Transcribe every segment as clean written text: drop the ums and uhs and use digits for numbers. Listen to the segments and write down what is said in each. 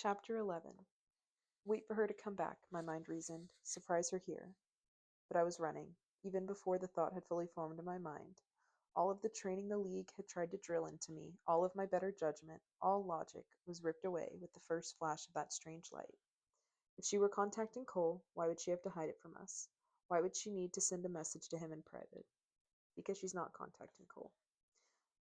Chapter 11. Wait for her to come back, my mind reasoned. Surprise her here. But I was running, even before the thought had fully formed in my mind. All of the training the League had tried to drill into me, all of my better judgment, all logic, was ripped away with the first flash of that strange light. If she were contacting Cole, why would she have to hide it from us? Why would she need to send a message to him in private? Because she's not contacting Cole.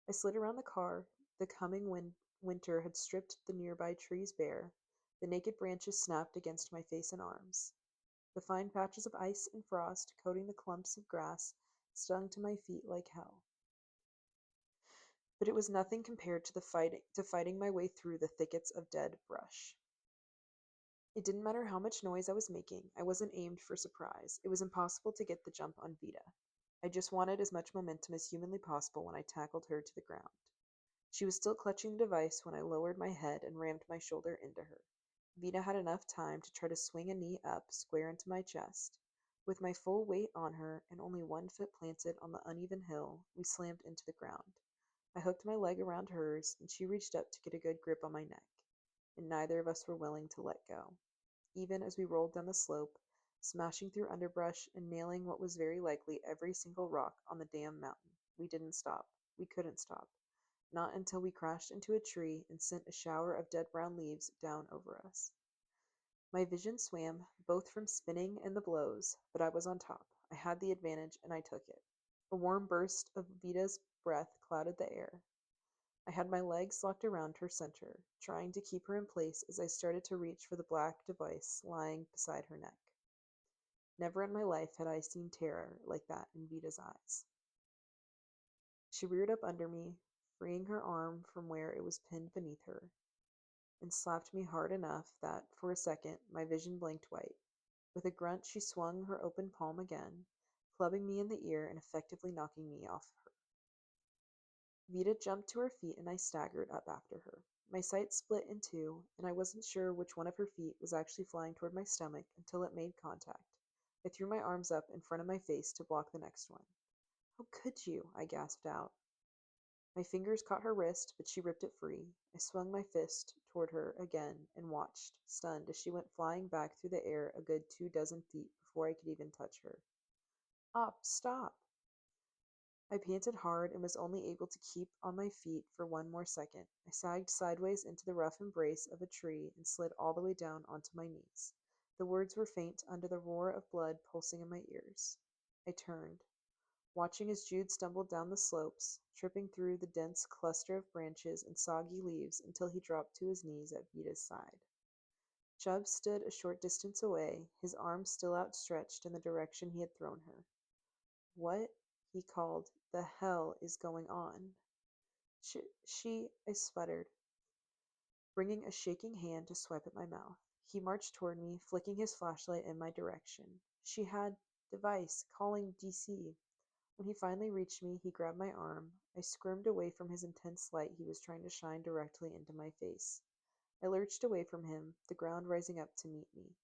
I slid around the car. The coming winter had stripped the nearby trees bare. The naked branches snapped against my face and arms. The fine patches of ice and frost coating the clumps of grass stung to my feet like hell. But it was nothing compared to fighting my way through the thickets of dead brush. It didn't matter how much noise I was making. I wasn't aimed for surprise. It was impossible to get the jump on Vita. I just wanted as much momentum as humanly possible when I tackled her to the ground. She was still clutching the device when I lowered my head and rammed my shoulder into her. Vita had enough time to try to swing a knee up square into my chest. With my full weight on her and only one foot planted on the uneven hill, we slammed into the ground. I hooked my leg around hers, and she reached up to get a good grip on my neck. And neither of us were willing to let go. Even as we rolled down the slope, smashing through underbrush and nailing what was very likely every single rock on the damn mountain, we didn't stop. We couldn't stop. Not until we crashed into a tree and sent a shower of dead brown leaves down over us. My vision swam, both from spinning and the blows, but I was on top. I had the advantage, and I took it. A warm burst of Vita's breath clouded the air. I had my legs locked around her center, trying to keep her in place as I started to reach for the black device lying beside her neck. Never in my life had I seen terror like that in Vita's eyes. She reared up under me, freeing her arm from where it was pinned beneath her, and slapped me hard enough that, for a second, my vision blinked white. With a grunt, she swung her open palm again, clubbing me in the ear and effectively knocking me off her. Vita jumped to her feet and I staggered up after her. My sight split in two, and I wasn't sure which one of her feet was actually flying toward my stomach until it made contact. I threw my arms up in front of my face to block the next one. How could you? I gasped out. My fingers caught her wrist, but she ripped it free. I swung my fist toward her again and watched, stunned, as she went flying back through the air a good 24 feet before I could even touch her. Up! Stop! I panted hard and was only able to keep on my feet for one more second. I sagged sideways into the rough embrace of a tree and slid all the way down onto my knees. The words were faint under the roar of blood pulsing in my ears. I turned, watching as Jude stumbled down the slopes, tripping through the dense cluster of branches and soggy leaves until he dropped to his knees at Vita's side. Chubb stood a short distance away, his arms still outstretched in the direction he had thrown her. What, he called, the hell is going on? I sputtered, bringing a shaking hand to swipe at my mouth. He marched toward me, flicking his flashlight in my direction. She had device calling DC. When he finally reached me, he grabbed my arm. I squirmed away from his intense light he was trying to shine directly into my face. I lurched away from him, the ground rising up to meet me.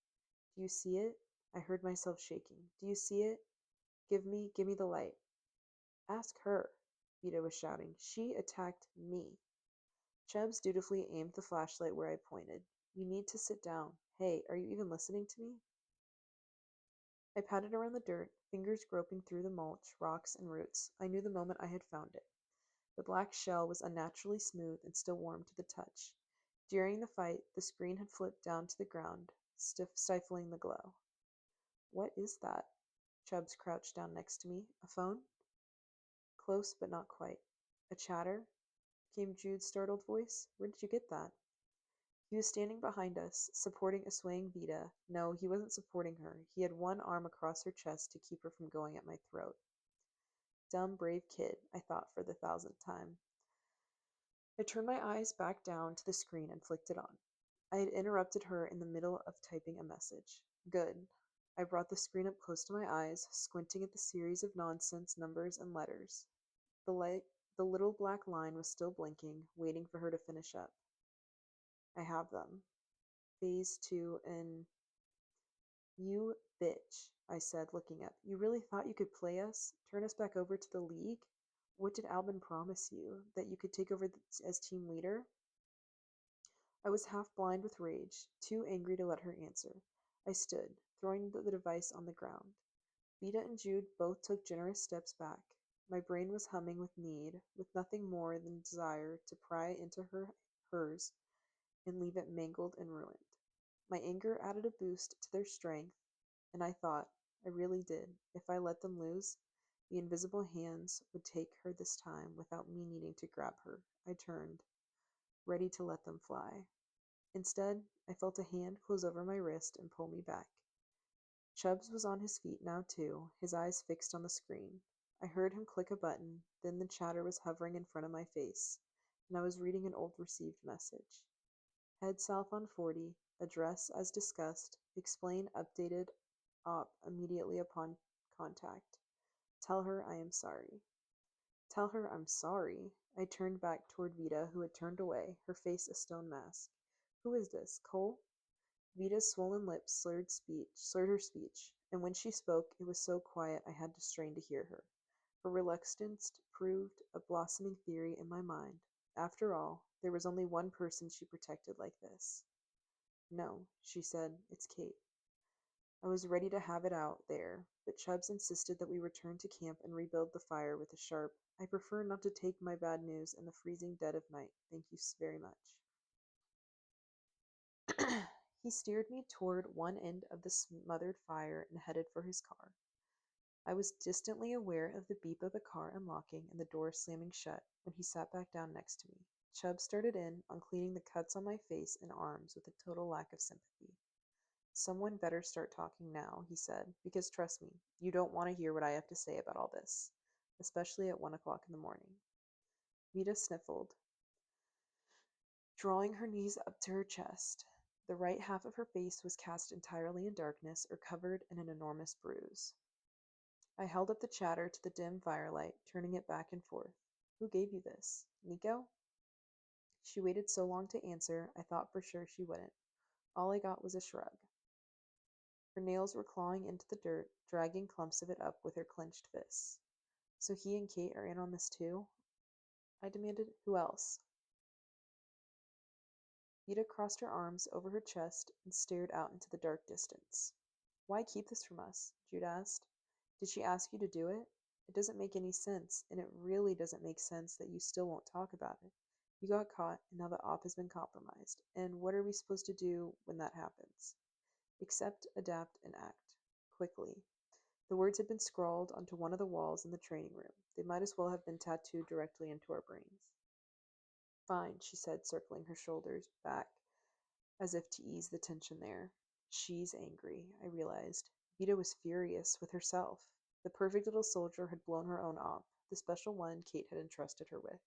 Do you see it? I heard myself shaking. Do you see it? Give me the light. Ask her, Vita was shouting. She attacked me. Chubbs dutifully aimed the flashlight where I pointed. You need to sit down. Hey, are you even listening to me? I patted around the dirt, fingers groping through the mulch, rocks, and roots. I knew the moment I had found it. The black shell was unnaturally smooth and still warm to the touch. During the fight, the screen had flipped down to the ground, stifling the glow. What is that? Chubbs crouched down next to me. A phone? Close, but not quite. A chatter? Came Jude's startled voice. Where did you get that? He was standing behind us, supporting a swaying Vita. No, he wasn't supporting her. He had one arm across her chest to keep her from going at my throat. Dumb, brave kid, I thought for the 1000th time. I turned my eyes back down to the screen and flicked it on. I had interrupted her in the middle of typing a message. Good. I brought the screen up close to my eyes, squinting at the series of nonsense numbers and letters. The little black line was still blinking, waiting for her to finish up. I have them. Phase 2 and... You bitch, I said, looking up. You really thought you could play us? Turn us back over to the League? What did Albin promise you? That you could take over as team leader? I was half blind with rage, too angry to let her answer. I stood, throwing the device on the ground. Vida and Jude both took generous steps back. My brain was humming with need, with nothing more than desire to pry into hers and leave it mangled and ruined. My anger added a boost to their strength, and I thought, I really did, if I let them lose, the invisible hands would take her this time without me needing to grab her. I turned, ready to let them fly. Instead, I felt a hand close over my wrist and pull me back. Chubbs was on his feet now, too, his eyes fixed on the screen. I heard him click a button, then the chatter was hovering in front of my face, and I was reading an old received message. Head south on 40, address as discussed, explain updated op immediately upon contact. Tell her I am sorry. Tell her I'm sorry. I turned back toward Vida, who had turned away, her face a stone mask. Who is this? Cole? Vita's swollen lips slurred her speech, and when she spoke, it was so quiet I had to strain to hear her. Her reluctance proved a blossoming theory in my mind. After all, there was only one person she protected like this. No, she said, it's Kate. I was ready to have it out there, but Chubbs insisted that we return to camp and rebuild the fire with a sharp, I prefer not to take my bad news in the freezing dead of night. Thank you very much. He steered me toward one end of the smothered fire and headed for his car. I was distantly aware of the beep of the car unlocking and the door slamming shut when he sat back down next to me. Chubb started in on cleaning the cuts on my face and arms with a total lack of sympathy. Someone better start talking now, he said, because trust me, you don't want to hear what I have to say about all this, especially at 1 o'clock in the morning. Vida sniffled, drawing her knees up to her chest. The right half of her face was cast entirely in darkness or covered in an enormous bruise. I held up the chatter to the dim firelight, turning it back and forth. Who gave you this? Nico? She waited so long to answer, I thought for sure she wouldn't. All I got was a shrug. Her nails were clawing into the dirt, dragging clumps of it up with her clenched fists. So he and Kate are in on this too? I demanded. Who else? Vida crossed her arms over her chest and stared out into the dark distance. Why keep this from us? Jude asked. Did she ask you to do it? It doesn't make any sense, and it really doesn't make sense that you still won't talk about it. You got caught, and now the op has been compromised. And what are we supposed to do when that happens? Accept, adapt, and act. Quickly. The words had been scrawled onto one of the walls in the training room. They might as well have been tattooed directly into our brains. Fine, she said, circling her shoulders back as if to ease the tension there. She's angry, I realized. Vida was furious with herself. The perfect little soldier had blown her own op, the special one Kate had entrusted her with.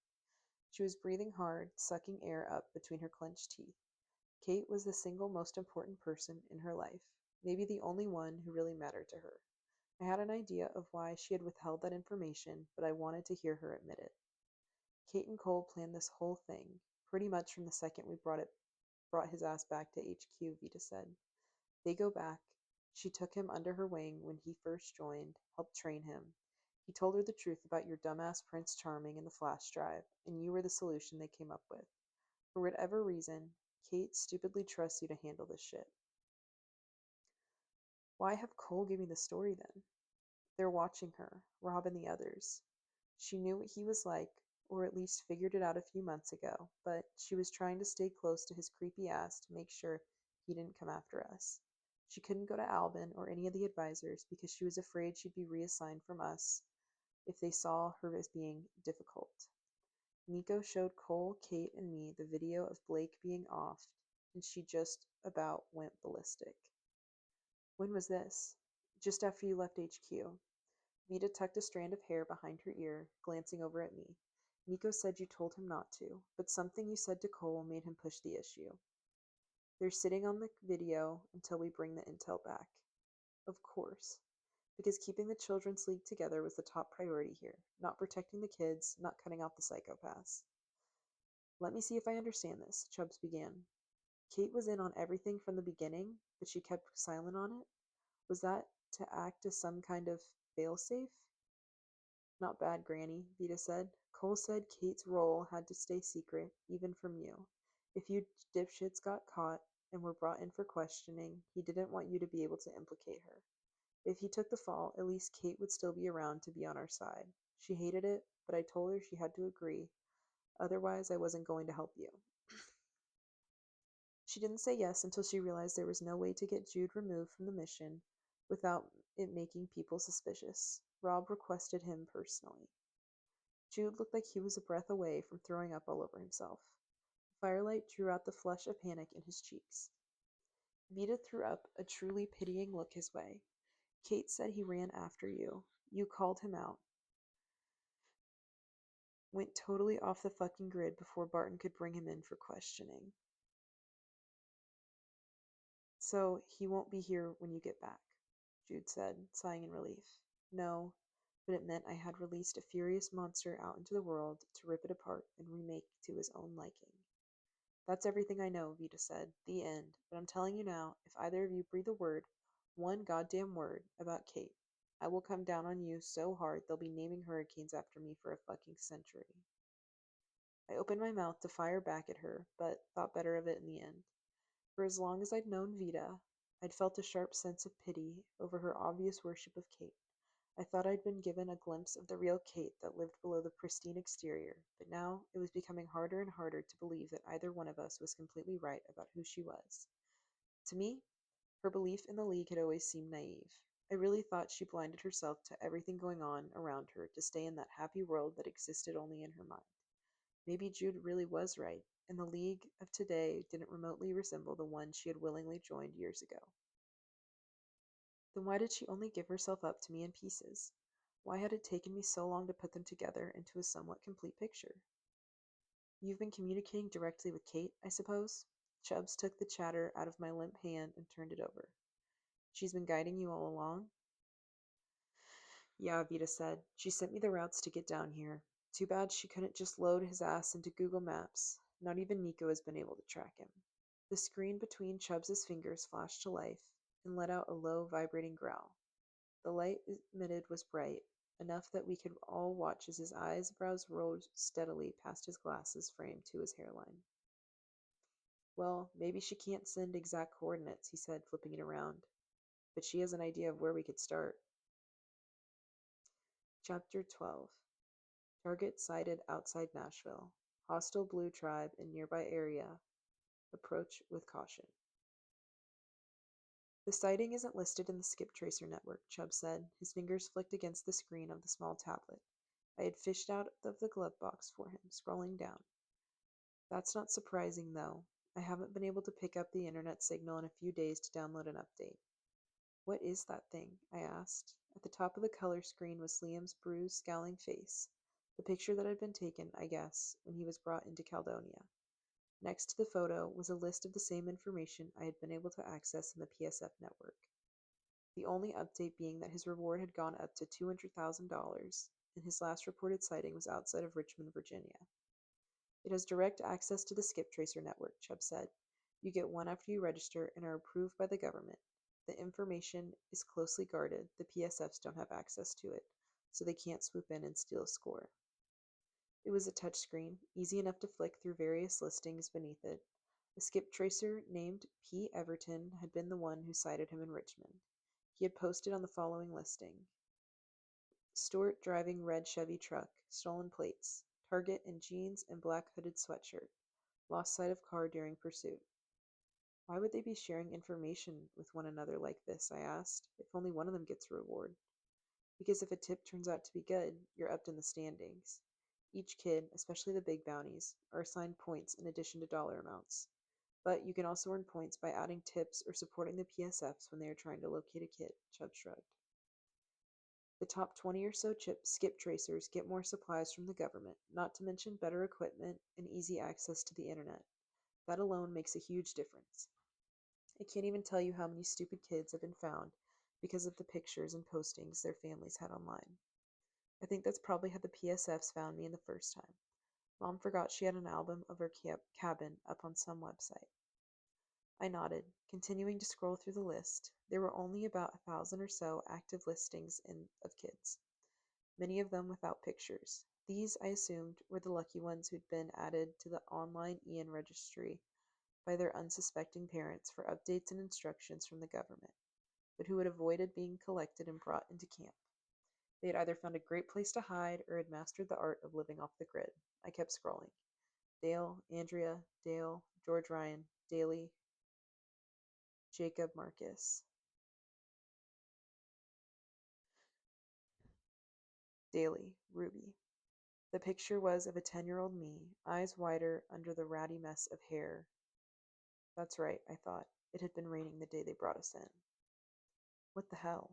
She was breathing hard, sucking air up between her clenched teeth. Kate was the single most important person in her life, maybe the only one who really mattered to her. I had an idea of why she had withheld that information, but I wanted to hear her admit it. Kate and Cole planned this whole thing, pretty much from the second we brought his ass back to HQ, Vida said. They go back. She took him under her wing when he first joined, helped train him. He told her the truth about your dumbass Prince Charming and the flash drive, and you were the solution they came up with. For whatever reason, Kate stupidly trusts you to handle this shit. Why have Cole give me the story then? They're watching her, Rob and the others. She knew what he was like, or at least figured it out a few months ago, but she was trying to stay close to his creepy ass to make sure he didn't come after us. She couldn't go to Albin or any of the advisors because she was afraid she'd be reassigned from us if they saw her as being difficult. Nico showed Cole, Kate, and me the video of Blake being offed, and she just about went ballistic. When was this? Just after you left HQ. Vida tucked a strand of hair behind her ear, glancing over at me. Nico said you told him not to, but something you said to Cole made him push the issue. They're sitting on the video until we bring the intel back. Of course. Because keeping the Children's League together was the top priority here. Not protecting the kids, not cutting out the psychopaths. Let me see if I understand this, Chubbs began. Kate was in on everything from the beginning, but she kept silent on it? Was that to act as some kind of failsafe? Not bad, Granny, Vida said. Cole said Kate's role had to stay secret, even from you. If you dipshits got caught and were brought in for questioning, he didn't want you to be able to implicate her. If he took the fall, at least Kate would still be around to be on our side. She hated it, but I told her she had to agree. Otherwise, I wasn't going to help you. She didn't say yes until she realized there was no way to get Jude removed from the mission without it making people suspicious. Rob requested him personally. Jude looked like he was a breath away from throwing up all over himself. The firelight drew out the flush of panic in his cheeks. Vita threw up a truly pitying look his way. Kate said he ran after you. You called him out. Went totally off the fucking grid before Barton could bring him in for questioning. So he won't be here when you get back, Jude said, sighing in relief. No, but it meant I had released a furious monster out into the world to rip it apart and remake to his own liking. That's everything I know, Vita said. The end. But I'm telling you now, if either of you breathe a word, one goddamn word, about Kate, I will come down on you so hard they'll be naming hurricanes after me for a fucking century. I opened my mouth to fire back at her, but thought better of it in the end. For as long as I'd known Vita, I'd felt a sharp sense of pity over her obvious worship of Kate. I thought I'd been given a glimpse of the real Kate that lived below the pristine exterior, but now it was becoming harder and harder to believe that either one of us was completely right about who she was. To me, her belief in the League had always seemed naive. I really thought she blinded herself to everything going on around her to stay in that happy world that existed only in her mind. Maybe Jude really was right, and the League of today didn't remotely resemble the one she had willingly joined years ago. Then why did she only give herself up to me in pieces? Why had it taken me so long to put them together into a somewhat complete picture? You've been communicating directly with Kate, I suppose? Chubbs took the chatter out of my limp hand and turned it over. She's been guiding you all along? Yeah, Vita said. She sent me the routes to get down here. Too bad she couldn't just load his ass into Google Maps. Not even Nico has been able to track him. The screen between Chubbs's fingers flashed to life and let out a low, vibrating growl. The light emitted was bright, enough that we could all watch as his eyebrows rolled steadily past his glasses frame to his hairline. Well, maybe she can't send exact coordinates, he said, flipping it around. But she has an idea of where we could start. Chapter 12. Target sighted outside Nashville. Hostile Blue Tribe in nearby area. Approach with caution. The sighting isn't listed in the skip tracer network, Chubb said. His fingers flicked against the screen of the small tablet I had fished out of the glove box for him, scrolling down. That's not surprising, though. I haven't been able to pick up the internet signal in a few days to download an update. What is that thing? I asked. At the top of the color screen was Liam's bruised, scowling face, the picture that had been taken, I guess, when he was brought into Caledonia. Next to the photo was a list of the same information I had been able to access in the PSF network. The only update being that his reward had gone up to $200,000, and his last reported sighting was outside of Richmond, Virginia. It has direct access to the skip tracer network, Chubb said. You get one after you register and are approved by the government. The information is closely guarded. The PSFs don't have access to it, so they can't swoop in and steal a score. It was a touchscreen, easy enough to flick through various listings beneath it. A skip tracer named P. Everton had been the one who sighted him in Richmond. He had posted on the following listing. Stewart driving red Chevy truck, stolen plates, target in jeans and black hooded sweatshirt, lost sight of car during pursuit. Why would they be sharing information with one another like this, I asked, if only one of them gets a reward? Because if a tip turns out to be good, you're upped in the standings. Each kid, especially the big bounties, are assigned points in addition to dollar amounts. But you can also earn points by adding tips or supporting the PSFs when they are trying to locate a kid, Chubb shrugged. The top 20 or so skip tracers get more supplies from the government, not to mention better equipment and easy access to the internet. That alone makes a huge difference. I can't even tell you how many stupid kids have been found because of the pictures and postings their families had online. I think that's probably how the PSFs found me in the first time. Mom forgot she had an album of her cabin up on some website. I nodded, continuing to scroll through the list. There were only about 1,000 or so active listings of kids, many of them without pictures. These, I assumed, were the lucky ones who'd been added to the online Ian registry by their unsuspecting parents for updates and instructions from the government, but who had avoided being collected and brought into camp. They had either found a great place to hide or had mastered the art of living off the grid. I kept scrolling. Dale, Andrea, Dale, George Ryan, Daly, Jacob Marcus. Daly, Ruby. The picture was of a 10-year-old me, eyes wider under the ratty mess of hair. That's right, I thought. It had been raining the day they brought us in. What the hell?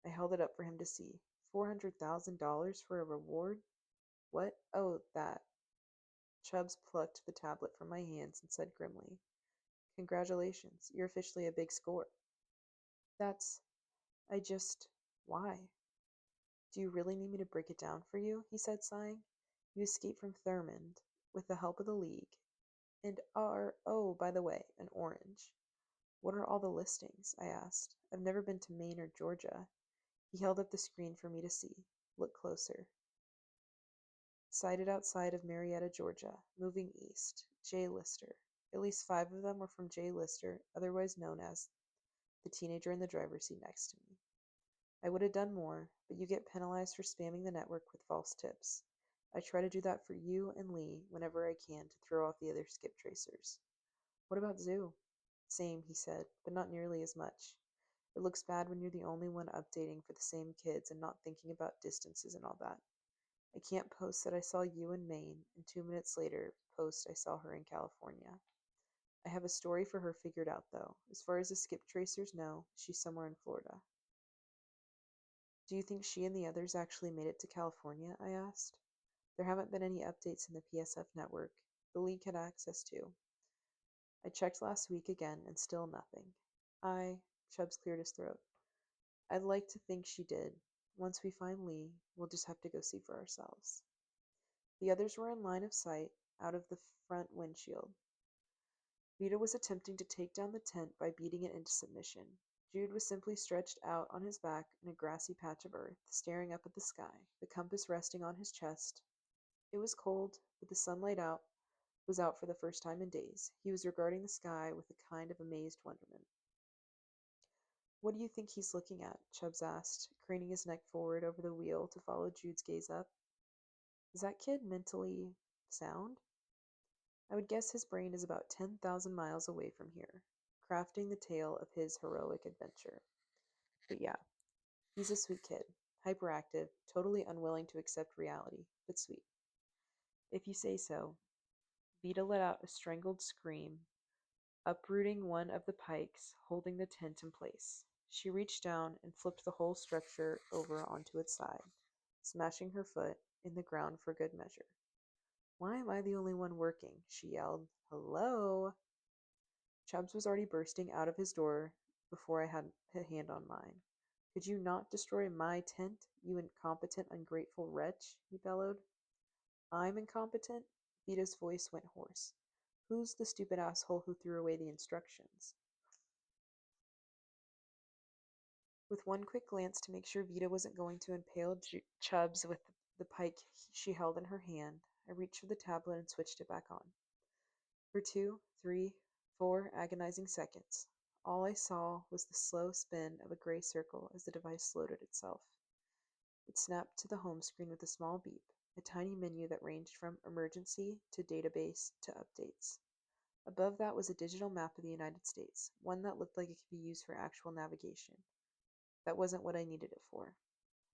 I held it up for him to see. $400,000 for a reward? What? Oh, that. Chubbs plucked the tablet from my hands and said grimly, Congratulations, you're officially a big score. That's. I just. Why? Do you really need me to break it down for you? He said, sighing. You escaped from Thurmond with the help of the League, and are, oh, by the way, an orange. What are all the listings? I asked. I've never been to Maine or Georgia. He held up the screen for me to see. Look closer. Sighted outside of Marietta, Georgia, moving east. Jay Lister. At least 5 of them were from Jay Lister, otherwise known as the teenager in the driver's seat next to me. I would have done more, but you get penalized for spamming the network with false tips. I try to do that for you and Lee whenever I can to throw off the other skip tracers. What about Zoo? Same, he said, but not nearly as much. It looks bad when you're the only one updating for the same kids and not thinking about distances and all that. I can't post that I saw you in Maine, and 2 minutes later post I saw her in California. I have a story for her figured out, though. As far as the skip tracers know, she's somewhere in Florida. Do you think she and the others actually made it to California? I asked. There haven't been any updates in the PSF network. The League had access to. I checked last week again, and still nothing. Chubbs cleared his throat. I'd like to think she did. Once we find Lee, we'll just have to go see for ourselves. The others were in line of sight, out of the front windshield. Vito was attempting to take down the tent by beating it into submission. Jude was simply stretched out on his back in a grassy patch of earth, staring up at the sky, the compass resting on his chest. It was cold, but the sunlight was out for the first time in days. He was regarding the sky with a kind of amazed wonderment. What do you think he's looking at? Chubbs asked, craning his neck forward over the wheel to follow Jude's gaze up. Is that kid mentally sound? I would guess his brain is about 10,000 miles away from here, crafting the tale of his heroic adventure. But yeah, he's a sweet kid, hyperactive, totally unwilling to accept reality, but sweet. If you say so. Vita let out a strangled scream, uprooting one of the pikes holding the tent in place. She reached down and flipped the whole structure over onto its side, smashing her foot in the ground for good measure. Why am I the only one working? She yelled. Hello? Chubbs was already bursting out of his door before I had a hand on mine. Could you not destroy my tent, you incompetent, ungrateful wretch? He bellowed. I'm incompetent? Vita's voice went hoarse. Who's the stupid asshole who threw away the instructions? With one quick glance to make sure Vita wasn't going to impale Chubbs with the pike she held in her hand, I reached for the tablet and switched it back on. For 2, 3, 4 agonizing seconds, all I saw was the slow spin of a gray circle as the device loaded itself. It snapped to the home screen with a small beep, a tiny menu that ranged from emergency to database to updates. Above that was a digital map of the United States, one that looked like it could be used for actual navigation. That wasn't what I needed it for.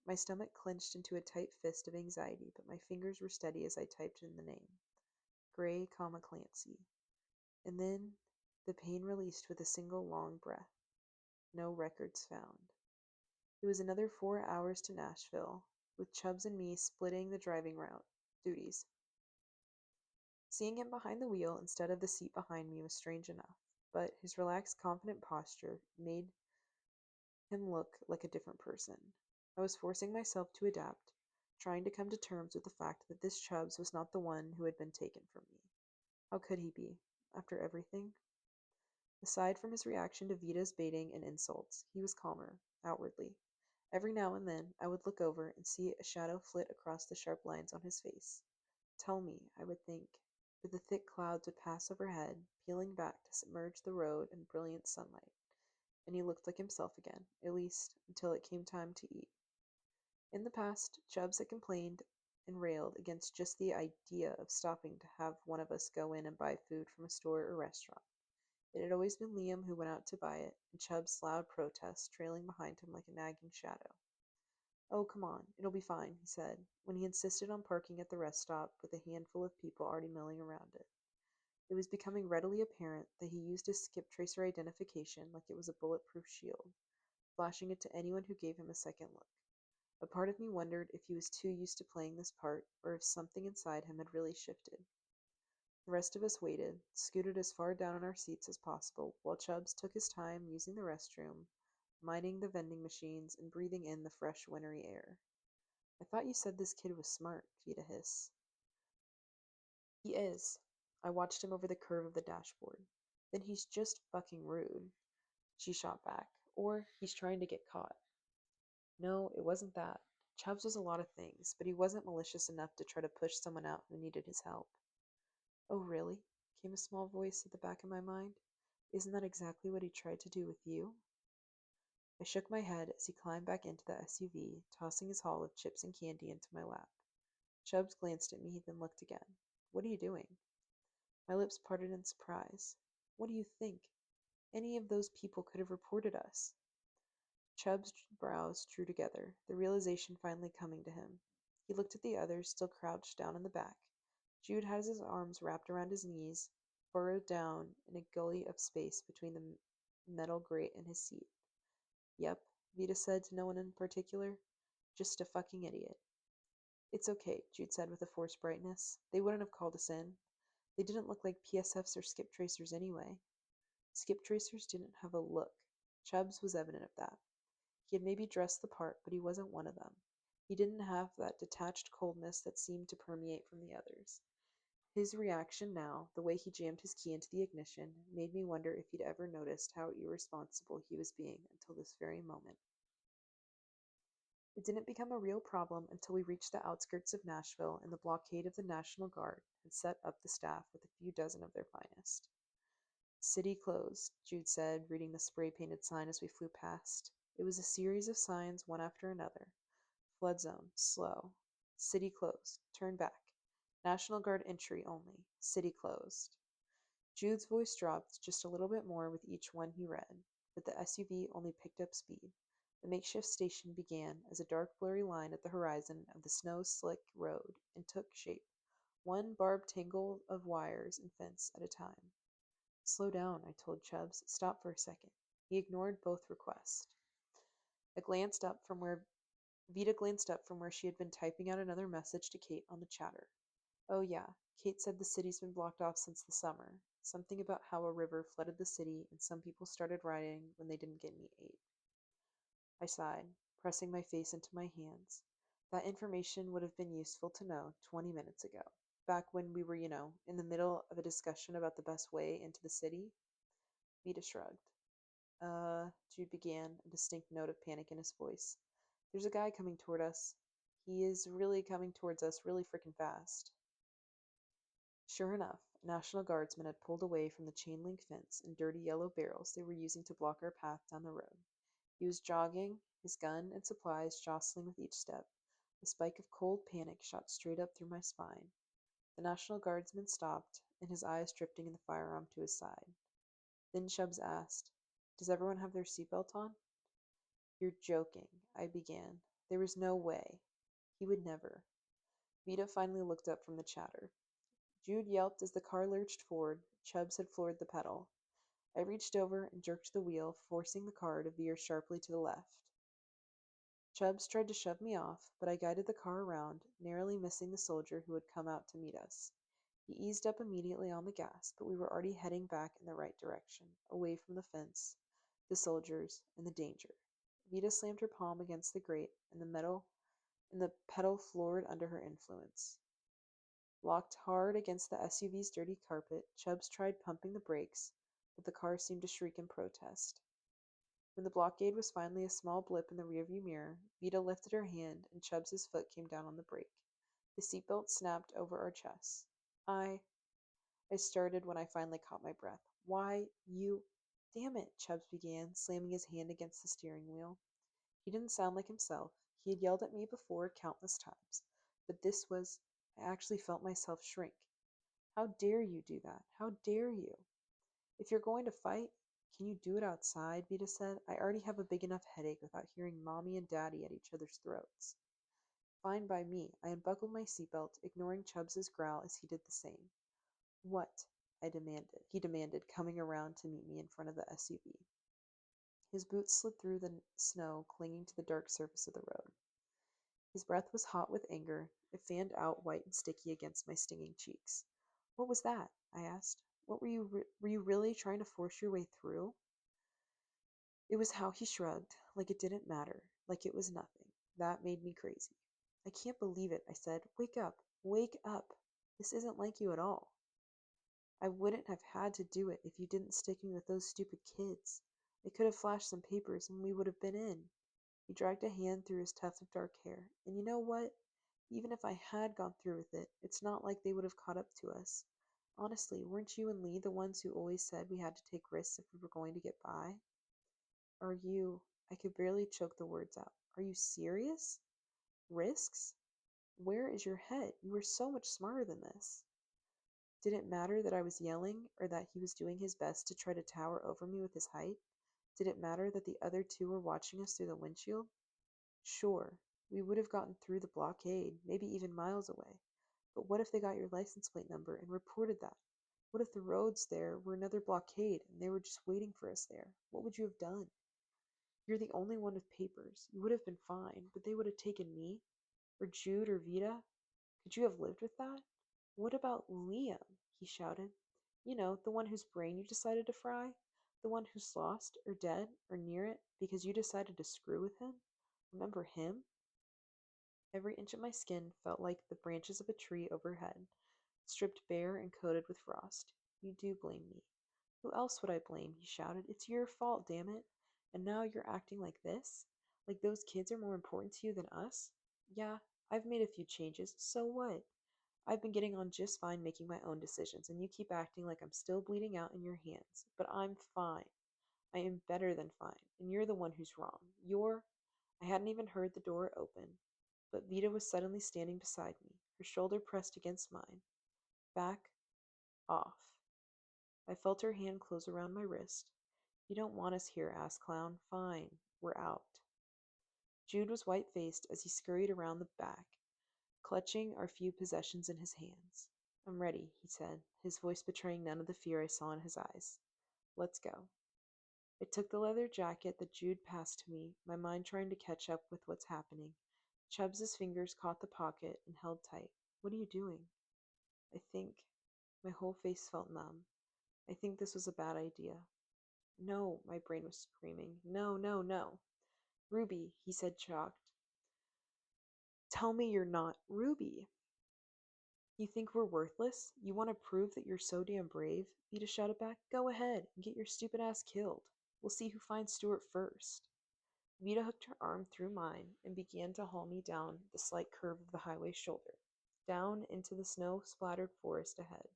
My stomach clenched into a tight fist of anxiety, but my fingers were steady as I typed in the name. Gray, Clancy. And then the pain released with a single long breath. No records found. It was another 4 hours to Nashville, with Chubbs and me splitting the driving route duties. Seeing him behind the wheel instead of the seat behind me was strange enough, but his relaxed, confident posture made him look like a different person. I was forcing myself to adapt, trying to come to terms with the fact that this Chubbs was not the one who had been taken from me. How could he be, after everything? Aside from his reaction to Vita's baiting and insults, he was calmer, outwardly. Every now and then, I would look over and see a shadow flit across the sharp lines on his face. Tell me, I would think, but the thick clouds would pass overhead, peeling back to submerge the road in brilliant sunlight, and he looked like himself again, at least until it came time to eat. In the past, Chubbs had complained and railed against just the idea of stopping to have one of us go in and buy food from a store or restaurant. It had always been Liam who went out to buy it, and Chubb's loud protest trailing behind him like a nagging shadow. "Oh, come on, it'll be fine," he said, when he insisted on parking at the rest stop with a handful of people already milling around it. It was becoming readily apparent that he used his skip tracer identification like it was a bulletproof shield, flashing it to anyone who gave him a second look. A part of me wondered if he was too used to playing this part, or if something inside him had really shifted. The rest of us waited, scooted as far down in our seats as possible, while Chubbs took his time using the restroom, minding the vending machines, and breathing in the fresh wintry air. "I thought you said this kid was smart," Vita hissed. "He is." I watched him over the curve of the dashboard. "Then he's just fucking rude," she shot back. "Or he's trying to get caught." No, it wasn't that. Chubbs was a lot of things, but he wasn't malicious enough to try to push someone out who needed his help. "Oh, really?" came a small voice at the back of my mind. "Isn't that exactly what he tried to do with you?" I shook my head as he climbed back into the SUV, tossing his haul of chips and candy into my lap. Chubbs glanced at me, then looked again. "What are you doing?" My lips parted in surprise. "What do you think? Any of those people could have reported us." Chubb's brows drew together, the realization finally coming to him. He looked at the others, still crouched down in the back. Jude had his arms wrapped around his knees, burrowed down in a gully of space between the metal grate and his seat. "Yep," Vita said to no one in particular. "Just a fucking idiot." "It's okay," Jude said with a forced brightness. "They wouldn't have called us in. They didn't look like PSFs or skip tracers anyway." Skip tracers didn't have a look. Chubbs was evident of that. He had maybe dressed the part, but he wasn't one of them. He didn't have that detached coldness that seemed to permeate from the others. His reaction now, the way he jammed his key into the ignition, made me wonder if he'd ever noticed how irresponsible he was being until this very moment. It didn't become a real problem until we reached the outskirts of Nashville and the blockade of the National Guard had set up the staff with a few dozen of their finest. "City closed," Jude said, reading the spray-painted sign as we flew past. It was a series of signs, one after another. "Flood zone, slow. City closed. Turn back. National Guard entry only. City closed." Jude's voice dropped just a little bit more with each one he read, but the SUV only picked up speed. The makeshift station began as a dark blurry line at the horizon of the snow-slick road and took shape, one barbed tangle of wires and fence at a time. "Slow down," I told Chubbs. "Stop for a second." He ignored both requests. I glanced up from where Vita glanced up from where she had been typing out another message to Kate on the chatter. "Oh yeah, Kate said the city's been blocked off since the summer. Something about how a river flooded the city and some people started rioting when they didn't get any aid." I sighed, pressing my face into my hands. That information would have been useful to know 20 minutes ago, back when we were, in the middle of a discussion about the best way into the city. Vita shrugged. Jude began, a distinct note of panic in his voice. "There's a guy coming toward us. He is really coming towards us really frickin' fast." Sure enough, a National Guardsman had pulled away from the chain link fence and dirty yellow barrels they were using to block our path down the road. He was jogging, his gun and supplies jostling with each step. A spike of cold panic shot straight up through my spine. The National Guardsman stopped, and his eyes drifting in the firearm to his side. Then Chubbs asked, "Does everyone have their seatbelt on?" "You're joking," I began. There was no way. He would never. Vita finally looked up from the chatter. Jude yelped as the car lurched forward. Chubbs had floored the pedal. I reached over and jerked the wheel, forcing the car to veer sharply to the left. Chubbs tried to shove me off, but I guided the car around, narrowly missing the soldier who had come out to meet us. He eased up immediately on the gas, but we were already heading back in the right direction, away from the fence, the soldiers, and the danger. Vita slammed her palm against the grate, and the pedal floored under her influence. Locked hard against the SUV's dirty carpet, Chubbs tried pumping the brakes, but the car seemed to shriek in protest. When the blockade was finally a small blip in the rearview mirror, Vita lifted her hand and Chubbs's foot came down on the brake. The seatbelt snapped over our chests. I started when I finally caught my breath. Why, you. Damn it, Chubbs began, slamming his hand against the steering wheel. He didn't sound like himself. He had yelled at me before countless times. But this was. I actually felt myself shrink. How dare you do that? How dare you? If you're going to fight, can you do it outside? Vita said. I already have a big enough headache without hearing Mommy and Daddy at each other's throats. Fine by me. I unbuckled my seatbelt, ignoring Chubbs's growl as he did the same. What? He demanded, coming around to meet me in front of the SUV. His boots slid through the snow, clinging to the dark surface of the road. His breath was hot with anger. It fanned out white and sticky against my stinging cheeks. What was that? I asked. What were you really trying to force your way through? It was how he shrugged, like it didn't matter, like it was nothing. That made me crazy. I can't believe it, I said. Wake up. Wake up. This isn't like you at all. I wouldn't have had to do it if you didn't stick me with those stupid kids. I could have flashed some papers and we would have been in. He dragged a hand through his tuft of dark hair. And you know what? Even if I had gone through with it, it's not like they would have caught up to us. Honestly, weren't you and Lee the ones who always said we had to take risks if we were going to get by? Are you? I could barely choke the words out. Are you serious? Risks? Where is your head? You were so much smarter than this. Did it matter that I was yelling, or that he was doing his best to try to tower over me with his height? Did it matter that the other two were watching us through the windshield? Sure, we would have gotten through the blockade, maybe even miles away. But what if they got your license plate number and reported that? What if the roads there were another blockade and they were just waiting for us there? What would you have done? You're the only one with papers. You would have been fine, but they would have taken me, or Jude, or Vita. Could you have lived with that? What about Liam? He shouted. You know, the one whose brain you decided to fry? The one who's lost, or dead, or near it, because you decided to screw with him? Remember him? Every inch of my skin felt like the branches of a tree overhead, stripped bare and coated with frost. You do blame me. Who else would I blame? He shouted. It's your fault, damn it. And now you're acting like this? Like those kids are more important to you than us? Yeah, I've made a few changes. So what? I've been getting on just fine making my own decisions, and you keep acting like I'm still bleeding out in your hands. But I'm fine. I am better than fine, and you're the one who's wrong. I hadn't even heard the door open, but Vita was suddenly standing beside me, her shoulder pressed against mine. Back off. I felt her hand close around my wrist. You don't want us here, ass clown. Fine, we're out. Jude was white-faced as he scurried around the back, clutching our few possessions in his hands. I'm ready, he said, his voice betraying none of the fear I saw in his eyes. Let's go. I took the leather jacket that Jude passed to me, my mind trying to catch up with what's happening. Chubbs's fingers caught the pocket and held tight. What are you doing? I think. My whole face felt numb. I think this was a bad idea. No, my brain was screaming. No, no, no. Ruby, he said, shocked. Tell me you're not Ruby. You think we're worthless? You want to prove that you're so damn brave? Vita shouted back. Go ahead and get your stupid ass killed. We'll see who finds Stuart first. Vita hooked her arm through mine and began to haul me down the slight curve of the highway's shoulder, down into the snow-splattered forest ahead.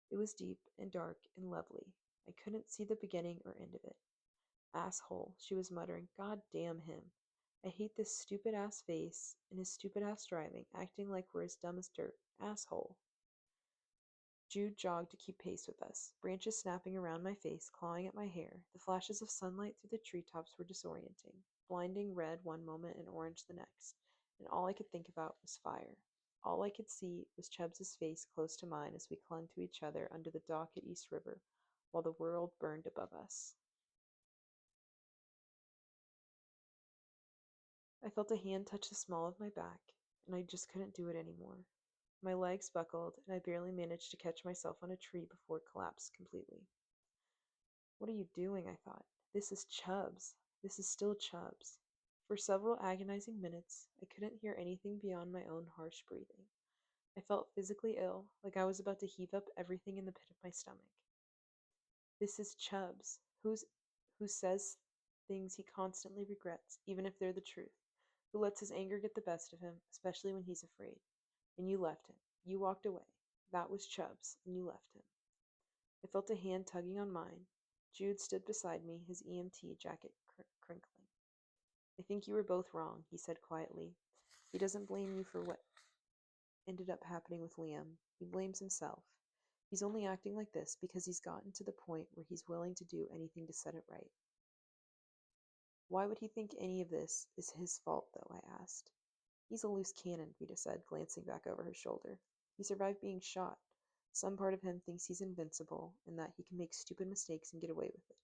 It was deep and dark and lovely. I couldn't see the beginning or end of it. Asshole, she was muttering. God damn him. I hate this stupid ass face and his stupid ass driving, acting like we're as dumb as dirt. Asshole. Jude jogged to keep pace with us, branches snapping around my face, clawing at my hair. The flashes of sunlight through the treetops were disorienting, blinding red one moment and orange the next, and all I could think about was fire. All I could see was Chubbs's face close to mine as we clung to each other under the dock at East River, while the world burned above us. I felt a hand touch the small of my back, and I just couldn't do it anymore. My legs buckled, and I barely managed to catch myself on a tree before it collapsed completely. What are you doing? I thought. This is Chubbs. This is still Chubbs. For several agonizing minutes, I couldn't hear anything beyond my own harsh breathing. I felt physically ill, like I was about to heave up everything in the pit of my stomach. This is Chubbs, who says things he constantly regrets, even if they're the truth, who lets his anger get the best of him, especially when he's afraid. And you left him. You walked away. That was Chubbs, and you left him. I felt a hand tugging on mine. Jude stood beside me, his EMT jacket crinkling. I think you were both wrong, he said quietly. He doesn't blame you for what ended up happening with Liam. He blames himself. He's only acting like this because he's gotten to the point where he's willing to do anything to set it right. Why would he think any of this is his fault, though? I asked. He's a loose cannon, Vita said, glancing back over her shoulder. He survived being shot. Some part of him thinks he's invincible and that he can make stupid mistakes and get away with it.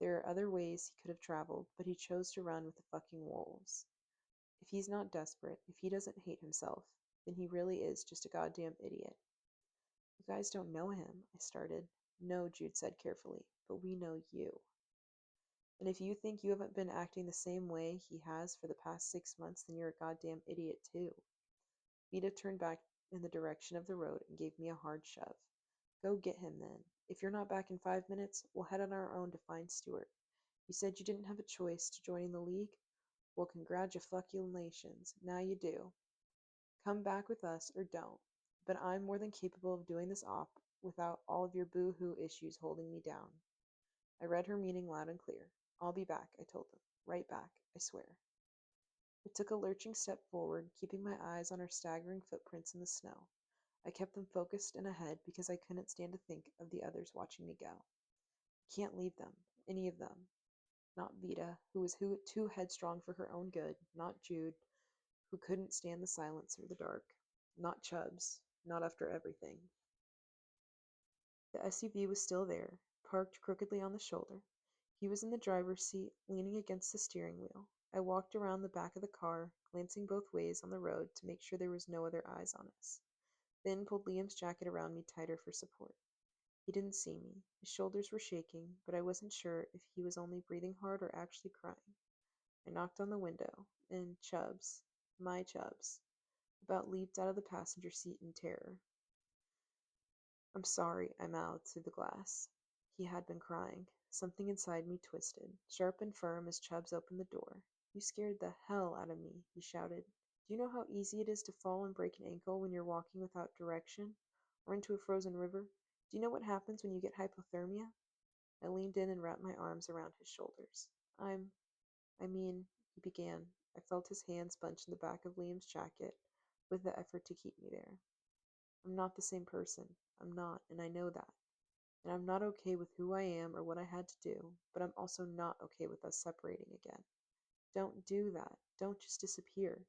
There are other ways he could have traveled, but he chose to run with the fucking wolves. If he's not desperate, if he doesn't hate himself, then he really is just a goddamn idiot. You guys don't know him, I started. No, Jude said carefully, but we know you. And if you think you haven't been acting the same way he has for the past 6 months, then you're a goddamn idiot too. Vita turned back in the direction of the road and gave me a hard shove. Go get him then. If you're not back in 5 minutes, we'll head on our own to find Stuart. You said you didn't have a choice to joining the League? Well, congratulations. Now you do. Come back with us or don't. But I'm more than capable of doing this op without all of your boo-hoo issues holding me down. I read her meaning loud and clear. I'll be back, I told them. Right back, I swear. I took a lurching step forward, keeping my eyes on her staggering footprints in the snow. I kept them focused and ahead because I couldn't stand to think of the others watching me go. I can't leave them, any of them. Not Vita, who was too headstrong for her own good. Not Jude, who couldn't stand the silence or the dark. Not Chubbs, not after everything. The SUV was still there, parked crookedly on the shoulder. He was in the driver's seat, leaning against the steering wheel. I walked around the back of the car, glancing both ways on the road to make sure there was no other eyes on us. Then pulled Liam's jacket around me tighter for support. He didn't see me. His shoulders were shaking, but I wasn't sure if he was only breathing hard or actually crying. I knocked on the window, and Chubbs, my Chubbs, about leaped out of the passenger seat in terror. I'm sorry, I mouthed through the glass. He had been crying. Something inside me twisted, sharp and firm as Chubbs opened the door. You scared the hell out of me, he shouted. Do you know how easy it is to fall and break an ankle when you're walking without direction? Or into a frozen river? Do you know what happens when you get hypothermia? I leaned in and wrapped my arms around his shoulders. I mean, he began. I felt his hands bunch in the back of Liam's jacket with the effort to keep me there. I'm not the same person. I'm not, and I know that. And I'm not okay with who I am or what I had to do, but I'm also not okay with us separating again. Don't do that. Don't just disappear.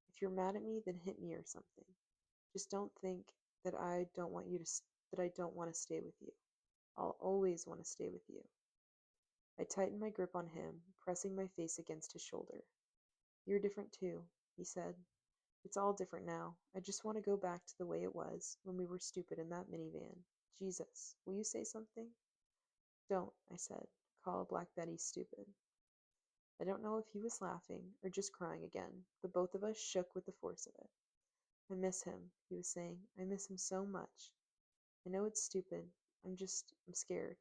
If you're mad at me, then hit me or something. Just don't think that I don't want that I don't want to stay with you. I'll always want to stay with you. I tightened my grip on him, pressing my face against his shoulder. You're different too, he said. It's all different now. I just want to go back to the way it was when we were stupid in that minivan. Jesus, will you say something? Don't, I said. Call Black Betty stupid. I don't know if he was laughing or just crying again, but both of us shook with the force of it. I miss him, he was saying. I miss him so much. I know it's stupid. I'm scared.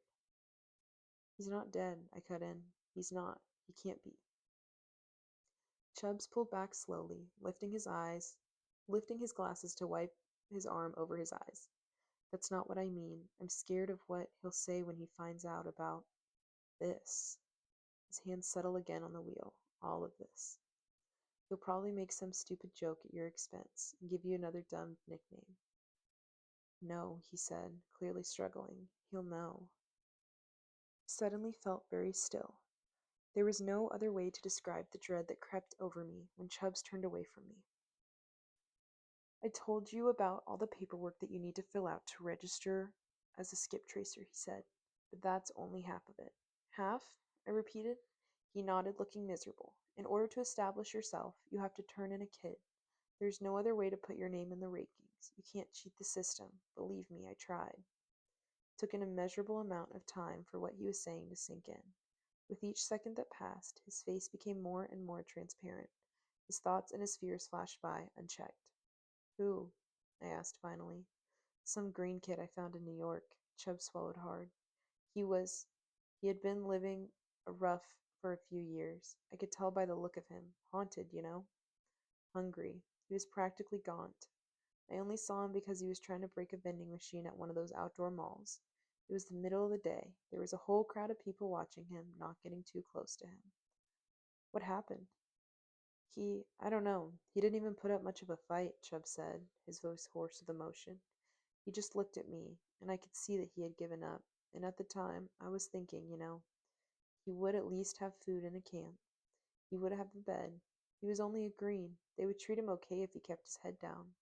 He's not dead, I cut in. He's not. He can't be. Chubbs pulled back slowly, lifting his glasses to wipe his arm over his eyes. That's not what I mean. I'm scared of what he'll say when he finds out about this. His hands settle again on the wheel. All of this. He'll probably make some stupid joke at your expense and give you another dumb nickname. No, he said, clearly struggling. He'll know. I suddenly felt very still. There was no other way to describe the dread that crept over me when Chubbs turned away from me. I told you about all the paperwork that you need to fill out to register as a skip tracer, he said, but that's only half of it. Half? I repeated. He nodded, looking miserable. In order to establish yourself, you have to turn in a kid. There's no other way to put your name in the rankings. You can't cheat the system. Believe me, I tried. It took an immeasurable amount of time for what he was saying to sink in. With each second that passed, his face became more and more transparent. His thoughts and his fears flashed by, unchecked. Who? I asked finally. Some green kid I found in New York. Chubb swallowed hard. He had been living a rough for a few years. I could tell by the look of him. Haunted, you know? Hungry. He was practically gaunt. I only saw him because he was trying to break a vending machine at one of those outdoor malls. It was the middle of the day. There was a whole crowd of people watching him, not getting too close to him. What happened? I don't know. He didn't even put up much of a fight, Chubb said, his voice hoarse with emotion. He just looked at me, and I could see that he had given up. And at the time, I was thinking, he would at least have food in a camp. He would have a bed. He was only a green. They would treat him okay if he kept his head down.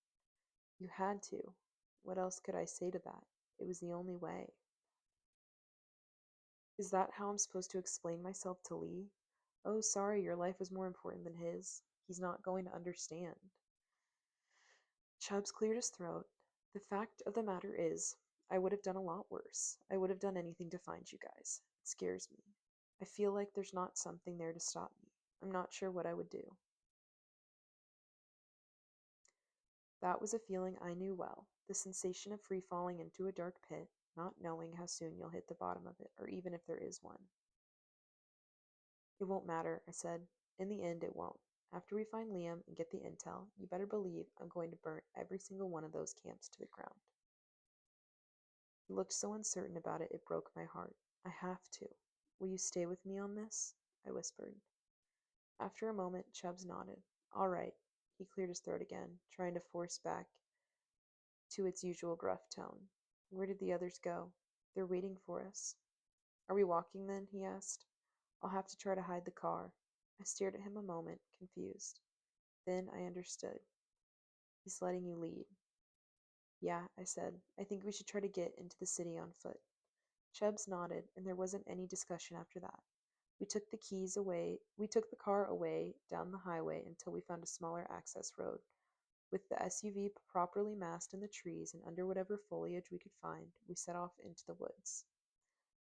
You had to. What else could I say to that? It was the only way. Is that how I'm supposed to explain myself to Lee? Oh, sorry, your life was more important than his. He's not going to understand. Chubbs cleared his throat. The fact of the matter is, I would have done a lot worse. I would have done anything to find you guys. It scares me. I feel like there's not something there to stop me. I'm not sure what I would do. That was a feeling I knew well, the sensation of free falling into a dark pit, not knowing how soon you'll hit the bottom of it, or even if there is one. It won't matter, I said. In the end, it won't. After we find Liam and get the intel, you better believe I'm going to burn every single one of those camps to the ground. He looked so uncertain about it, it broke my heart. I have to. Will you stay with me on this? I whispered. After a moment, Chubbs nodded. All right. He cleared his throat again, trying to force back to its usual gruff tone. Where did the others go? They're waiting for us. Are we walking then? He asked. I'll have to try to hide the car. I stared at him a moment, confused. Then I understood. He's letting you lead. Yeah, I said. I think we should try to get into the city on foot. Chubbs nodded, and there wasn't any discussion after that. We took the car away down the highway until we found a smaller access road. With the SUV properly masked in the trees and under whatever foliage we could find, we set off into the woods.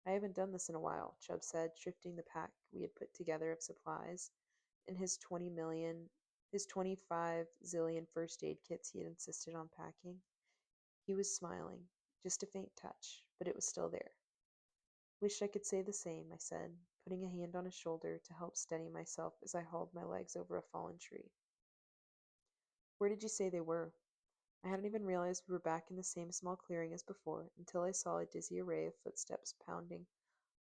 I haven't done this in a while, Chubb said, shifting the pack we had put together of supplies and his 25 zillion first aid kits he had insisted on packing. He was smiling, just a faint touch, but it was still there. Wished I could say the same, I said, putting a hand on his shoulder to help steady myself as I hauled my legs over a fallen tree. Where did you say they were? I hadn't even realized we were back in the same small clearing as before until I saw a dizzy array of footsteps pounding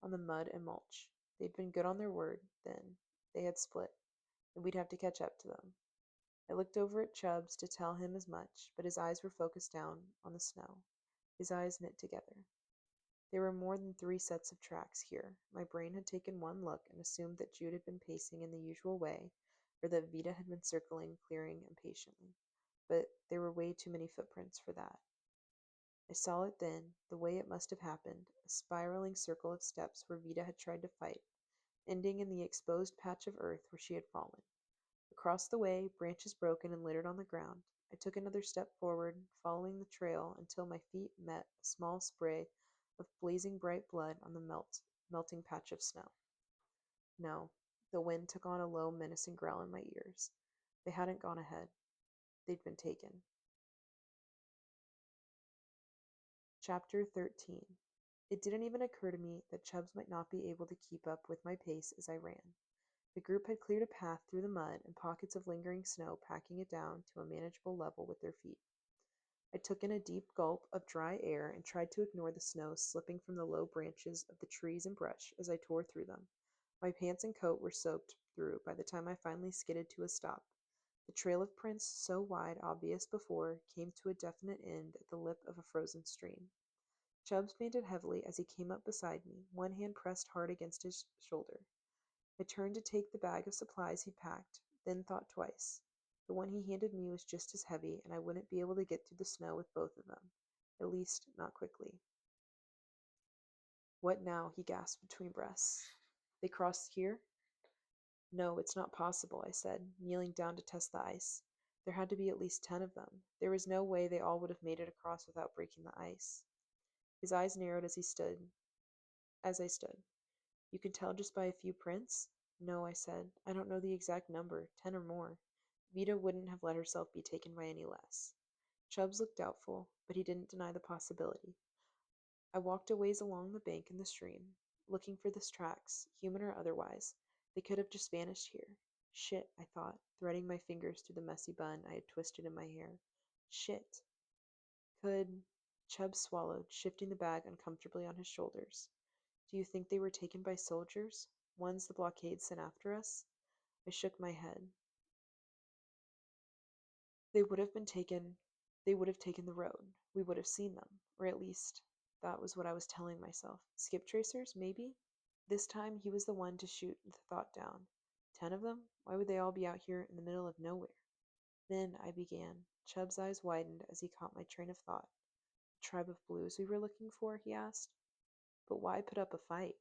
on the mud and mulch. They'd been good on their word, then. They had split, and we'd have to catch up to them. I looked over at Chubbs to tell him as much, but his eyes were focused down on the snow. His eyes knit together. There were more than 3 sets of tracks here. My brain had taken one look and assumed that Jude had been pacing in the usual way, or that Vida had been circling, clearing impatiently. But there were way too many footprints for that. I saw it then, the way it must have happened, a spiraling circle of steps where Vida had tried to fight, ending in the exposed patch of earth where she had fallen. Across the way, branches broken and littered on the ground. I took another step forward, following the trail until my feet met a small spray of blazing bright blood on the melting patch of snow. No, the wind took on a low, menacing growl in my ears. They hadn't gone ahead. They'd been taken. Chapter 13. It didn't even occur to me that Chubbs might not be able to keep up with my pace as I ran. The group had cleared a path through the mud and pockets of lingering snow, packing it down to a manageable level with their feet. I took in a deep gulp of dry air and tried to ignore the snow slipping from the low branches of the trees and brush as I tore through them. My pants and coat were soaked through by the time I finally skidded to a stop. The trail of prints, so wide obvious before, came to a definite end at the lip of a frozen stream. Chubbs panted heavily as he came up beside me, one hand pressed hard against his shoulder. I turned to take the bag of supplies he'd packed, then thought twice. The one he handed me was just as heavy, and I wouldn't be able to get through the snow with both of them. At least, not quickly. What now? He gasped between breaths. They crossed here? No, it's not possible, I said, kneeling down to test the ice. There had to be at least 10 of them. There was no way they all would have made it across without breaking the ice. His eyes narrowed as I stood. You can tell just by a few prints? No, I said. I don't know the exact number, 10 or more. Vida wouldn't have let herself be taken by any less. Chubbs looked doubtful, but he didn't deny the possibility. I walked a ways along the bank in the stream, looking for the tracks, human or otherwise. They could have just vanished here. Shit, I thought, threading my fingers through the messy bun I had twisted in my hair. Shit. Could Chubb swallowed, shifting the bag uncomfortably on his shoulders. Do you think they were taken by soldiers? Ones the blockade sent after us? I shook my head. They would have been taken they would have taken the road. We would have seen them. Or at least that was what I was telling myself. Skip tracers, maybe? This time he was the one to shoot the thought down. 10 of them? Why would they all be out here in the middle of nowhere? Then I began. Chubb's eyes widened as he caught my train of thought. The tribe of blues we were looking for, he asked. But why put up a fight?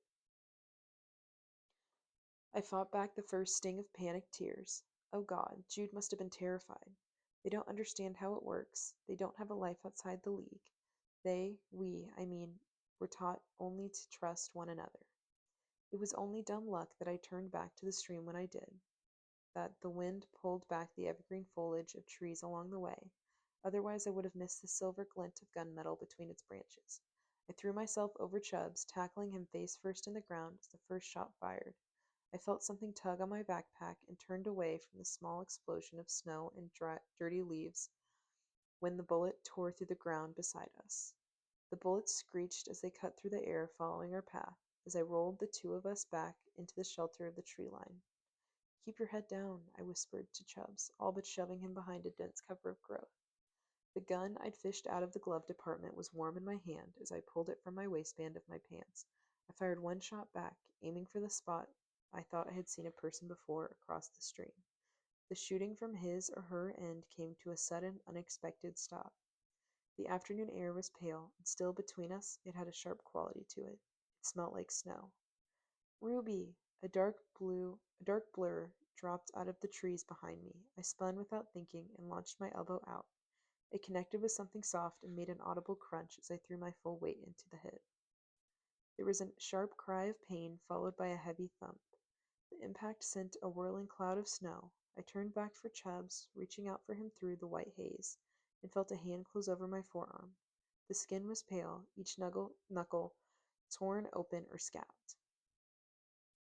I fought back the first sting of panicked tears. Oh God, Jude must have been terrified. They don't understand how it works. They don't have a life outside the League. We, were taught only to trust one another. It was only dumb luck that I turned back to the stream when I did, that the wind pulled back the evergreen foliage of trees along the way. Otherwise, I would have missed the silver glint of gunmetal between its branches. I threw myself over Chubbs, tackling him face first in the ground as the first shot fired. I felt something tug on my backpack and turned away from the small explosion of snow and dirty leaves when the bullet tore through the ground beside us. The bullets screeched as they cut through the air following our path, as I rolled the two of us back into the shelter of the tree line. Keep your head down, I whispered to Chubbs, all but shoving him behind a dense cover of growth. The gun I'd fished out of the glove compartment was warm in my hand as I pulled it from my waistband of my pants. I fired one shot back, aiming for the spot I thought I had seen a person before across the stream. The shooting from his or her end came to a sudden, unexpected stop. The afternoon air was pale, and still between us it had a sharp quality to it. It smelt like snow. Ruby! A dark blur dropped out of the trees behind me. I spun without thinking and launched my elbow out. It connected with something soft and made an audible crunch as I threw my full weight into the hit. There was a sharp cry of pain, followed by a heavy thump. The impact sent a whirling cloud of snow. I turned back for Chubbs, reaching out for him through the white haze, and felt a hand close over my forearm. The skin was pale, each knuckle torn open or scabbed.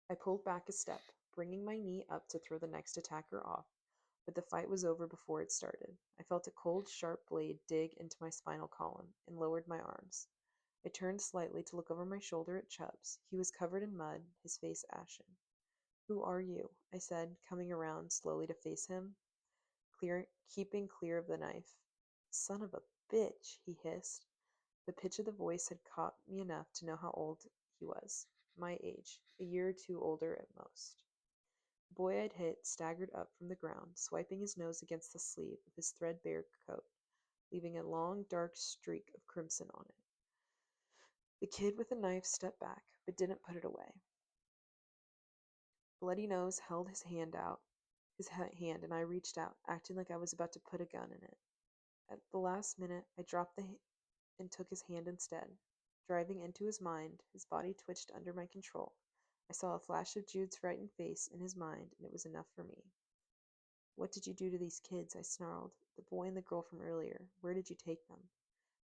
I pulled back a step, bringing my knee up to throw the next attacker off, but the fight was over before it started. I felt a cold, sharp blade dig into my spinal column and lowered my arms. I turned slightly to look over my shoulder at Chubbs. He was covered in mud, his face ashen. Who are you? I said, coming around slowly to face him, keeping clear of the knife. Son of a bitch, he hissed. The pitch of the voice had caught me enough to know how old he was. My age, a year or two older at most. The boy I'd hit staggered up from the ground, swiping his nose against the sleeve of his threadbare coat, leaving a long, dark streak of crimson on it. The kid with the knife stepped back, but didn't put it away. Bloody Nose held his hand, and I reached out, acting like I was about to put a gun in it. At the last minute, I dropped and took his hand instead. Driving into his mind, his body twitched under my control. I saw a flash of Jude's frightened face in his mind, and it was enough for me. What did you do to these kids? I snarled. The boy and the girl from earlier. Where did you take them?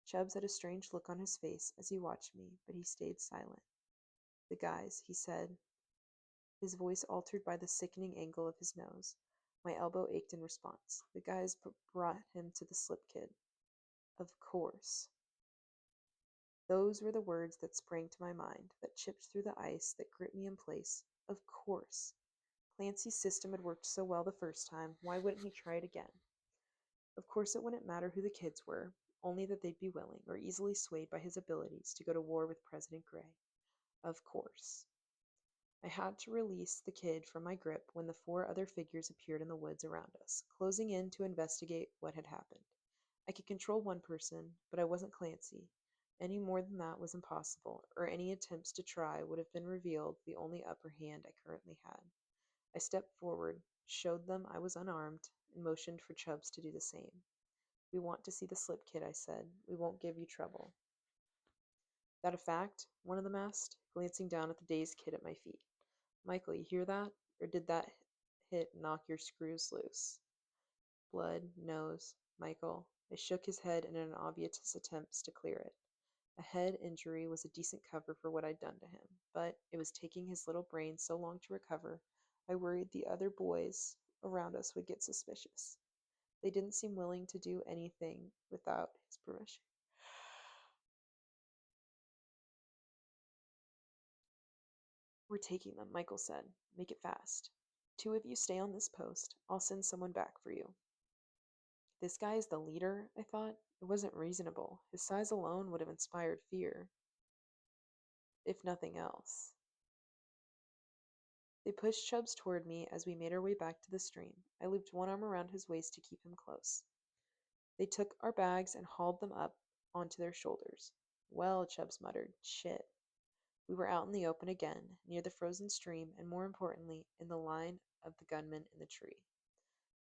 Chubbs had a strange look on his face as he watched me, but he stayed silent. The guys, he said, his voice altered by the sickening angle of his nose. My elbow ached in response. The guys brought him to the slip kid. Of course. Those were the words that sprang to my mind, that chipped through the ice, that gripped me in place. Of course. Clancy's system had worked so well the first time. Why wouldn't he try it again? Of course it wouldn't matter who the kids were, only that they'd be willing, or easily swayed by his abilities, to go to war with President Gray. Of course. I had to release the kid from my grip when the 4 other figures appeared in the woods around us, closing in to investigate what had happened. I could control one person, but I wasn't Clancy. Any more than that was impossible, or any attempts to try would have been revealed the only upper hand I currently had. I stepped forward, showed them I was unarmed, and motioned for Chubbs to do the same. We want to see the slip kid, I said. We won't give you trouble. That a fact? One of them asked, glancing down at the dazed kid at my feet. Michael, you hear that? Or did that hit knock your screws loose? Blood, nose, Michael. I shook his head in an obvious attempt to clear it. A head injury was a decent cover for what I'd done to him, but it was taking his little brain so long to recover, I worried the other boys around us would get suspicious. They didn't seem willing to do anything without his permission. We're taking them, Michael said. Make it fast. Two of you stay on this post. I'll send someone back for you. This guy is the leader, I thought. It wasn't reasonable. His size alone would have inspired fear, if nothing else. They pushed Chubbs toward me as we made our way back to the stream. I looped one arm around his waist to keep him close. They took our bags and hauled them up onto their shoulders. Well, Chubbs muttered, shit. We were out in the open again, near the frozen stream, and more importantly, in the line of the gunmen in the tree.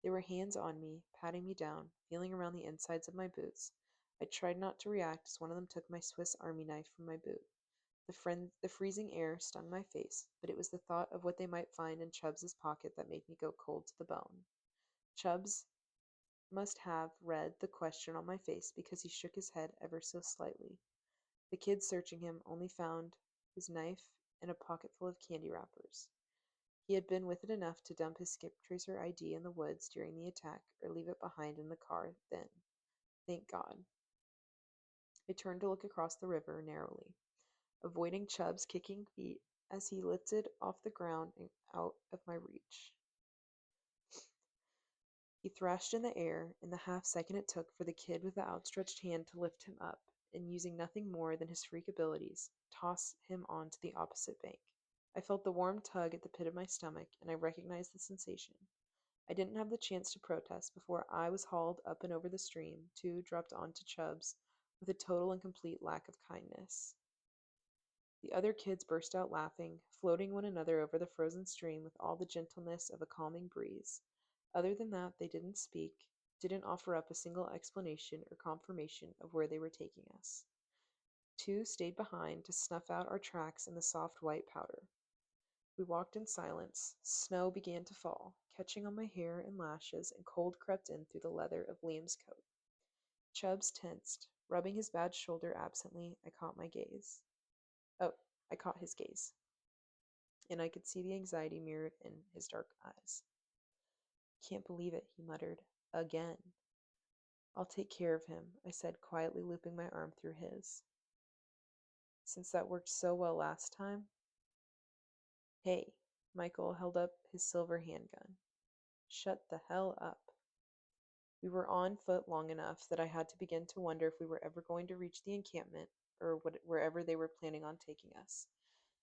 There were hands on me, patting me down, feeling around the insides of my boots. I tried not to react as one of them took my Swiss Army knife from my boot. The freezing air stung my face, but it was the thought of what they might find in Chubbs's pocket that made me go cold to the bone. Chubbs must have read the question on my face because he shook his head ever so slightly. The kids searching him only found his knife and a pocketful of candy wrappers. He had been with it enough to dump his skip tracer ID in the woods during the attack or leave it behind in the car then. Thank God. I turned to look across the river narrowly, avoiding Chubb's kicking feet as he lifted off the ground and out of my reach. He thrashed in the air in the half second it took for the kid with the outstretched hand to lift him up, and using nothing more than his freak abilities, toss him onto the opposite bank. I felt the warm tug at the pit of my stomach, and I recognized the sensation. I didn't have the chance to protest before I was hauled up and over the stream, two dropped onto Chubbs, with a total and complete lack of kindness. The other kids burst out laughing, floating one another over the frozen stream with all the gentleness of a calming breeze. Other than that, they didn't speak, didn't offer up a single explanation or confirmation of where they were taking us. Two stayed behind to snuff out our tracks in the soft white powder. We walked in silence. Snow began to fall, catching on my hair and lashes, and cold crept in through the leather of Liam's coat. Chubbs tensed. Rubbing his bad shoulder absently, I caught his gaze, and I could see the anxiety mirrored in his dark eyes. Can't believe it, he muttered. Again. I'll take care of him, I said, quietly looping my arm through his. Since that worked so well last time? Hey, Michael held up his silver handgun. Shut the hell up. We were on foot long enough that I had to begin to wonder if we were ever going to reach the encampment or wherever they were planning on taking us.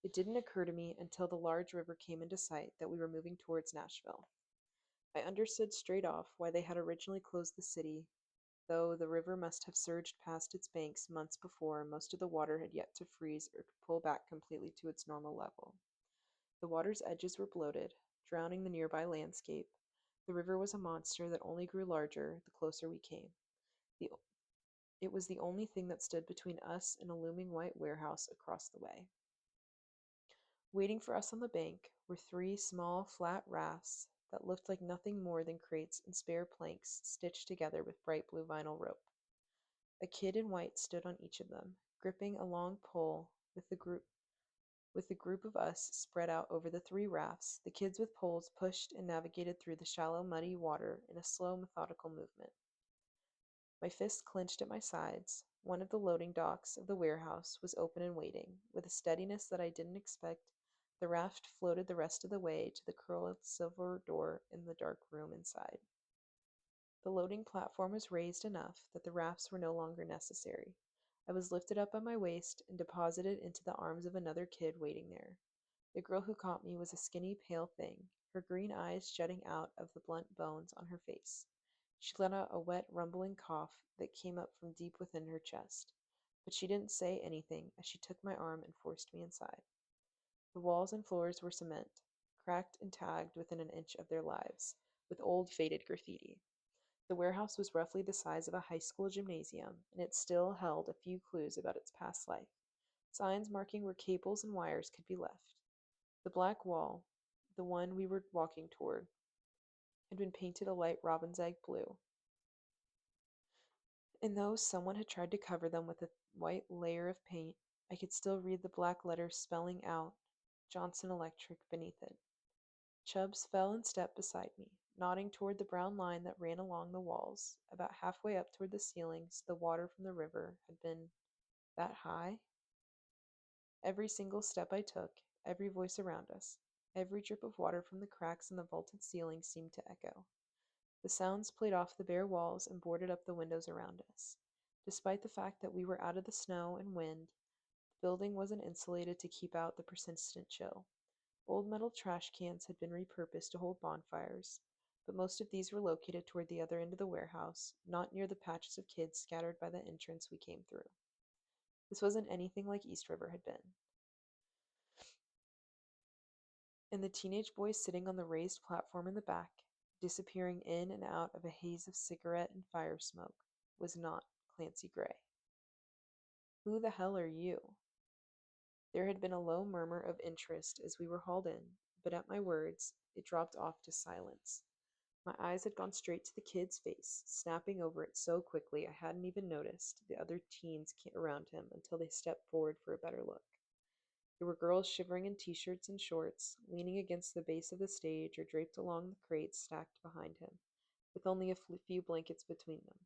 It didn't occur to me until the large river came into sight that we were moving towards Nashville. I understood straight off why they had originally closed the city, though the river must have surged past its banks months before, and most of the water had yet to freeze or pull back completely to its normal level. The water's edges were bloated, drowning the nearby landscape. The river was a monster that only grew larger the closer we came. It was the only thing that stood between us and a looming white warehouse across the way. Waiting for us on the bank were three small, flat rafts that looked like nothing more than crates and spare planks stitched together with bright blue vinyl rope. A kid in white stood on each of them, gripping a long pole with the group of us spread out over the three rafts. The kids with poles pushed and navigated through the shallow, muddy water in a slow, methodical movement. My fists clenched at my sides. One of the loading docks of the warehouse was open and waiting. With a steadiness that I didn't expect, the raft floated the rest of the way to the curled silver door in the dark room inside. The loading platform was raised enough that the rafts were no longer necessary. I was lifted up by my waist and deposited into the arms of another kid waiting there. The girl who caught me was a skinny, pale thing, her green eyes jutting out of the blunt bones on her face. She let out a wet, rumbling cough that came up from deep within her chest, but she didn't say anything as she took my arm and forced me inside. The walls and floors were cement, cracked and tagged within an inch of their lives, with old, faded graffiti. The warehouse was roughly the size of a high school gymnasium, and it still held a few clues about its past life, signs marking where cables and wires could be left. The black wall, the one we were walking toward, had been painted a light robin's egg blue, and though someone had tried to cover them with a white layer of paint, I could still read the black letters spelling out Johnson Electric beneath it. Chubbs fell in step beside me, nodding toward the brown line that ran along the walls, about halfway up toward the ceilings. The water from the river had been that high. Every single step I took, every voice around us. Every drip of water from the cracks in the vaulted ceiling seemed to echo. The sounds played off the bare walls and boarded up the windows around us. Despite the fact that we were out of the snow and wind, the building wasn't insulated to keep out the persistent chill. Old metal trash cans had been repurposed to hold bonfires, but most of these were located toward the other end of the warehouse, not near the patches of kids scattered by the entrance we came through. This wasn't anything like East River had been. And the teenage boy sitting on the raised platform in the back, disappearing in and out of a haze of cigarette and fire smoke, was not Clancy Gray. Who the hell are you? There had been a low murmur of interest as we were hauled in, but at my words, it dropped off to silence. My eyes had gone straight to the kid's face, snapping over it so quickly I hadn't even noticed the other teens around him until they stepped forward for a better look. There were girls shivering in t-shirts and shorts, leaning against the base of the stage or draped along the crates stacked behind him, with only a few blankets between them.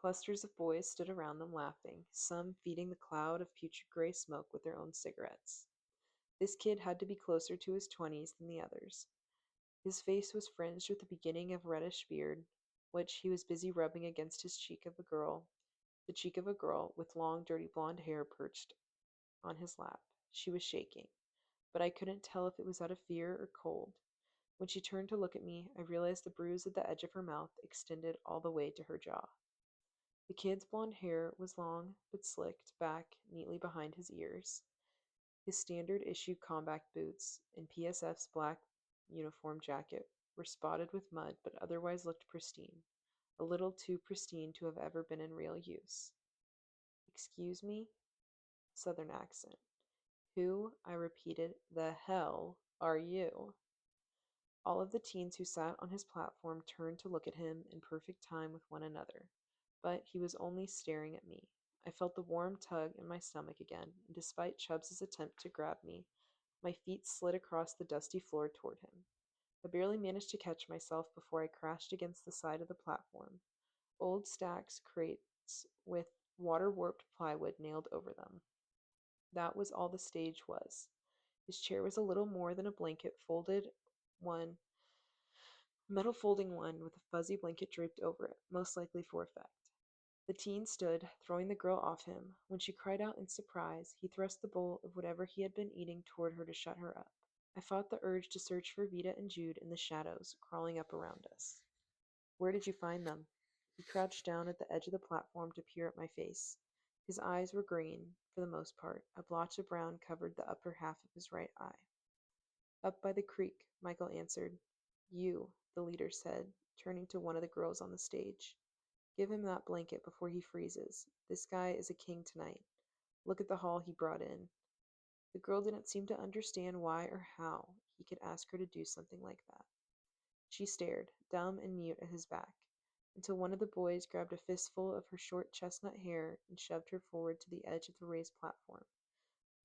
Clusters of boys stood around them laughing, some feeding the cloud of putrid gray smoke with their own cigarettes. This kid had to be closer to his 20s than the others. His face was fringed with the beginning of reddish beard, which he was busy rubbing against the cheek of a girl with long, dirty blonde hair perched on his lap. She was shaking, but I couldn't tell if it was out of fear or cold. When she turned to look at me, I realized the bruise at the edge of her mouth extended all the way to her jaw. The kid's blonde hair was long but slicked back neatly behind his ears. His standard issue combat boots and PSF's black uniform jacket were spotted with mud but otherwise looked pristine, a little too pristine to have ever been in real use. Excuse me? Southern accent. Who, I repeated, the hell are you? All of the teens who sat on his platform turned to look at him in perfect time with one another, but he was only staring at me. I felt the warm tug in my stomach again, and despite Chubbs's attempt to grab me, my feet slid across the dusty floor toward him. I barely managed to catch myself before I crashed against the side of the platform. Old stacks crates with water-warped plywood nailed over them. That was all the stage was. His chair was a little more than a blanket one metal folding one with a fuzzy blanket draped over it, most likely for effect. The teen stood, throwing the girl off him. When she cried out in surprise, he thrust the bowl of whatever he had been eating toward her to shut her up. I fought the urge to search for Vida and Jude in the shadows, crawling up around us. Where did you find them? He crouched down at the edge of the platform to peer at my face. His eyes were green, for the most part. A blotch of brown covered the upper half of his right eye. Up by the creek, Michael answered. You, the leader said, turning to one of the girls on the stage. Give him that blanket before he freezes. This guy is a king tonight. Look at the haul he brought in. The girl didn't seem to understand why or how he could ask her to do something like that. She stared, dumb and mute at his back, until one of the boys grabbed a fistful of her short chestnut hair and shoved her forward to the edge of the raised platform.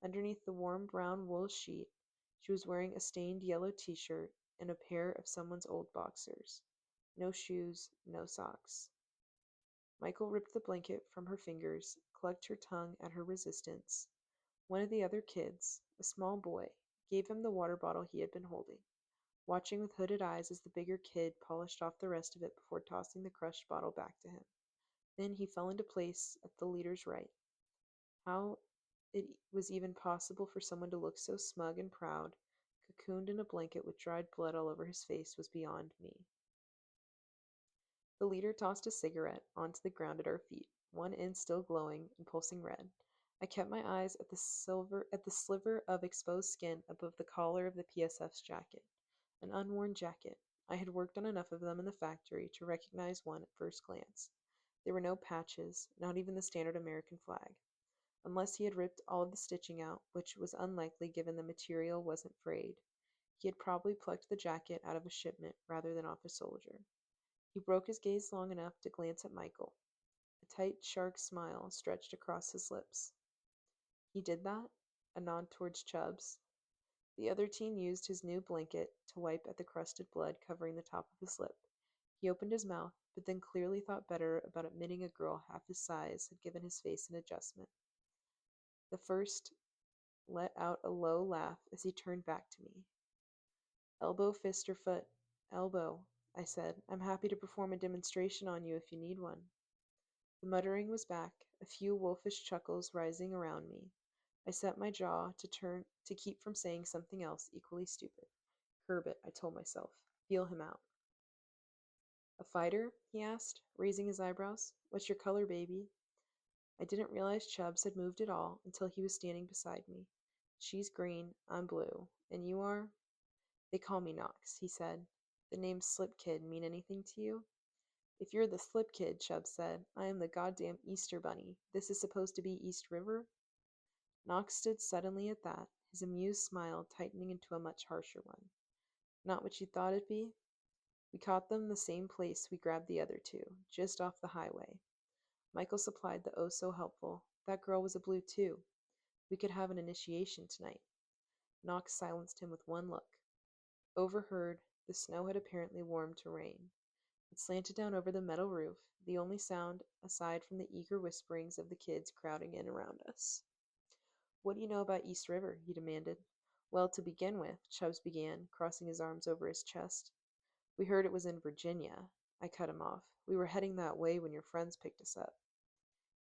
Underneath the warm brown wool sheet, she was wearing a stained yellow t-shirt and a pair of someone's old boxers. No shoes, no socks. Michael ripped the blanket from her fingers, clucked her tongue at her resistance. One of the other kids, a small boy, gave him the water bottle he had been holding, watching with hooded eyes as the bigger kid polished off the rest of it before tossing the crushed bottle back to him. Then he fell into place at the leader's right. How it was even possible for someone to look so smug and proud, cocooned in a blanket with dried blood all over his face, was beyond me. The leader tossed a cigarette onto the ground at our feet, one end still glowing and pulsing red. I kept my eyes at the sliver of exposed skin above the collar of the PSF's jacket. An unworn jacket. I had worked on enough of them in the factory to recognize one at first glance. There were no patches, not even the standard American flag. Unless he had ripped all of the stitching out, which was unlikely given the material wasn't frayed. He had probably plucked the jacket out of a shipment rather than off a soldier. He broke his gaze long enough to glance at Michael. A tight shark smile stretched across his lips. He did that? A nod towards Chubbs. The other teen used his new blanket to wipe at the crusted blood covering the top of his lip. He opened his mouth, but then clearly thought better about admitting a girl half his size had given his face an adjustment. The first let out a low laugh as he turned back to me. Elbow, fist, or foot? Elbow, I said. I'm happy to perform a demonstration on you if you need one. The muttering was back, a few wolfish chuckles rising around me. I set my jaw to keep from saying something else equally stupid. Curb it, I told myself. Feel him out. A fighter? He asked, raising his eyebrows. What's your color, baby? I didn't realize Chubbs had moved at all until he was standing beside me. She's green, I'm blue. And you are? They call me Knox, he said. The name Slip Kid mean anything to you? If you're the Slip Kid, Chubbs said, I am the goddamn Easter Bunny. This is supposed to be East River? Knox stood suddenly at that, his amused smile tightening into a much harsher one. Not what you thought it'd be? We caught them the same place we grabbed the other two, just off the highway. Michael supplied the oh-so-helpful. That girl was a blue, too. We could have an initiation tonight. Knox silenced him with one look. Overheard, the snow had apparently warmed to rain. It slanted down over the metal roof, the only sound aside from the eager whisperings of the kids crowding in around us. What do you know about East River? He demanded. Well, to begin with, Chubbs began, crossing his arms over his chest. We heard it was in Virginia. I cut him off. We were heading that way when your friends picked us up.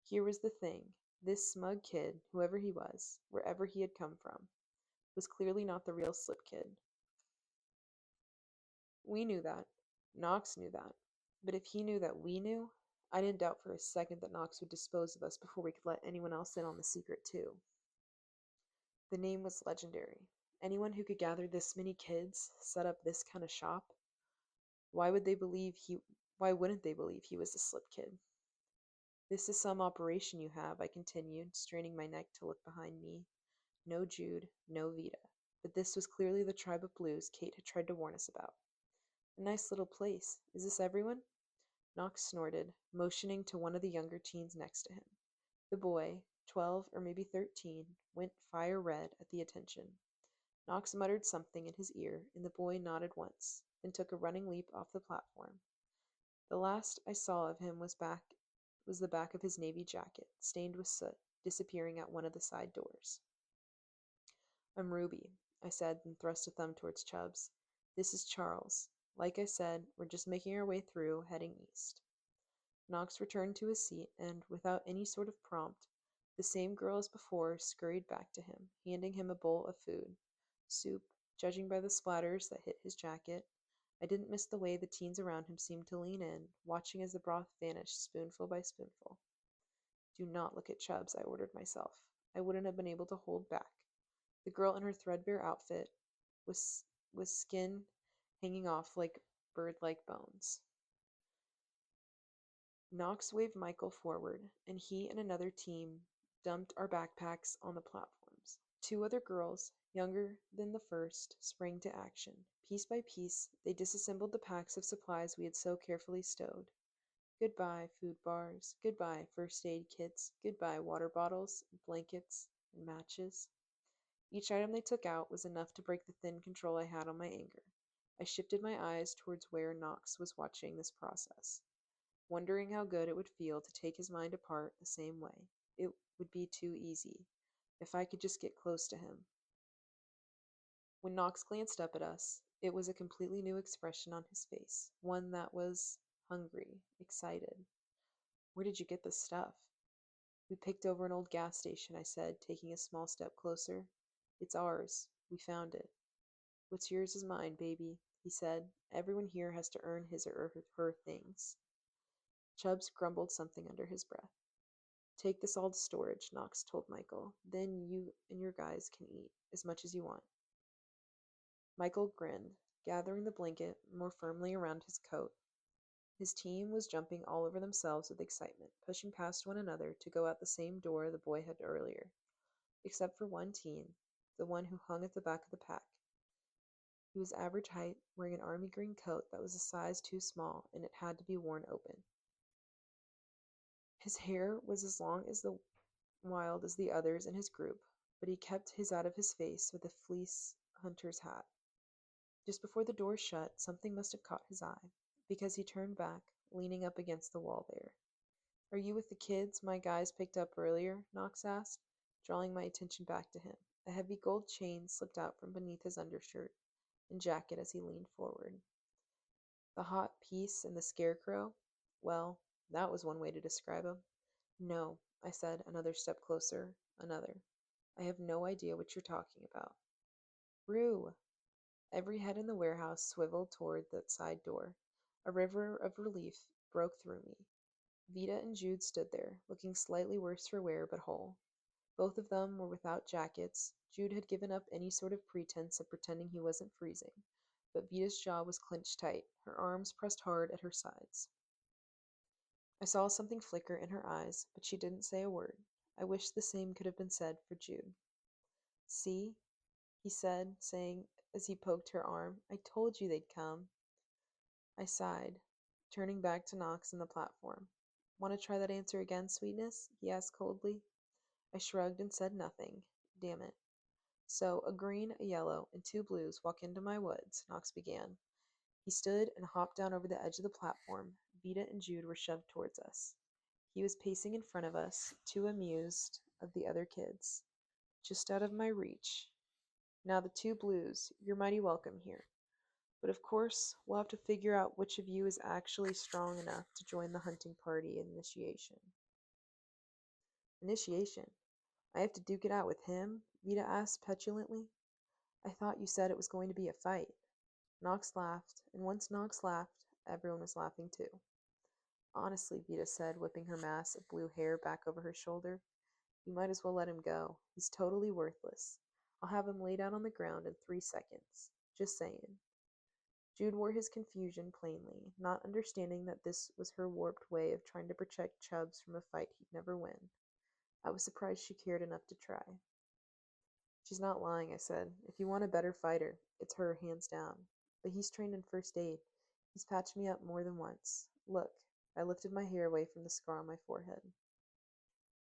Here was the thing. This smug kid, whoever he was, wherever he had come from, was clearly not the real Slip Kid. We knew that. Knox knew that. But if he knew that we knew, I didn't doubt for a second that Knox would dispose of us before we could let anyone else in on the secret, too. The name was legendary. Anyone who could gather this many kids, set up this kind of shop, why wouldn't they believe he was the Slip Kid? This is some operation you have, I continued, straining my neck to look behind me. No Jude, no Vida. But this was clearly the tribe of blues Kate had tried to warn us about. A nice little place. Is this everyone? Knox snorted, motioning to one of the younger teens next to him. The boy, 12 or maybe 13, went fire red at the attention. Knox muttered something in his ear, and the boy nodded once, then took a running leap off the platform. The last I saw of him was the back of his navy jacket, stained with soot, disappearing at one of the side doors. I'm Ruby, I said, and thrust a thumb towards Chubbs. This is Charles. Like I said, we're just making our way through, heading east. Knox returned to his seat, and, without any sort of prompt, the same girl as before scurried back to him, handing him a bowl of food. Soup, judging by the splatters that hit his jacket. I didn't miss the way the teens around him seemed to lean in, watching as the broth vanished spoonful by spoonful. Do not look at Chubbs, I ordered myself. I wouldn't have been able to hold back. The girl in her threadbare outfit was skin hanging off like bird-like bones. Knox waved Michael forward, and he and another team dumped our backpacks on the platforms. Two other girls, younger than the first, sprang to action. Piece by piece, they disassembled the packs of supplies we had so carefully stowed. Goodbye, food bars. Goodbye, first aid kits. Goodbye, water bottles, blankets, and matches. Each item they took out was enough to break the thin control I had on my anger. I shifted my eyes towards where Knox was watching this process, wondering how good it would feel to take his mind apart the same way. It would be too easy, if I could just get close to him. When Knox glanced up at us, it was a completely new expression on his face, one that was hungry, excited. Where did you get this stuff? We picked over an old gas station, I said, taking a small step closer. It's ours. We found it. What's yours is mine, baby, he said. Everyone here has to earn his or her things. Chubbs grumbled something under his breath. Take this all to storage, Knox told Michael. Then you and your guys can eat as much as you want. Michael grinned, gathering the blanket more firmly around his coat. His team was jumping all over themselves with excitement, pushing past one another to go out the same door the boy had earlier, except for one teen, the one who hung at the back of the pack. He was average height, wearing an army green coat that was a size too small, and it had to be worn open. His hair was as long as wild as the others in his group, but he kept his out of his face with a fleece hunter's hat. Just before the door shut, something must have caught his eye, because he turned back, leaning up against the wall there. Are you with the kids my guys picked up earlier? Knox asked, drawing my attention back to him. A heavy gold chain slipped out from beneath his undershirt and jacket as he leaned forward. The hot piece and the scarecrow? Well, that was one way to describe him. No, I said, another step closer, another. I have no idea what you're talking about. Rue! Every head in the warehouse swiveled toward that side door. A river of relief broke through me. Vida and Jude stood there, looking slightly worse for wear but whole. Both of them were without jackets. Jude had given up any sort of pretense of pretending he wasn't freezing, but Vida's jaw was clenched tight, her arms pressed hard at her sides. I saw something flicker in her eyes, but she didn't say a word. I wish the same could have been said for Jude. See? He said, saying as he poked her arm. I told you they'd come. I sighed, turning back to Knox on the platform. Want to try that answer again, sweetness? He asked coldly. I shrugged and said nothing. Damn it. So, a green, a yellow, and two blues walk into my woods, Knox began. He stood and hopped down over the edge of the platform. Vida and Jude were shoved towards us. He was pacing in front of us, too amused of the other kids. Just out of my reach. Now the two blues, you're mighty welcome here. But of course, we'll have to figure out which of you is actually strong enough to join the hunting party initiation. Initiation? I have to duke it out with him? Vida asked petulantly. I thought you said it was going to be a fight. Knox laughed, and once Knox laughed, everyone was laughing too. Honestly, Vida said, whipping her mass of blue hair back over her shoulder, you might as well let him go. He's totally worthless. I'll have him laid out on the ground in 3 seconds. Just saying. Jude wore his confusion plainly, not understanding that this was her warped way of trying to protect Chubbs from a fight he'd never win. I was surprised she cared enough to try. She's not lying, I said. If you want a better fighter, it's her, hands down. But he's trained in first aid. He's patched me up more than once. Look, I lifted my hair away from the scar on my forehead.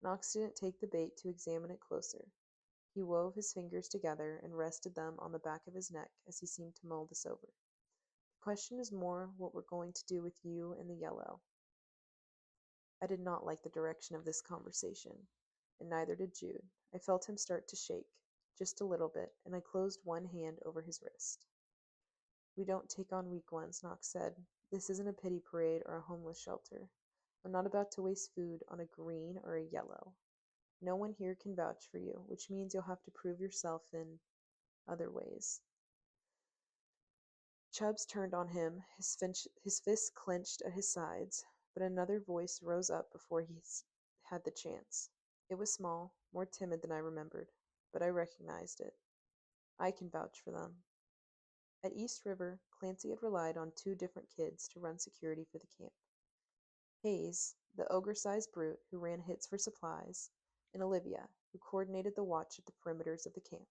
Knox didn't take the bait to examine it closer. He wove his fingers together and rested them on the back of his neck as he seemed to mull this over. The question is more what we're going to do with you and the yellow. I did not like the direction of this conversation, and neither did Jude. I felt him start to shake, just a little bit, and I closed one hand over his wrist. We don't take on weak ones, Knox said. This isn't a pity parade or a homeless shelter. I'm not about to waste food on a green or a yellow. No one here can vouch for you, which means you'll have to prove yourself in other ways. Chubbs turned on him, his fists clenched at his sides, but another voice rose up before he had the chance. It was small, more timid than I remembered, but I recognized it. I can vouch for them. At East River, Clancy had relied on 2 different kids to run security for the camp. Hayes, the ogre-sized brute who ran hits for supplies, and Olivia, who coordinated the watch at the perimeters of the camp.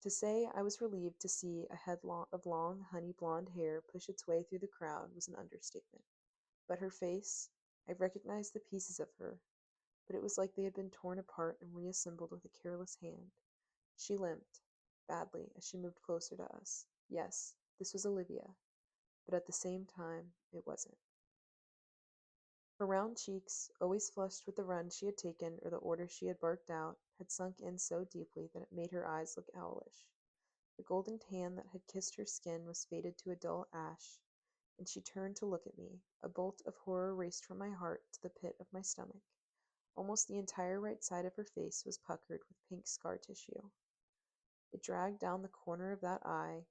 To say I was relieved to see a head of long, honey-blonde hair push its way through the crowd was an understatement. But her face, I recognized the pieces of her, but it was like they had been torn apart and reassembled with a careless hand. She limped, badly, as she moved closer to us. Yes, this was Olivia, but at the same time, it wasn't. Her round cheeks, always flushed with the run she had taken or the orders she had barked out, had sunk in so deeply that it made her eyes look owlish. The golden tan that had kissed her skin was faded to a dull ash, and she turned to look at me. A bolt of horror raced from my heart to the pit of my stomach. Almost the entire right side of her face was puckered with pink scar tissue. It dragged down the corner of that eye,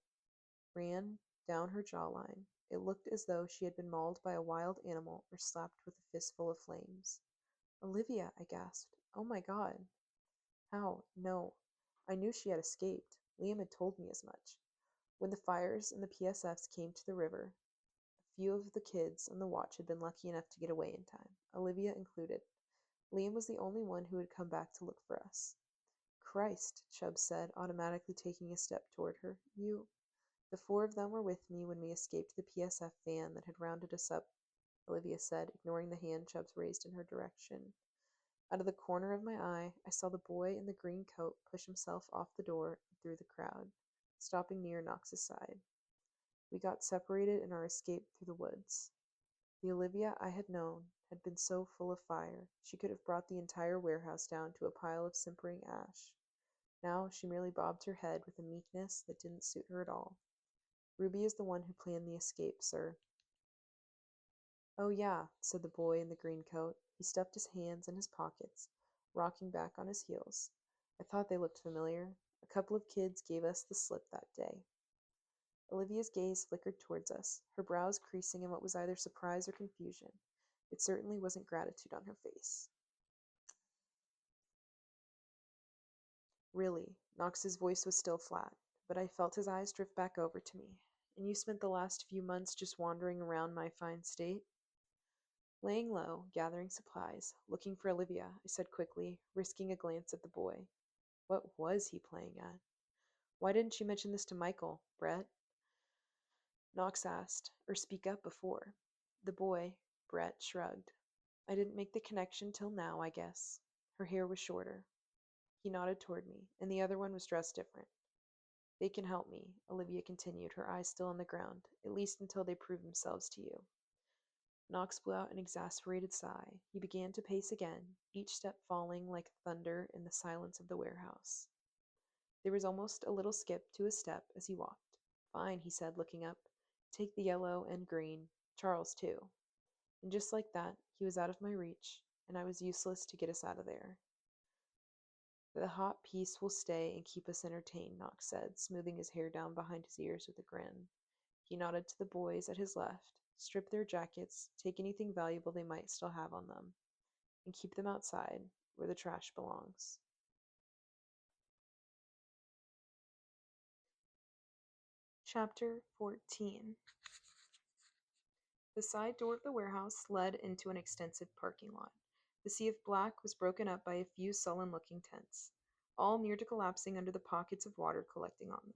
ran down her jawline. It looked as though she had been mauled by a wild animal or slapped with a fistful of flames. Olivia, I gasped. Oh my God. How? No. I knew she had escaped. Liam had told me as much. When the fires and the PSFs came to the river, a few of the kids on the watch had been lucky enough to get away in time, Olivia included. Liam was the only one who had come back to look for us. Christ, Chubb said, automatically taking a step toward her. You. The 4 of them were with me when we escaped the PSF van that had rounded us up, Olivia said, ignoring the hand Chubbs raised in her direction. Out of the corner of my eye, I saw the boy in the green coat push himself off the door and through the crowd, stopping near Knox's side. We got separated in our escape through the woods. The Olivia I had known had been so full of fire, she could have brought the entire warehouse down to a pile of simpering ash. Now she merely bobbed her head with a meekness that didn't suit her at all. Ruby is the one who planned the escape, sir. Oh, yeah, said the boy in the green coat. He stuffed his hands in his pockets, rocking back on his heels. I thought they looked familiar. A couple of kids gave us the slip that day. Olivia's gaze flickered towards us, her brows creasing in what was either surprise or confusion. It certainly wasn't gratitude on her face. Really, Knox's voice was still flat, but I felt his eyes drift back over to me. And you spent the last few months just wandering around my fine state? Laying low, gathering supplies, looking for Olivia, I said quickly, risking a glance at the boy. What was he playing at? Why didn't you mention this to Michael, Brett? Knox asked, or speak up before. The boy, Brett, shrugged. I didn't make the connection till now, I guess. Her hair was shorter. He nodded toward me, and the other one was dressed different. They can help me, Olivia continued, her eyes still on the ground, at least until they prove themselves to you. Knox blew out an exasperated sigh. He began to pace again, each step falling like thunder in the silence of the warehouse. There was almost a little skip to his step as he walked. Fine, he said, looking up. Take the yellow and green. Charles, too. And just like that, he was out of my reach, and I was useless to get us out of there. The hot piece will stay and keep us entertained, Knox said, smoothing his hair down behind his ears with a grin. He nodded to the boys at his left. Strip their jackets, take anything valuable they might still have on them, and keep them outside, where the trash belongs. Chapter 14. The side door of the warehouse led into an extensive parking lot. The sea of black was broken up by a few sullen-looking tents, all near to collapsing under the pockets of water collecting on them.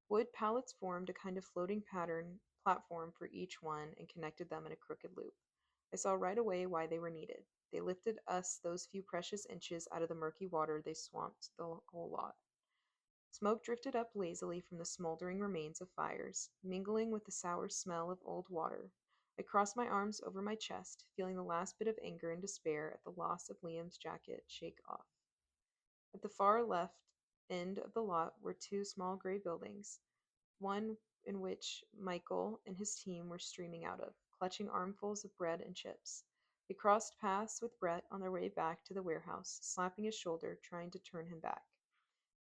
Wood pallets formed a kind of floating pattern platform for each one and connected them in a crooked loop. I saw right away why they were needed. They lifted us those few precious inches out of the murky water they swamped the whole lot. Smoke drifted up lazily from the smoldering remains of fires, mingling with the sour smell of old water. I crossed my arms over my chest, feeling the last bit of anger and despair at the loss of Liam's jacket shake off. At the far left end of the lot were two small gray buildings, one in which Michael and his team were streaming out of, clutching armfuls of bread and chips. They crossed paths with Brett on their way back to the warehouse, slapping his shoulder, trying to turn him back.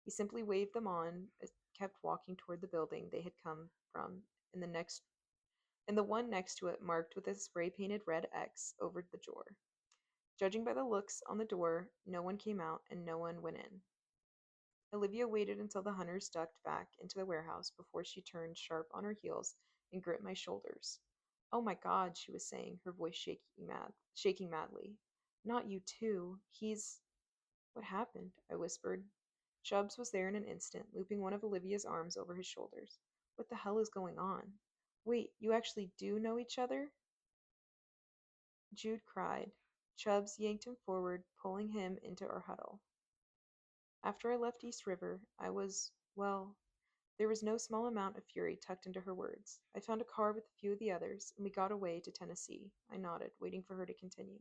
He simply waved them on and kept walking toward the building they had come from, and the one next to it marked with a spray-painted red X over the door. Judging by the looks on the door, no one came out and no one went in. Olivia waited until the hunters ducked back into the warehouse before she turned sharp on her heels and gripped my shoulders. Oh my God, she was saying, her voice shaking madly. Not you too. He's... What happened? I whispered. Chubbs was there in an instant, looping one of Olivia's arms over his shoulders. What the hell is going on? Wait, you actually do know each other? Jude cried. Chubbs yanked him forward, pulling him into our huddle. After I left East River, I was, well, there was no small amount of fury tucked into her words. I found a car with a few of the others, and we got away to Tennessee. I nodded, waiting for her to continue.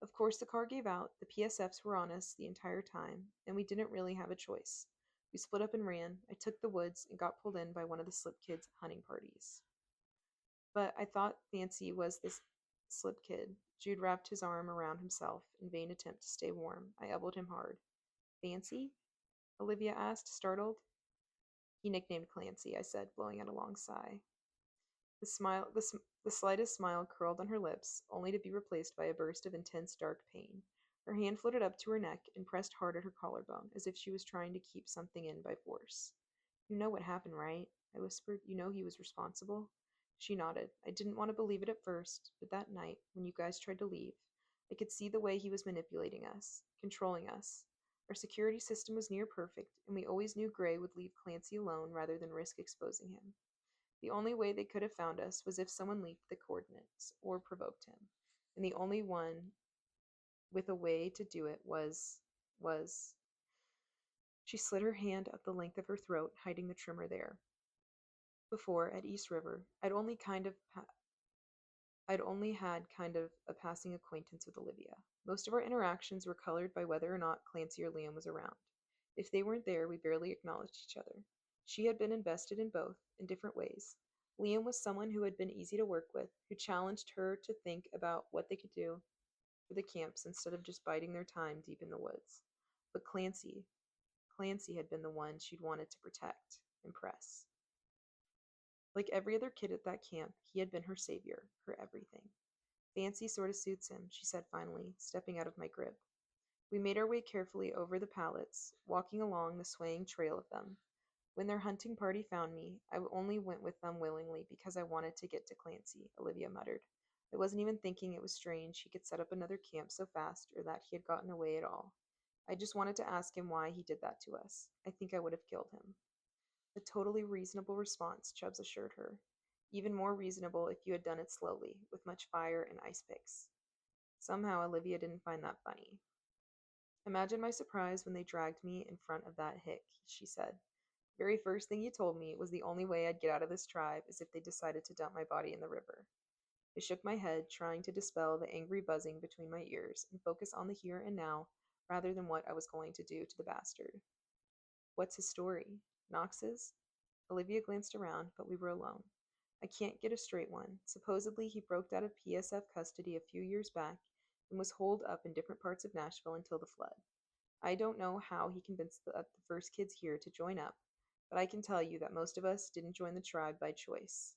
Of course, the car gave out, the PSFs were on us the entire time, and we didn't really have a choice. We split up and ran. I took the woods and got pulled in by one of the slip kids' hunting parties. But I thought Fancy was this slip kid. Jude wrapped his arm around himself in vain attempt to stay warm. I elbowed him hard. Fancy? Olivia asked, startled. He nicknamed Clancy, I said, blowing out a long sigh. The slightest smile curled on her lips, only to be replaced by a burst of intense dark pain. Her hand floated up to her neck and pressed hard at her collarbone, as if she was trying to keep something in by force. You know what happened, right? I whispered. You know he was responsible? She nodded. I didn't want to believe it at first, but that night, when you guys tried to leave, I could see the way he was manipulating us, controlling us. Our security system was near perfect, and we always knew Gray would leave Clancy alone rather than risk exposing him. The only way they could have found us was if someone leaked the coordinates or provoked him. And the only one with a way to do it was... She slid her hand up the length of her throat, hiding the trimmer there. Before, at East River, I'd only had kind of a passing acquaintance with Olivia. Most of our interactions were colored by whether or not Clancy or Liam was around. If they weren't there, we barely acknowledged each other. She had been invested in both, in different ways. Liam was someone who had been easy to work with, who challenged her to think about what they could do for the camps instead of just biding their time deep in the woods. But Clancy had been the one she'd wanted to protect, impress. Like every other kid at that camp, he had been her savior, her everything. Fancy sort of suits him, she said finally, stepping out of my grip. We made our way carefully over the pallets, walking along the swaying trail of them. When their hunting party found me, I only went with them willingly because I wanted to get to Clancy, Olivia muttered. I wasn't even thinking it was strange he could set up another camp so fast or that he had gotten away at all. I just wanted to ask him why he did that to us. I think I would have killed him. A totally reasonable response, Chubbs assured her. Even more reasonable if you had done it slowly, with much fire and ice picks. Somehow Olivia didn't find that funny. Imagine my surprise when they dragged me in front of that hick, she said. The very first thing you told me was the only way I'd get out of this tribe is if they decided to dump my body in the river. I shook my head, trying to dispel the angry buzzing between my ears and focus on the here and now rather than what I was going to do to the bastard. What's his story? Knox's? Olivia glanced around, but we were alone. I can't get a straight one. Supposedly, he broke out of PSF custody a few years back and was holed up in different parts of Nashville until the flood. I don't know how he convinced the first kids here to join up, but I can tell you that most of us didn't join the tribe by choice.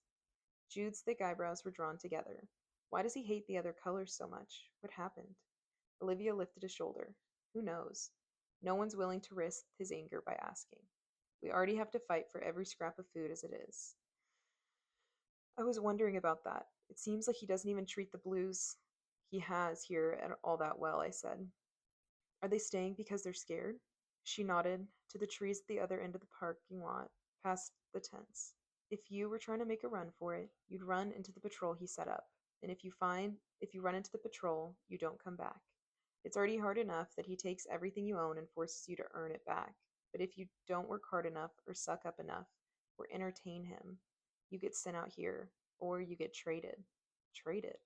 Jude's thick eyebrows were drawn together. Why does he hate the other colors so much? What happened? Olivia lifted a shoulder. Who knows? No one's willing to risk his anger by asking. We already have to fight for every scrap of food as it is. I was wondering about that. It seems like he doesn't even treat the blues he has here at all that well, I said. Are they staying because they're scared? She nodded to the trees at the other end of the parking lot, past the tents. If you were trying to make a run for it, you'd run into the patrol he set up. And if you run into the patrol, you don't come back. It's already hard enough that he takes everything you own and forces you to earn it back. But if you don't work hard enough or suck up enough or entertain him, you get sent out here or you get traded. Traded.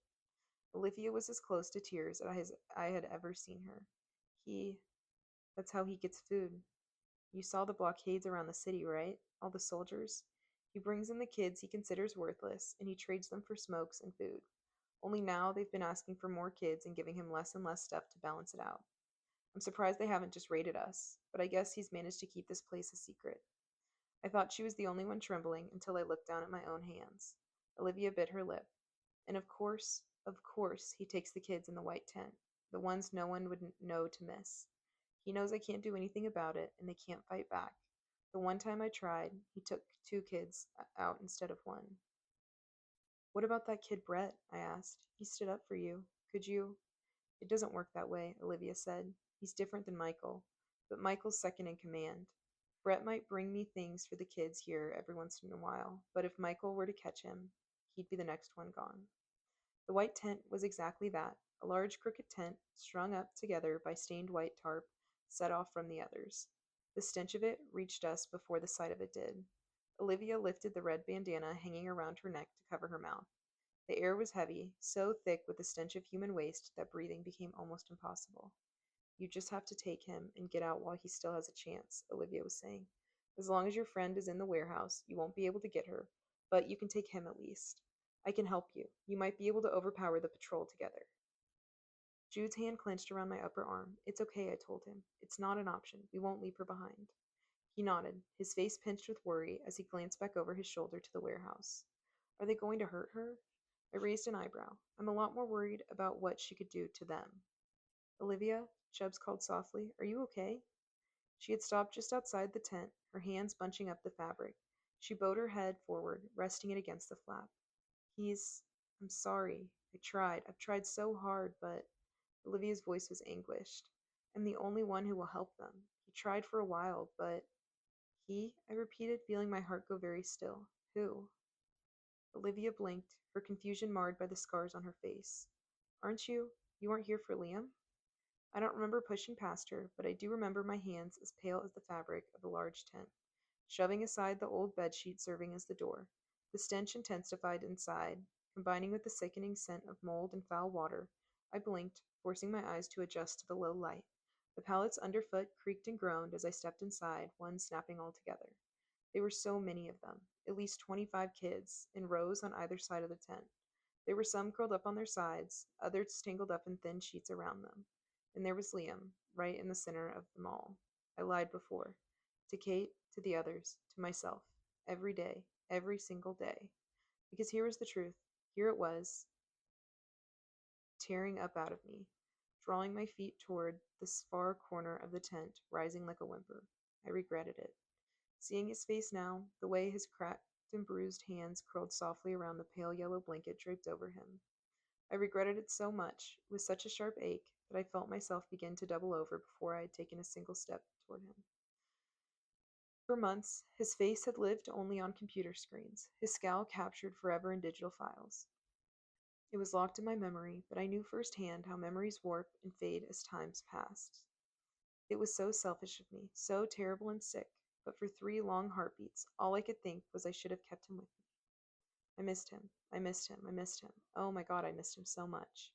Olivia was as close to tears as I had ever seen her. He That's how he gets food. You saw the blockades around the city, right? All the soldiers. He brings in the kids he considers worthless, and he trades them for smokes and food. Only now they've been asking for more kids and giving him less and less stuff to balance it out. I'm surprised they haven't just raided us, but I guess he's managed to keep this place a secret. I thought she was the only one trembling until I looked down at my own hands. Olivia bit her lip. And of course, he takes the kids in the white tent, the ones no one would know to miss. He knows I can't do anything about it, and they can't fight back. The one time I tried, he took two kids out instead of one. What about that kid Brett? I asked. He stood up for you. Could you? It doesn't work that way, Olivia said. He's different than Michael, but Michael's second in command. Brett might bring me things for the kids here every once in a while, but if Michael were to catch him, he'd be the next one gone. The white tent was exactly that, a large crooked tent strung up together by stained white tarp set off from the others. The stench of it reached us before the sight of it did. Olivia lifted the red bandana hanging around her neck to cover her mouth. The air was heavy, so thick with the stench of human waste that breathing became almost impossible. You just have to take him and get out while he still has a chance, Olivia was saying. As long as your friend is in the warehouse, you won't be able to get her, but you can take him at least. I can help you. You might be able to overpower the patrol together. Jude's hand clenched around my upper arm. It's okay, I told him. It's not an option. We won't leave her behind. He nodded, his face pinched with worry as he glanced back over his shoulder to the warehouse. Are they going to hurt her? I raised an eyebrow. I'm a lot more worried about what she could do to them. Olivia, Chubbs called softly, are you okay? She had stopped just outside the tent, her hands bunching up the fabric. She bowed her head forward, resting it against the flap. I'm sorry. I've tried so hard, but Olivia's voice was anguished. I'm the only one who will help them. He tried for a while, but I repeated, feeling my heart go very still. Who? Olivia blinked, her confusion marred by the scars on her face. You aren't here for Liam? I don't remember pushing past her, but I do remember my hands as pale as the fabric of the large tent, shoving aside the old bedsheet serving as the door. The stench intensified inside, combining with the sickening scent of mold and foul water. I blinked, forcing my eyes to adjust to the low light. The pallets underfoot creaked and groaned as I stepped inside, one snapping altogether. There were so many of them, at least 25 kids, in rows on either side of the tent. There were some curled up on their sides, others tangled up in thin sheets around them. And there was Liam, right in the center of them all. I lied before. To Kate, to the others, to myself. Every day, every single day. Because here was the truth. Here it was, tearing up out of me, drawing my feet toward this far corner of the tent, rising like a whimper. I regretted it. Seeing his face now, the way his cracked and bruised hands curled softly around the pale yellow blanket draped over him, I regretted it so much, with such a sharp ache, that I felt myself begin to double over before I had taken a single step toward him. For months, his face had lived only on computer screens, his scowl captured forever in digital files. It was locked in my memory, but I knew firsthand how memories warp and fade as times passed. It was so selfish of me, so terrible and sick, but for 3 long heartbeats, all I could think was I should have kept him with me. I missed him. I missed him. I missed him. Oh my God, I missed him so much.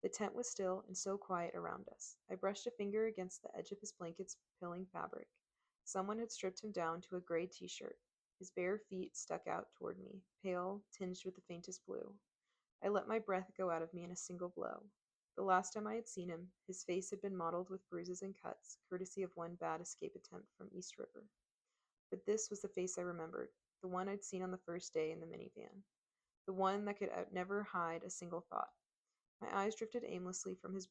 The tent was still and so quiet around us. I brushed a finger against the edge of his blanket's pilling fabric. Someone had stripped him down to a gray t-shirt. His bare feet stuck out toward me, pale, tinged with the faintest blue. I let my breath go out of me in a single blow. The last time I had seen him, his face had been mottled with bruises and cuts, courtesy of one bad escape attempt from East River. But this was the face I remembered, the one I'd seen on the first day in the minivan, the one that could never hide a single thought. My eyes drifted aimlessly from his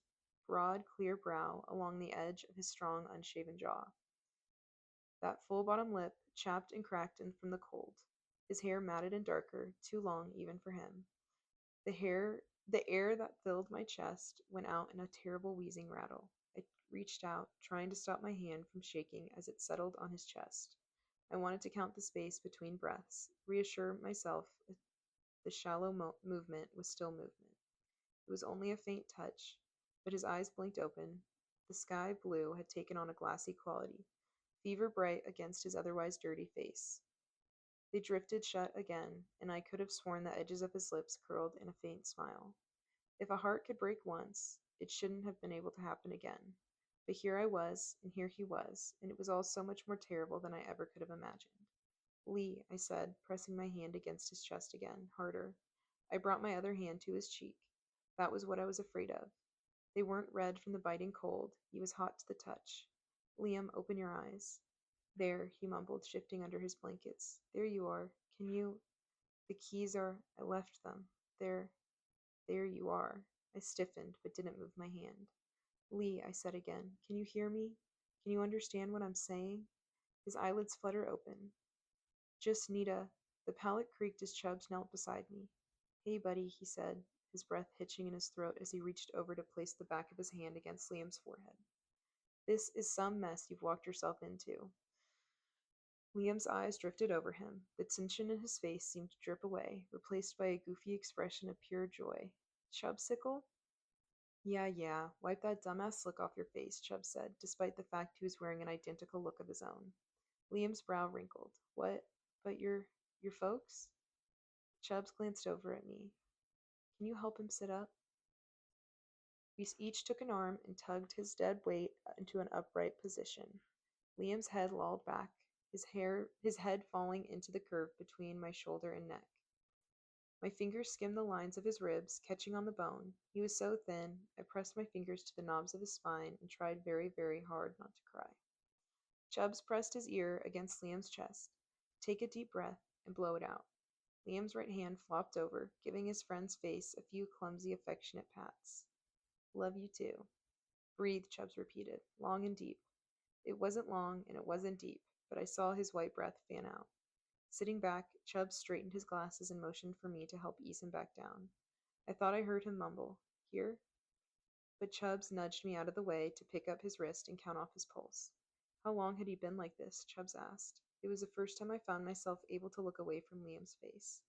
broad, clear brow along the edge of his strong, unshaven jaw. That full bottom lip, chapped and cracked from the cold. His hair matted and darker, too long even for him. The air that filled my chest went out in a terrible wheezing rattle. I reached out, trying to stop my hand from shaking as it settled on his chest. I wanted to count the space between breaths, reassure myself the shallow movement was still movement. It was only a faint touch, but his eyes blinked open. The sky blue had taken on a glassy quality, fever bright against his otherwise dirty face. They drifted shut again, and I could have sworn the edges of his lips curled in a faint smile. If a heart could break once, it shouldn't have been able to happen again. But here I was, and here he was, and it was all so much more terrible than I ever could have imagined. Lee, I said, pressing my hand against his chest again, harder. I brought my other hand to his cheek. That was what I was afraid of. They weren't red from the biting cold. He was hot to the touch. Liam, open your eyes. There, he mumbled, shifting under his blankets. There you are. Can you? The keys are. I left them. There. There you are. I stiffened, but didn't move my hand. Lee, I said again, can you hear me? Can you understand what I'm saying? His eyelids fluttered open. Just Nita. The pallet creaked as Chubbs knelt beside me. Hey, buddy, he said, his breath hitching in his throat as he reached over to place the back of his hand against Liam's forehead. This is some mess you've walked yourself into. Liam's eyes drifted over him. The tension in his face seemed to drip away, replaced by a goofy expression of pure joy. Chubsicle? Yeah, wipe that dumbass look off your face, Chubb said, despite the fact he was wearing an identical look of his own. Liam's brow wrinkled. What? But your folks? Chubbs glanced over at me. Can you help him sit up? We each took an arm and tugged his dead weight into an upright position. Liam's head lolled back, his head falling into the curve between my shoulder and neck. My fingers skimmed the lines of his ribs, catching on the bone. He was so thin, I pressed my fingers to the knobs of his spine and tried very, very hard not to cry. Chubbs pressed his ear against Liam's chest. Take a deep breath and blow it out. Liam's right hand flopped over, giving his friend's face a few clumsy, affectionate pats. Love you too. Breathe, Chubbs repeated, long and deep. It wasn't long and it wasn't deep, but I saw his white breath fan out. Sitting back, Chubbs straightened his glasses and motioned for me to help ease him back down. I thought I heard him mumble, Here? But Chubbs nudged me out of the way to pick up his wrist and count off his pulse. How long had he been like this? Chubbs asked. It was the first time I found myself able to look away from Liam's face.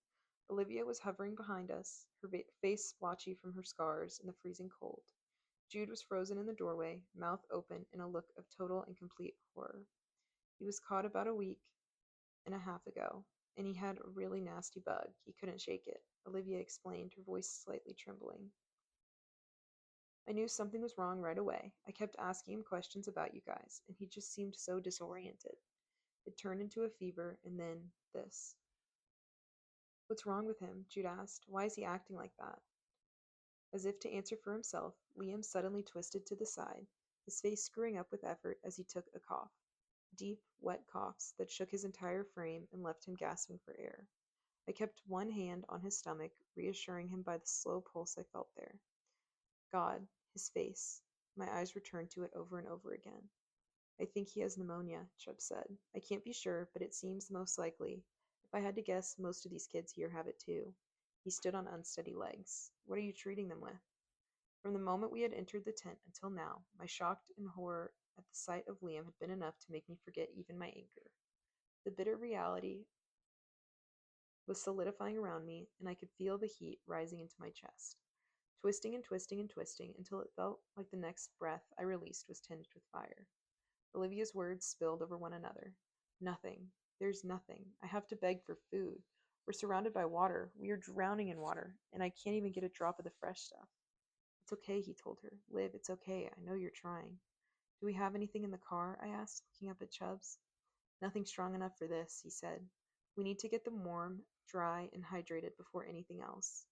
Olivia was hovering behind us, her face splotchy from her scars in the freezing cold. Jude was frozen in the doorway, mouth open in a look of total and complete horror. He was caught about a week and a half ago, and he had a really nasty bug. He couldn't shake it, Olivia explained, her voice slightly trembling. I knew something was wrong right away. I kept asking him questions about you guys, and he just seemed so disoriented. It turned into a fever, and then this. What's wrong with him? Jude asked. Why is he acting like that? As if to answer for himself, Liam suddenly twisted to the side, his face screwing up with effort as he took a cough. Deep, wet coughs that shook his entire frame and left him gasping for air. I kept one hand on his stomach, reassuring him by the slow pulse I felt there. God, his face. My eyes returned to it over and over again. I think he has pneumonia, Chubb said. I can't be sure, but it seems the most likely. If I had to guess, most of these kids here have it too. He stood on unsteady legs. What are you treating them with? From the moment we had entered the tent until now, my shock and horror at the sight of Liam had been enough to make me forget even my anger. The bitter reality was solidifying around me, and I could feel the heat rising into my chest, twisting and twisting and twisting until it felt like the next breath I released was tinged with fire. Olivia's words spilled over one another. Nothing. There's nothing. I have to beg for food. We're surrounded by water. We are drowning in water, and I can't even get a drop of the fresh stuff. It's okay, he told her. Liv, it's okay. I know you're trying. Do we have anything in the car? I asked, looking up at Chubbs. Nothing strong enough for this, he said. We need to get them warm, dry, and hydrated before anything else.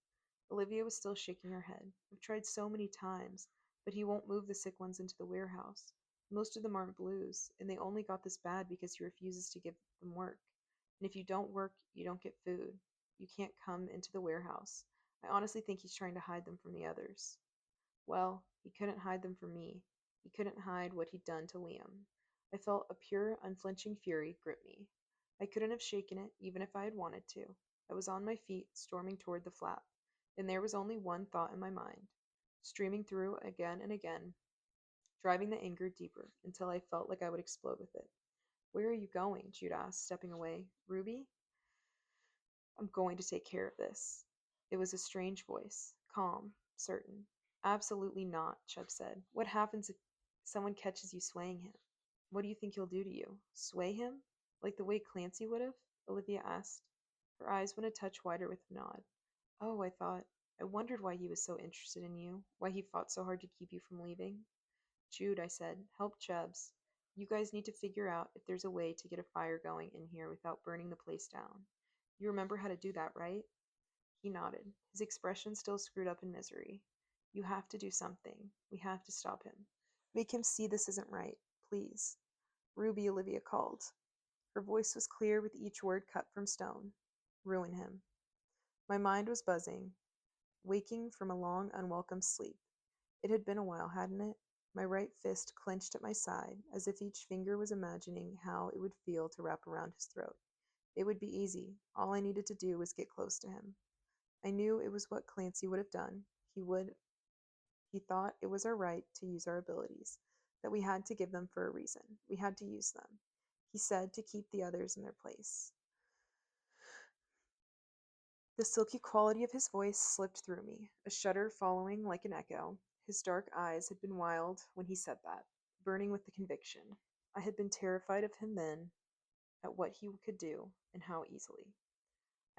Olivia was still shaking her head. I've tried so many times, but he won't move the sick ones into the warehouse. Most of them aren't blues, and they only got this bad because he refuses to give them work. And if you don't work, you don't get food. You can't come into the warehouse. I honestly think he's trying to hide them from the others. Well, he couldn't hide them from me. He couldn't hide what he'd done to Liam. I felt a pure, unflinching fury grip me. I couldn't have shaken it, even if I had wanted to. I was on my feet, storming toward the flap, and there was only one thought in my mind, streaming through again and again, driving the anger deeper until I felt like I would explode with it. Where are you going? Jude asked, stepping away. Ruby? I'm going to take care of this. It was a strange voice, calm, certain. Absolutely not, Chubb said. What happens if someone catches you swaying him? What do you think he'll do to you? Sway him? Like the way Clancy would have? Olivia asked. Her eyes went a touch wider with a nod. Oh, I thought. I wondered why he was so interested in you, why he fought so hard to keep you from leaving. Jude, I said, help Chubbs. You guys need to figure out if there's a way to get a fire going in here without burning the place down. You remember how to do that, right? He nodded, his expression still screwed up in misery. You have to do something. We have to stop him. Make him see this isn't right, please. Ruby, Olivia called. Her voice was clear with each word cut from stone. Ruin him. My mind was buzzing, waking from a long, unwelcome sleep. It had been a while, hadn't it? My right fist clenched at my side, as if each finger was imagining how it would feel to wrap around his throat. It would be easy. All I needed to do was get close to him. I knew it was what Clancy would have done. He thought it was our right to use our abilities, that we had to give them for a reason. We had to use them. He said to keep the others in their place. The silky quality of his voice slipped through me, a shudder following like an echo. His dark eyes had been wild when he said that, burning with the conviction. I had been terrified of him then, at what he could do, and how easily.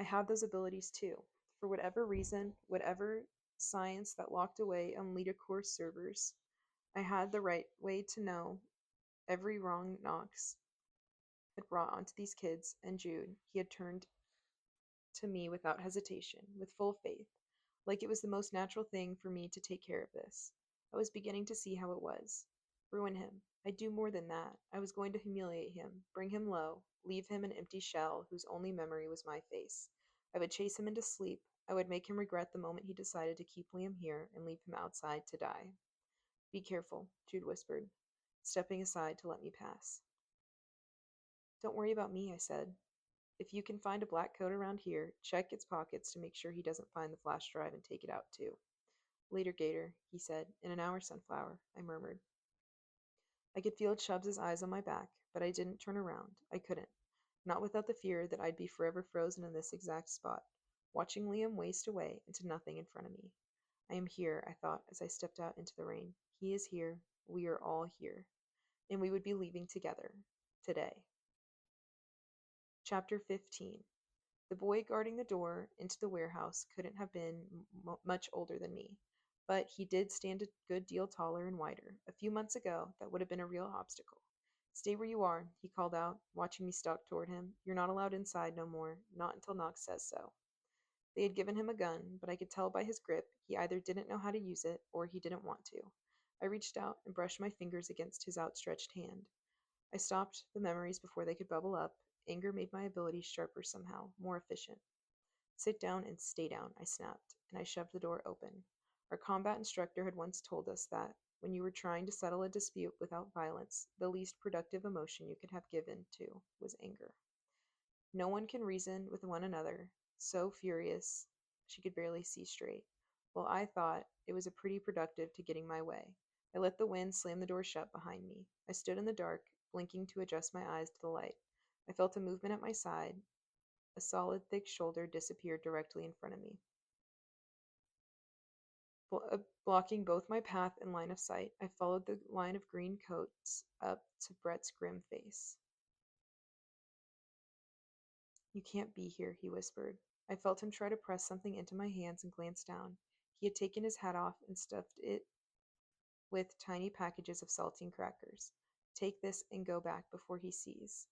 I had those abilities too. For whatever reason, whatever science that locked away on LeaderCore servers, I had the right way to know every wrong Knox had brought onto these kids, and Jude, he had turned to me without hesitation, with full faith, like it was the most natural thing for me to take care of this. I was beginning to see how it was. Ruin him. I'd do more than that. I was going to humiliate him, bring him low, leave him an empty shell whose only memory was my face. I would chase him into sleep. I would make him regret the moment he decided to keep Liam here and leave him outside to die. Be careful, Jude whispered, stepping aside to let me pass. Don't worry about me, I said. If you can find a black coat around here, check its pockets to make sure he doesn't find the flash drive and take it out too. Later, Gator, he said. In an hour, Sunflower, I murmured. I could feel Chubbs' eyes on my back, but I didn't turn around. I couldn't. Not without the fear that I'd be forever frozen in this exact spot, watching Liam waste away into nothing in front of me. I am here, I thought, as I stepped out into the rain. He is here. We are all here. And we would be leaving together. Today. Chapter 15. The boy guarding the door into the warehouse couldn't have been much older than me. But he did stand a good deal taller and wider. A few months ago, that would have been a real obstacle. Stay where you are, he called out, watching me stalk toward him. You're not allowed inside no more, not until Knox says so. They had given him a gun, but I could tell by his grip he either didn't know how to use it or he didn't want to. I reached out and brushed my fingers against his outstretched hand. I stopped the memories before they could bubble up. Anger made my abilities sharper somehow, more efficient. Sit down and stay down, I snapped, and I shoved the door open. Our combat instructor had once told us that, when you were trying to settle a dispute without violence, the least productive emotion you could have given to was anger. No one can reason with one another, so furious she could barely see straight. Well, I thought it was a pretty productive to getting my way. I let the wind slam the door shut behind me. I stood in the dark, blinking to adjust my eyes to the light. I felt a movement at my side. A solid, thick shoulder disappeared directly in front of me, blocking both my path and line of sight. I followed the line of green coats up to Brett's grim face. You can't be here, he whispered. I felt him try to press something into my hands and glanced down. He had taken his hat off and stuffed it with tiny packages of saltine crackers. Take this and go back before he sees.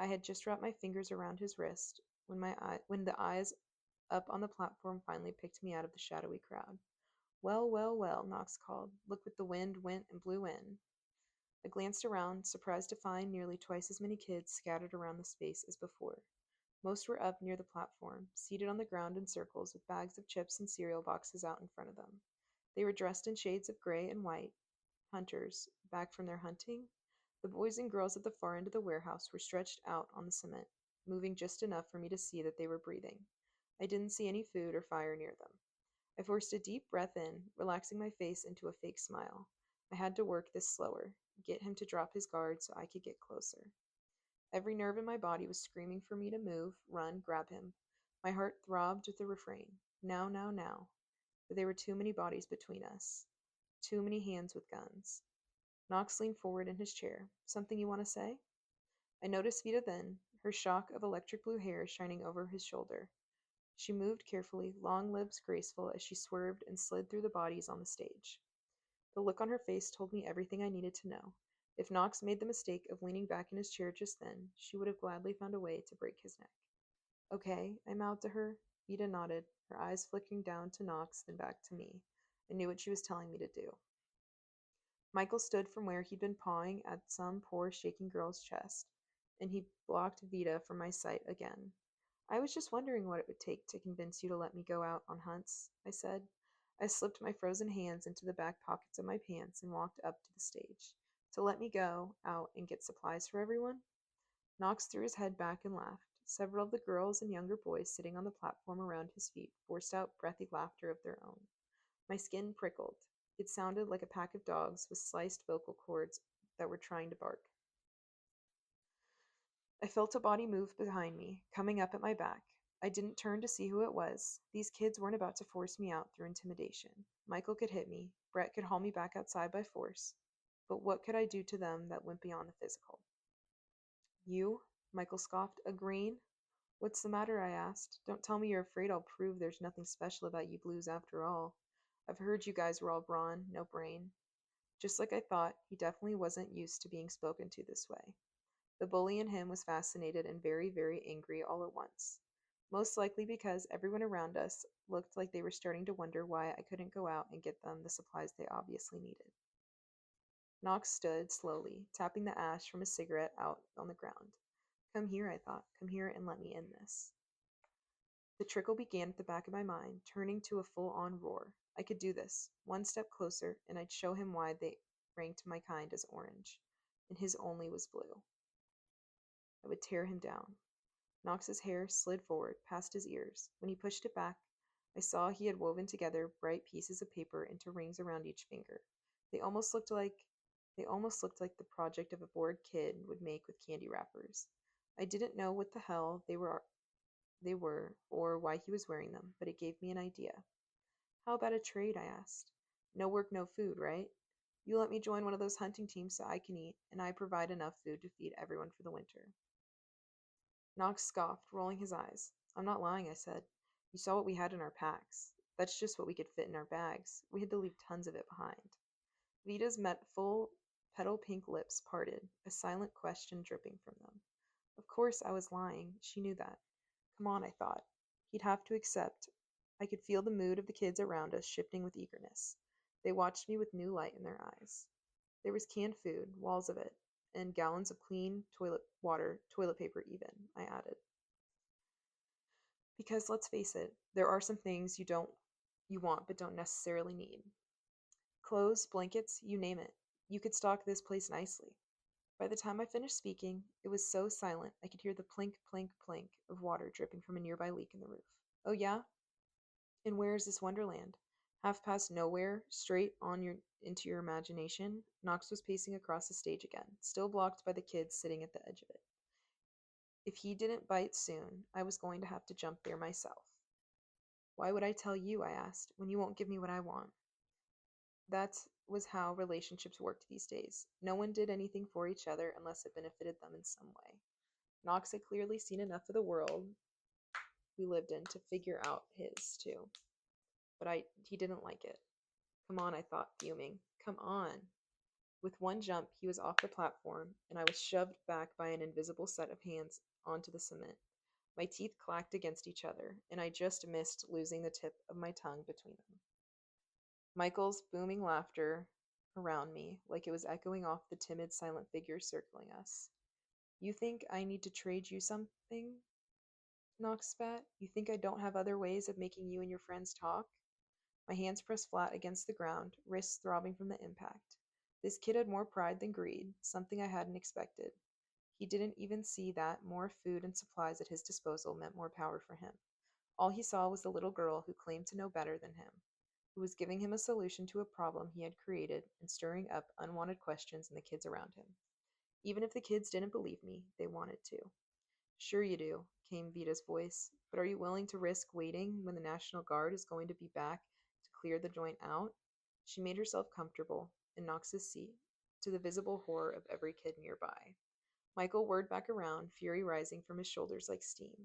I had just wrapped my fingers around his wrist when the eyes up on the platform finally picked me out of the shadowy crowd. Well, well, well, Knox called. Look what the wind went and blew in. I glanced around, surprised to find nearly twice as many kids scattered around the space as before. Most were up near the platform, seated on the ground in circles with bags of chips and cereal boxes out in front of them. They were dressed in shades of gray and white. Hunters, back from their hunting? The boys and girls at the far end of the warehouse were stretched out on the cement, moving just enough for me to see that they were breathing. I didn't see any food or fire near them. I forced a deep breath in, relaxing my face into a fake smile. I had to work this slower, get him to drop his guard so I could get closer. Every nerve in my body was screaming for me to move, run, grab him. My heart throbbed with the refrain. Now, now, now. But there were too many bodies between us. Too many hands with guns. Knox leaned forward in his chair. Something you want to say? I noticed Vita then, her shock of electric blue hair shining over his shoulder. She moved carefully, long lips graceful as she swerved and slid through the bodies on the stage. The look on her face told me everything I needed to know. If Knox made the mistake of leaning back in his chair just then, she would have gladly found a way to break his neck. Okay, I mouthed to her. Vita nodded, her eyes flicking down to Knox, then back to me. I knew what she was telling me to do. Michael stood from where he'd been pawing at some poor shaking girl's chest, and he blocked Vita from my sight again. I was just wondering what it would take to convince you to let me go out on hunts, I said. I slipped my frozen hands into the back pockets of my pants and walked up to the stage. To let me go out and get supplies for everyone? Knox threw his head back and laughed. Several of the girls and younger boys sitting on the platform around his feet forced out breathy laughter of their own. My skin prickled. It sounded like a pack of dogs with sliced vocal cords that were trying to bark. I felt a body move behind me, coming up at my back. I didn't turn to see who it was. These kids weren't about to force me out through intimidation. Michael could hit me. Brett could haul me back outside by force. But what could I do to them that went beyond the physical? You? Michael scoffed. A green? What's the matter? I asked. Don't tell me you're afraid I'll prove there's nothing special about you blues after all. I've heard you guys were all brawn, no brain. Just like I thought, he definitely wasn't used to being spoken to this way. The bully in him was fascinated and very, very angry all at once. Most likely because everyone around us looked like they were starting to wonder why I couldn't go out and get them the supplies they obviously needed. Knox stood slowly, tapping the ash from his cigarette out on the ground. Come here, I thought. Come here and let me in this. The trickle began at the back of my mind, turning to a full-on roar. I could do this. One step closer, and I'd show him why they ranked my kind as orange, and his only was blue. I would tear him down. Knox's hair slid forward, past his ears. When he pushed it back, I saw he had woven together bright pieces of paper into rings around each finger. They almost looked like the project of a bored kid would make with candy wrappers. I didn't know what the hell they were or why he was wearing them, but it gave me an idea. How about a trade? I asked. No work, no food, right? You let me join one of those hunting teams so I can eat, and I provide enough food to feed everyone for the winter. Knox scoffed, rolling his eyes. I'm not lying, I said. You saw what we had in our packs. That's just what we could fit in our bags. We had to leave tons of it behind. Vita's met full petal pink lips parted, a silent question dripping from them. Of course I was lying. She knew that. Come on, I thought. He'd have to accept. I could feel the mood of the kids around us shifting with eagerness. They watched me with new light in their eyes. There was canned food, walls of it, and gallons of clean toilet water, toilet paper even, I added. Because let's face it, there are some things you want but don't necessarily need. Clothes, blankets, you name it. You could stock this place nicely. By the time I finished speaking, it was so silent I could hear the plink, plink, plink of water dripping from a nearby leak in the roof. Oh yeah? And where is this wonderland? Half past nowhere, straight on into your imagination, Knox was pacing across the stage again, still blocked by the kids sitting at the edge of it. If he didn't bite soon, I was going to have to jump there myself. Why would I tell you, I asked, when you won't give me what I want? That was how relationships worked these days. No one did anything for each other unless it benefited them in some way. Knox had clearly seen enough of the world we lived in to figure out his, too. But he didn't like it. Come on, I thought, fuming. Come on. With one jump, he was off the platform, and I was shoved back by an invisible set of hands onto the cement. My teeth clacked against each other, and I just missed losing the tip of my tongue between them. Michael's booming laughter around me, like it was echoing off the timid, silent figures circling us. You think I need to trade you something? Knox spat. You think I don't have other ways of making you and your friends talk? My hands pressed flat against the ground, wrists throbbing from the impact. This kid had more pride than greed, something I hadn't expected. He didn't even see that more food and supplies at his disposal meant more power for him. All he saw was the little girl who claimed to know better than him, who was giving him a solution to a problem he had created and stirring up unwanted questions in the kids around him. Even if the kids didn't believe me, they wanted to. Sure you do, came Vita's voice, but are you willing to risk waiting when the National Guard is going to be back to clear the joint out? She made herself comfortable in Knox's seat, to the visible horror of every kid nearby. Michael whirred back around, fury rising from his shoulders like steam.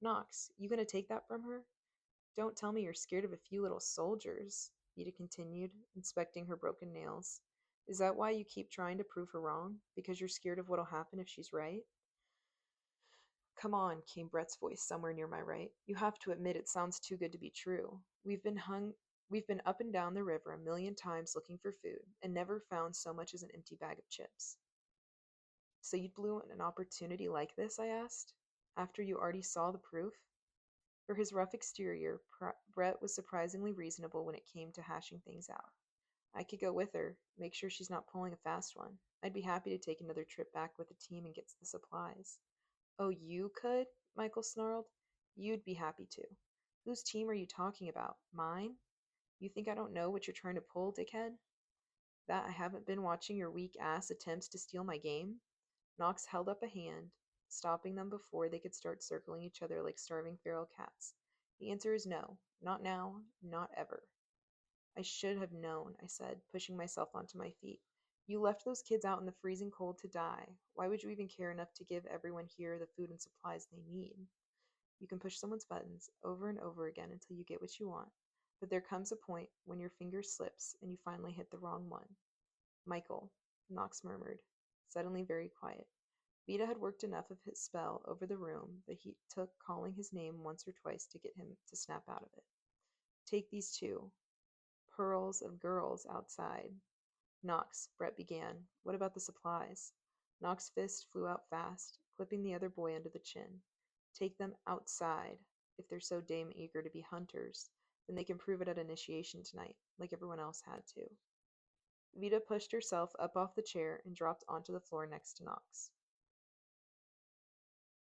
Knox, you gonna take that from her? Don't tell me you're scared of a few little soldiers, Vita continued, inspecting her broken nails. Is that why you keep trying to prove her wrong? Because you're scared of what'll happen if she's right? Come on, came Brett's voice somewhere near my right. You have to admit it sounds too good to be true. We've been up and down the river a million times looking for food, and never found so much as an empty bag of chips. So you'd blew an opportunity like this? I asked, after you already saw the proof? For his rough exterior, Brett was surprisingly reasonable when it came to hashing things out. I could go with her, make sure she's not pulling a fast one. I'd be happy to take another trip back with the team and get the supplies. Oh, you could? Michael snarled. You'd be happy to. Whose team are you talking about? Mine? You think I don't know what you're trying to pull, dickhead? That I haven't been watching your weak ass attempts to steal my game? Knox held up a hand, stopping them before they could start circling each other like starving feral cats. The answer is no. Not now, not ever. I should have known, I said, pushing myself onto my feet. You left those kids out in the freezing cold to die. Why would you even care enough to give everyone here the food and supplies they need? You can push someone's buttons over and over again until you get what you want, but there comes a point when your finger slips and you finally hit the wrong one. Michael, Knox murmured, suddenly very quiet. Vita had worked enough of his spell over the room that he took calling his name once or twice to get him to snap out of it. Take these two. Pearls of girls outside. Knox, Brett began. What about the supplies? Knox's fist flew out fast, clipping the other boy under the chin. Take them outside. If they're so damn eager to be hunters, then they can prove it at initiation tonight, like everyone else had to. Vita pushed herself up off the chair and dropped onto the floor next to Knox.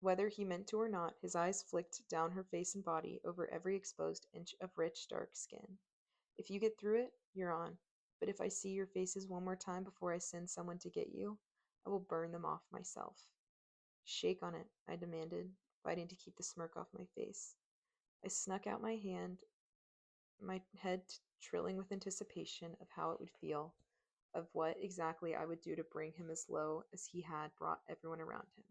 Whether he meant to or not, his eyes flicked down her face and body over every exposed inch of rich, dark skin. If you get through it, you're on. But if I see your faces one more time before I send someone to get you, I will burn them off myself. Shake on it, I demanded, fighting to keep the smirk off my face. I snuck out my hand, my head trilling with anticipation of how it would feel, of what exactly I would do to bring him as low as he had brought everyone around him.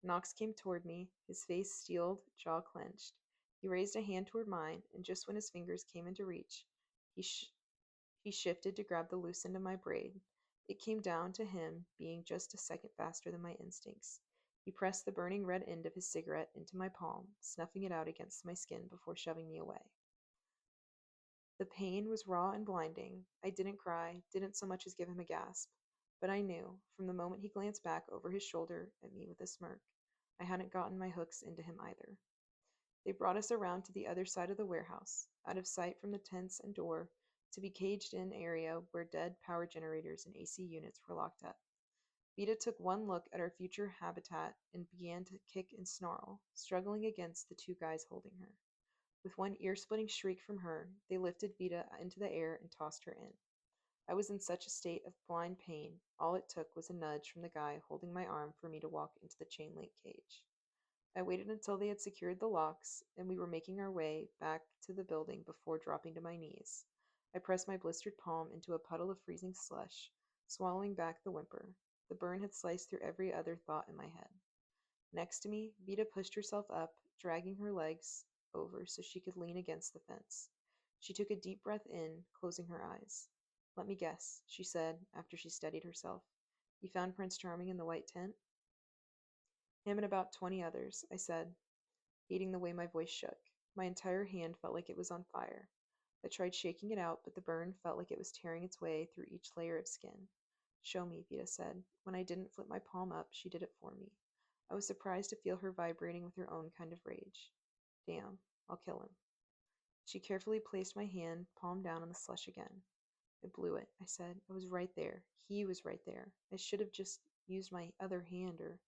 Knox came toward me, his face steeled, jaw clenched. He raised a hand toward mine, and just when his fingers came into reach, he, sh- he shifted to grab the loose end of my braid. It came down to him being just a second faster than my instincts. He pressed the burning red end of his cigarette into my palm, snuffing it out against my skin before shoving me away. The pain was raw and blinding. I didn't cry, didn't so much as give him a gasp. But I knew, from the moment he glanced back over his shoulder at me with a smirk, I hadn't gotten my hooks into him either. They brought us around to the other side of the warehouse, out of sight from the tents and door, to be caged in area where dead power generators and AC units were locked up. Vita took one look at our future habitat and began to kick and snarl, struggling against the two guys holding her. With one ear-splitting shriek from her, they lifted Vita into the air and tossed her in. I was in such a state of blind pain, all it took was a nudge from the guy holding my arm for me to walk into the chain-link cage. I waited until they had secured the locks, and we were making our way back to the building before dropping to my knees. I pressed my blistered palm into a puddle of freezing slush, swallowing back the whimper. The burn had sliced through every other thought in my head. Next to me, Vita pushed herself up, dragging her legs over so she could lean against the fence. She took a deep breath in, closing her eyes. "Let me guess," she said, after she steadied herself. "You found Prince Charming in the white tent?" "Him and about 20 others," I said, hating the way my voice shook. My entire hand felt like it was on fire. I tried shaking it out, but the burn felt like it was tearing its way through each layer of skin. "Show me," Vita said. When I didn't flip my palm up, she did it for me. I was surprised to feel her vibrating with her own kind of rage. "Damn, I'll kill him." She carefully placed my hand, palm down, on the slush again. "I blew it," I said. "I was right there. He was right there. I should have just used my other hand or—"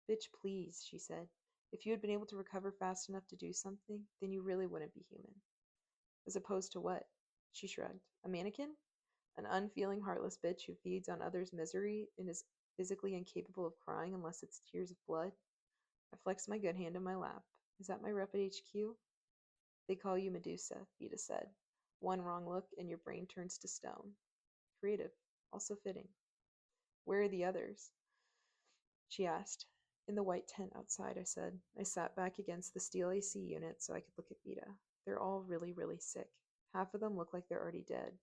"Bitch, please," she said. "If you had been able to recover fast enough to do something, then you really wouldn't be human." "As opposed to what?" She shrugged. "A mannequin? An unfeeling, heartless bitch who feeds on others' misery and is physically incapable of crying unless it's tears of blood?" I flexed my good hand in my lap. "Is that my rep at HQ?" "They call you Medusa," Vita said. "One wrong look and your brain turns to stone." Creative. Also fitting. "Where are the others?" she asked. "In the white tent outside," I said. I sat back against the steel AC unit so I could look at Vita. "They're all really, really sick. Half of them look like they're already dead."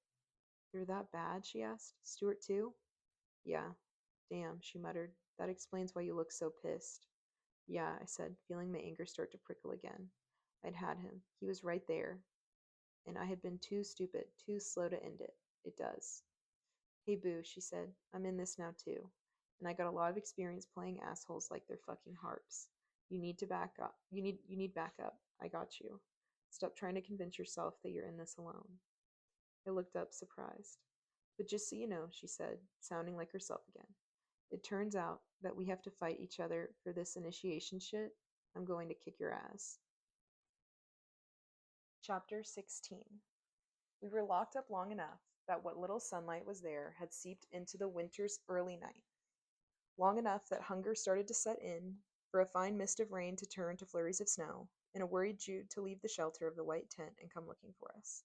"They're that bad?" she asked. "Stuart too?" "Yeah." "Damn," she muttered. "That explains why you look so pissed." "Yeah," I said, feeling my anger start to prickle again. I'd had him. He was right there. And I had been too stupid, too slow to end it. It does. "Hey Boo," she said. "I'm in this now too. And I got a lot of experience playing assholes like they're fucking harps. You need to back up. You need backup. I got you. Stop trying to convince yourself that you're in this alone." I looked up, surprised. "But just so you know," she said, sounding like herself again, "it turns out that we have to fight each other for this initiation shit. I'm going to kick your ass." Chapter 16. We were locked up long enough that what little sunlight was there had seeped into the winter's early night. Long enough that hunger started to set in, for a fine mist of rain to turn to flurries of snow, and a worried Jude to leave the shelter of the white tent and come looking for us.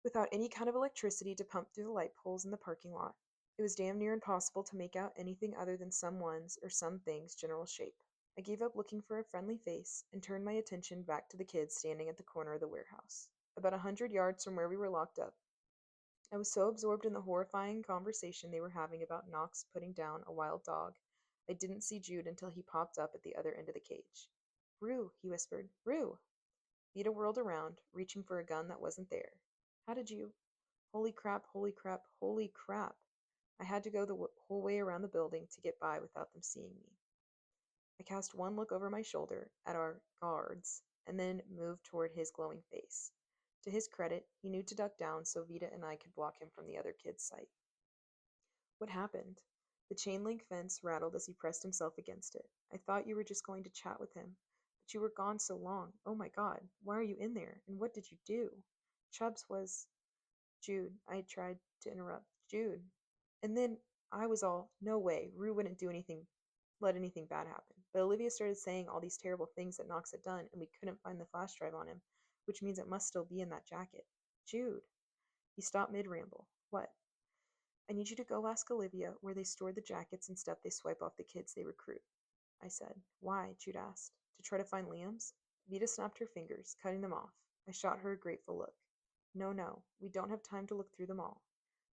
Without any kind of electricity to pump through the light poles in the parking lot, it was damn near impossible to make out anything other than someone's or something's general shape. I gave up looking for a friendly face and turned my attention back to the kids standing at the corner of the warehouse, about 100 yards from where we were locked up. I was so absorbed in the horrifying conversation they were having about Knox putting down a wild dog, I didn't see Jude until he popped up at the other end of the cage. "Rue," he whispered. "Rue!" Vita whirled around, reaching for a gun that wasn't there. "How did you—" Holy crap, holy crap, holy crap. I had to go the whole way around the building to get by without them seeing me. I cast one look over my shoulder at our guards and then moved toward his glowing face. To his credit, he knew to duck down so Vita and I could block him from the other kid's sight. "What happened?" The chain-link fence rattled as he pressed himself against it. "I thought you were just going to chat with him. But you were gone so long. Oh my God, why are you in there? And what did you do?" "Chubbs was—" "Jude," I tried to interrupt. "Jude." And then I was all, "No way, Rue wouldn't let anything bad happen." But Olivia started saying all these terrible things that Knox had done, and we couldn't find the flash drive on him, which means it must still be in that jacket. "Jude." He stopped mid-ramble. "What?" "I need you to go ask Olivia where they stored the jackets and stuff they swipe off the kids they recruit," I said. "Why?" Jude asked. "To try to find Liam's?" Vita snapped her fingers, cutting them off. I shot her a grateful look. No, no, we don't have time to look through them all.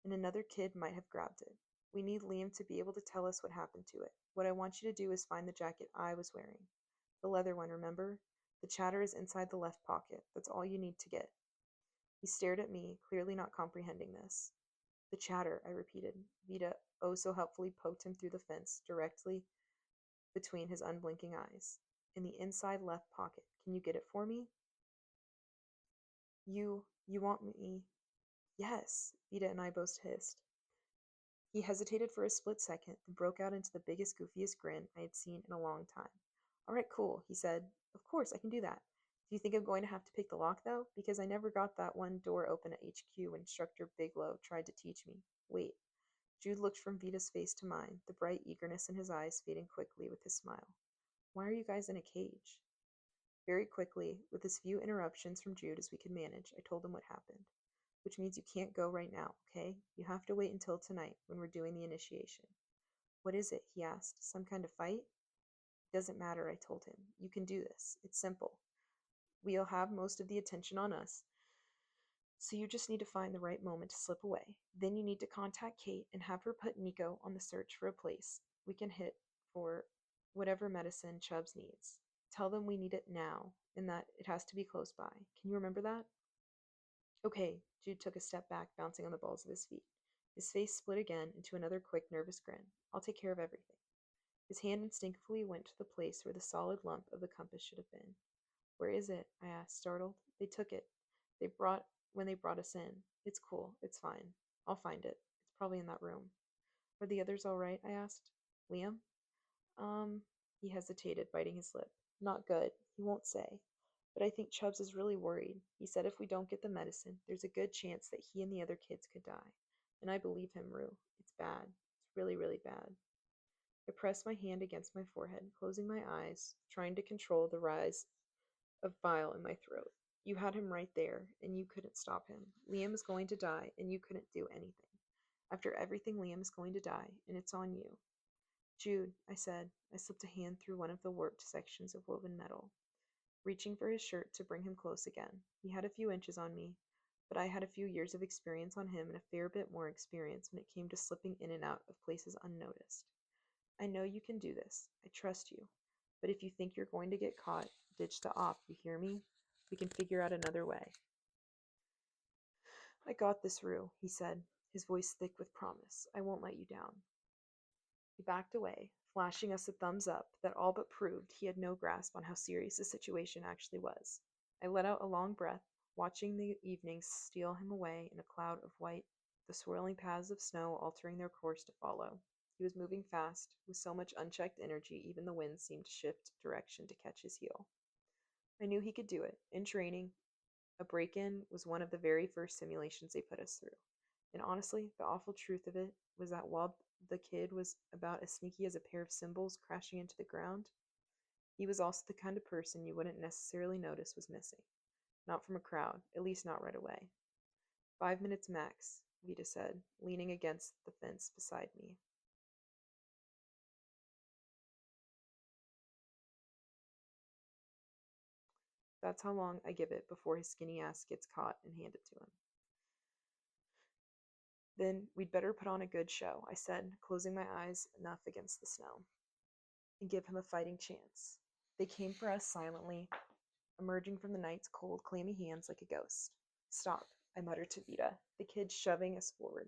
And another kid might have grabbed it. We need Liam to be able to tell us what happened to it. What I want you to do is find the jacket I was wearing. The leather one, remember? The chatter is inside the left pocket. That's all you need to get. He stared at me, clearly not comprehending this. The chatter, I repeated. Vita oh so helpfully poked him through the fence, directly between his unblinking eyes. In the inside left pocket. Can you get it for me? You want me? Yes, Vita and I both hissed. He hesitated for a split second, then broke out into the biggest, goofiest grin I had seen in a long time. All right, cool, he said. Of course, I can do that. Do you think I'm going to have to pick the lock, though? Because I never got that one door open at HQ when Instructor Bigelow tried to teach me. Wait. Jude looked from Vita's face to mine, the bright eagerness in his eyes fading quickly with his smile. Why are you guys in a cage? Very quickly, with as few interruptions from Jude as we could manage, I told him what happened. Which means you can't go right now, okay? You have to wait until tonight, when we're doing the initiation. What is it? He asked. Some kind of fight? Doesn't matter, I told him. You can do this. It's simple. We'll have most of the attention on us, so you just need to find the right moment to slip away. Then you need to contact Kate and have her put Nico on the search for a place we can hit for whatever medicine Chubbs needs. Tell them we need it now and that it has to be close by. Can you remember that? Okay, Jude took a step back, bouncing on the balls of his feet. His face split again into another quick, nervous grin. I'll take care of everything. His hand instinctively went to the place where the solid lump of the compass should have been. Where is it? I asked, startled. They took it. They brought when they brought us in. It's cool. It's fine. I'll find it. It's probably in that room. Are the others all right? I asked. Liam? Um, he hesitated, biting his lip. Not good. He won't say. But I think Chubbs is really worried. He said if we don't get the medicine, there's a good chance that he and the other kids could die. And I believe him, Rue. It's bad. It's really, really bad. I pressed my hand against my forehead, closing my eyes, trying to control the rise of bile in my throat. You had him right there, and you couldn't stop him. Liam is going to die, and you couldn't do anything. After everything, Liam is going to die, and it's on you. Jude, I said. I slipped a hand through one of the warped sections of woven metal, reaching for his shirt to bring him close again. He had a few inches on me, but I had a few years of experience on him and a fair bit more experience when it came to slipping in and out of places unnoticed. I know you can do this. I trust you. But if you think you're going to get caught, ditch the op, you hear me? We can figure out another way. I got this, Rue, he said, his voice thick with promise. I won't let you down. He backed away, flashing us a thumbs up that all but proved he had no grasp on how serious the situation actually was. I let out a long breath, watching the evening steal him away in a cloud of white, the swirling paths of snow altering their course to follow. He was moving fast, with so much unchecked energy even the wind seemed to shift direction to catch his heel. I knew he could do it. In training, a break-in was one of the very first simulations they put us through. And honestly, the awful truth of it was that while the kid was about as sneaky as a pair of cymbals crashing into the ground, he was also the kind of person you wouldn't necessarily notice was missing. Not from a crowd, at least not right away. 5 minutes max, Vita said, leaning against the fence beside me. That's how long I give it before his skinny ass gets caught and handed to him. Then we'd better put on a good show, I said, closing my eyes enough against the snow, and give him a fighting chance. They came for us silently, emerging from the night's cold, clammy hands like a ghost. Stop, I muttered to Vita, the kid shoving us forward.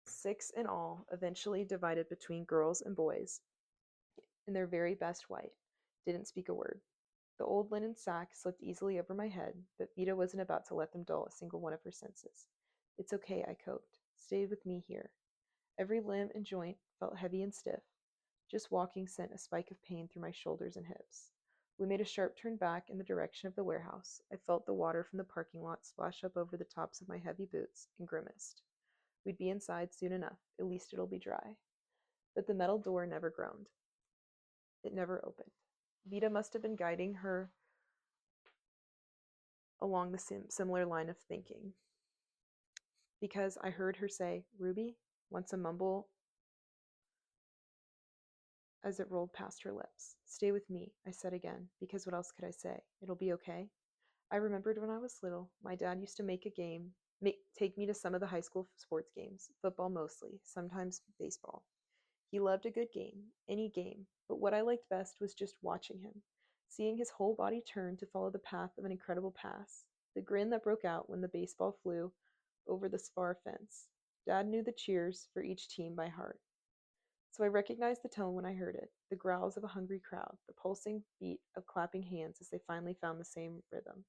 6 in all, eventually divided between girls and boys, in their very best white, didn't speak a word. The old linen sack slipped easily over my head, but Vita wasn't about to let them dull a single one of her senses. It's okay, I coped. Stay with me here. Every limb and joint felt heavy and stiff. Just walking sent a spike of pain through my shoulders and hips. We made a sharp turn back in the direction of the warehouse. I felt the water from the parking lot splash up over the tops of my heavy boots and grimaced. We'd be inside soon enough. At least it'll be dry. But the metal door never groaned. It never opened. Vita must have been guiding her along the similar line of thinking, because I heard her say, Ruby, once a mumble as it rolled past her lips. Stay with me, I said again, because what else could I say? It'll be okay. I remembered when I was little, my dad used to take me to some of the high school sports games, football mostly, sometimes baseball. He loved a good game, any game, but what I liked best was just watching him, seeing his whole body turn to follow the path of an incredible pass, the grin that broke out when the baseball flew over the far fence. Dad knew the cheers for each team by heart. So I recognized the tone when I heard it, the growls of a hungry crowd, the pulsing beat of clapping hands as they finally found the same rhythm.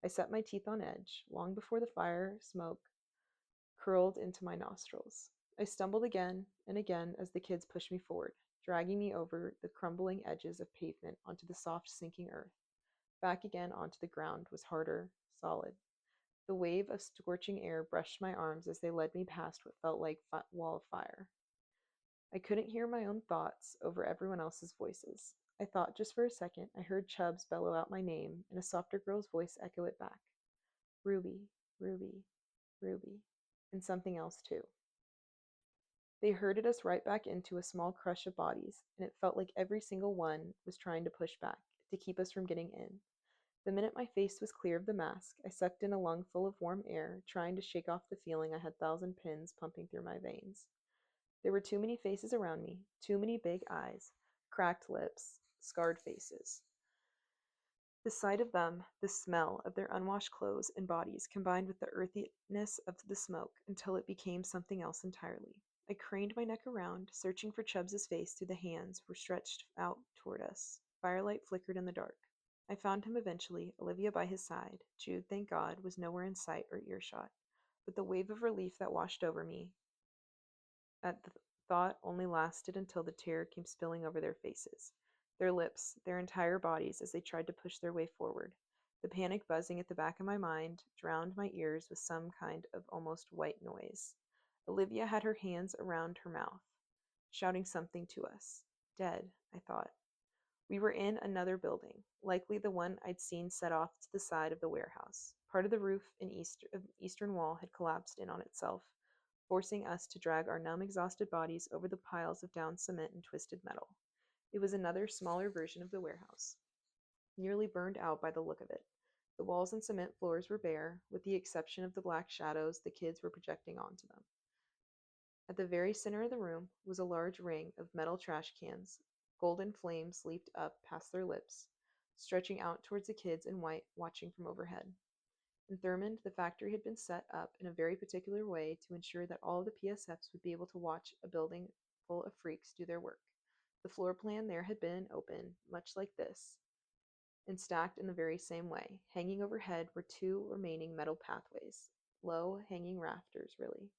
I set my teeth on edge, long before the fire smoke curled into my nostrils. I stumbled again and again as the kids pushed me forward, dragging me over the crumbling edges of pavement onto the soft, sinking earth. Back again onto the ground was harder, solid. The wave of scorching air brushed my arms as they led me past what felt like a wall of fire. I couldn't hear my own thoughts over everyone else's voices. I thought just for a second I heard Chubbs bellow out my name and a softer girl's voice echo it back. Ruby, Ruby, Ruby, and something else too. They herded us right back into a small crush of bodies, and it felt like every single one was trying to push back, to keep us from getting in. The minute my face was clear of the mask, I sucked in a lungful of warm air, trying to shake off the feeling I had 1,000 pins pumping through my veins. There were too many faces around me, too many big eyes, cracked lips, scarred faces. The sight of them, the smell of their unwashed clothes and bodies combined with the earthiness of the smoke until it became something else entirely. I craned my neck around, searching for Chubbs's face through the hands were stretched out toward us. Firelight flickered in the dark. I found him eventually, Olivia by his side. Jude, thank God, was nowhere in sight or earshot. But the wave of relief that washed over me at the thought only lasted until the terror came spilling over their faces, their lips, their entire bodies as they tried to push their way forward. The panic buzzing at the back of my mind drowned my ears with some kind of almost white noise. Olivia had her hands around her mouth, shouting something to us. Dead, I thought. We were in another building, likely the one I'd seen set off to the side of the warehouse. Part of the roof and eastern wall had collapsed in on itself, forcing us to drag our numb, exhausted bodies over the piles of down cement and twisted metal. It was another, smaller version of the warehouse, nearly burned out by the look of it. The walls and cement floors were bare, with the exception of the black shadows the kids were projecting onto them. At the very center of the room was a large ring of metal trash cans. Golden flames leaped up past their lips, stretching out towards the kids in white watching from overhead. In Thurmond, the factory had been set up in a very particular way to ensure that all of the PSFs would be able to watch a building full of freaks do their work. The floor plan there had been open, much like this, and stacked in the very same way. Hanging overhead were two remaining metal pathways. Low, hanging rafters, really.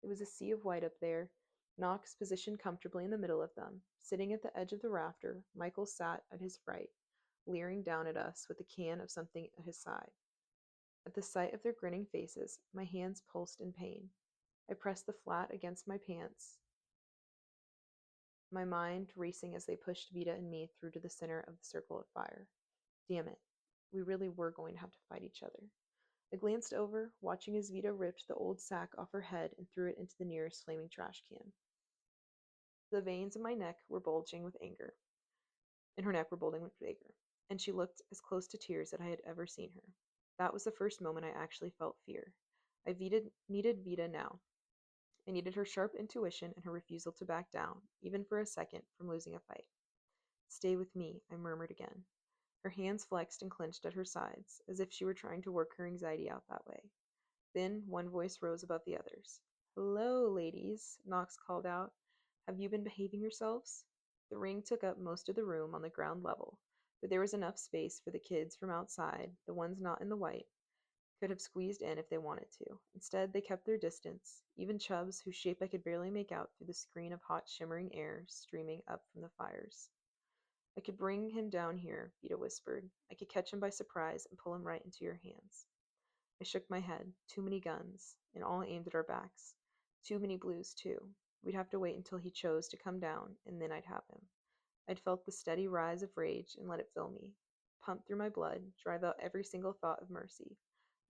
It was a sea of white up there, Knox positioned comfortably in the middle of them. Sitting at the edge of the rafter, Michael sat at his right, leering down at us with a can of something at his side. At the sight of their grinning faces, my hands pulsed in pain. I pressed the flat against my pants, my mind racing as they pushed Vita and me through to the center of the circle of fire. Damn it. We really were going to have to fight each other. I glanced over, watching as Vita ripped the old sack off her head and threw it into the nearest flaming trash can. The veins in my neck were bulging with anger. In her neck were bulging with anger, and she looked as close to tears as I had ever seen her. That was the first moment I actually felt fear. Needed Vita now. I needed her sharp intuition and her refusal to back down, even for a second, from losing a fight. Stay with me, I murmured again. Her hands flexed and clenched at her sides, as if she were trying to work her anxiety out that way. Then one voice rose above the others. Hello, ladies, Knox called out. Have you been behaving yourselves? The ring took up most of the room on the ground level, but there was enough space for the kids from outside, the ones not in the white, could have squeezed in if they wanted to. Instead, they kept their distance, even Chubbs, whose shape I could barely make out through the screen of hot, shimmering air streaming up from the fires. I could bring him down here, Vita whispered. I could catch him by surprise and pull him right into your hands. I shook my head. Too many guns, and all aimed at our backs. Too many blues, too. We'd have to wait until he chose to come down, and then I'd have him. I'd felt the steady rise of rage and let it fill me, pump through my blood, drive out every single thought of mercy.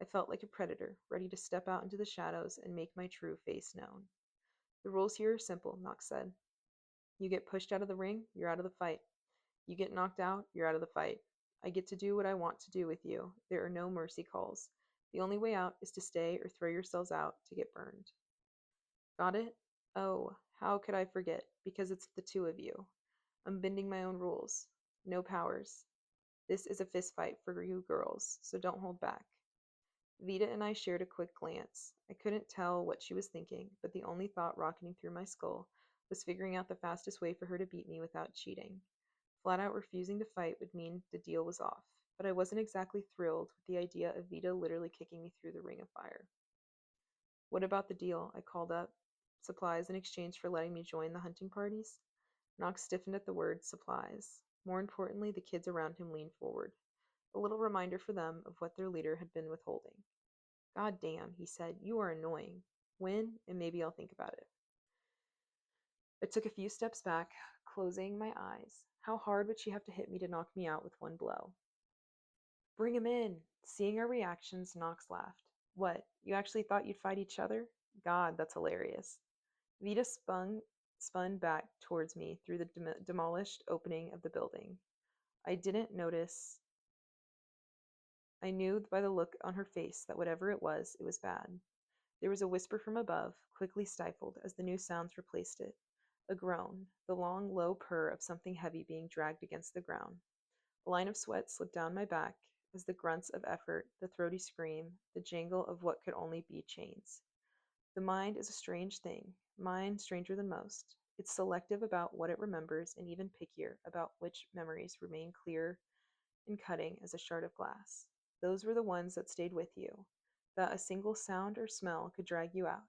I felt like a predator, ready to step out into the shadows and make my true face known. The rules here are simple, Knox said. You get pushed out of the ring, you're out of the fight. You get knocked out, you're out of the fight. I get to do what I want to do with you. There are no mercy calls. The only way out is to stay or throw yourselves out to get burned. Got it? Oh, how could I forget? Because it's the two of you. I'm bending my own rules. No powers. This is a fist fight for you girls, so don't hold back. Vida and I shared a quick glance. I couldn't tell what she was thinking, but the only thought rocketing through my skull was figuring out the fastest way for her to beat me without cheating. Flat out refusing to fight would mean the deal was off, but I wasn't exactly thrilled with the idea of Vita literally kicking me through the ring of fire. What about the deal? I called up. Supplies in exchange for letting me join the hunting parties? Knox stiffened at the word supplies. More importantly, the kids around him leaned forward. A little reminder for them of what their leader had been withholding. God damn, he said, you are annoying. When? And maybe I'll think about it. I took a few steps back, closing my eyes. How hard would she have to hit me to knock me out with one blow? Bring him in. Seeing our reactions, Knox laughed. What, you actually thought you'd fight each other? God, that's hilarious. Vita spun back towards me through the demolished opening of the building. I didn't notice. I knew by the look on her face that whatever it was bad. There was a whisper from above, quickly stifled as the new sounds replaced it. A groan, the long, low purr of something heavy being dragged against the ground. A line of sweat slipped down my back as the grunts of effort, the throaty scream, the jangle of what could only be chains. The mind is a strange thing, mine stranger than most. It's selective about what it remembers and even pickier about which memories remain clear and cutting as a shard of glass. Those were the ones that stayed with you, that a single sound or smell could drag you out.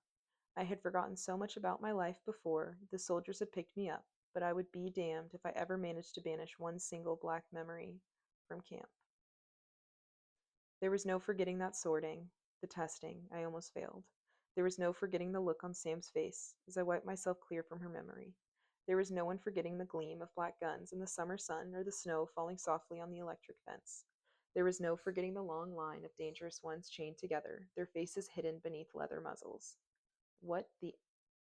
I had forgotten so much about my life before the soldiers had picked me up, but I would be damned if I ever managed to banish one single black memory from camp. There was no forgetting that sorting, the testing. I almost failed. There was no forgetting the look on Sam's face as I wiped myself clear from her memory. There was no one forgetting the gleam of black guns in the summer sun or the snow falling softly on the electric fence. There was no forgetting the long line of dangerous ones chained together, their faces hidden beneath leather muzzles. What the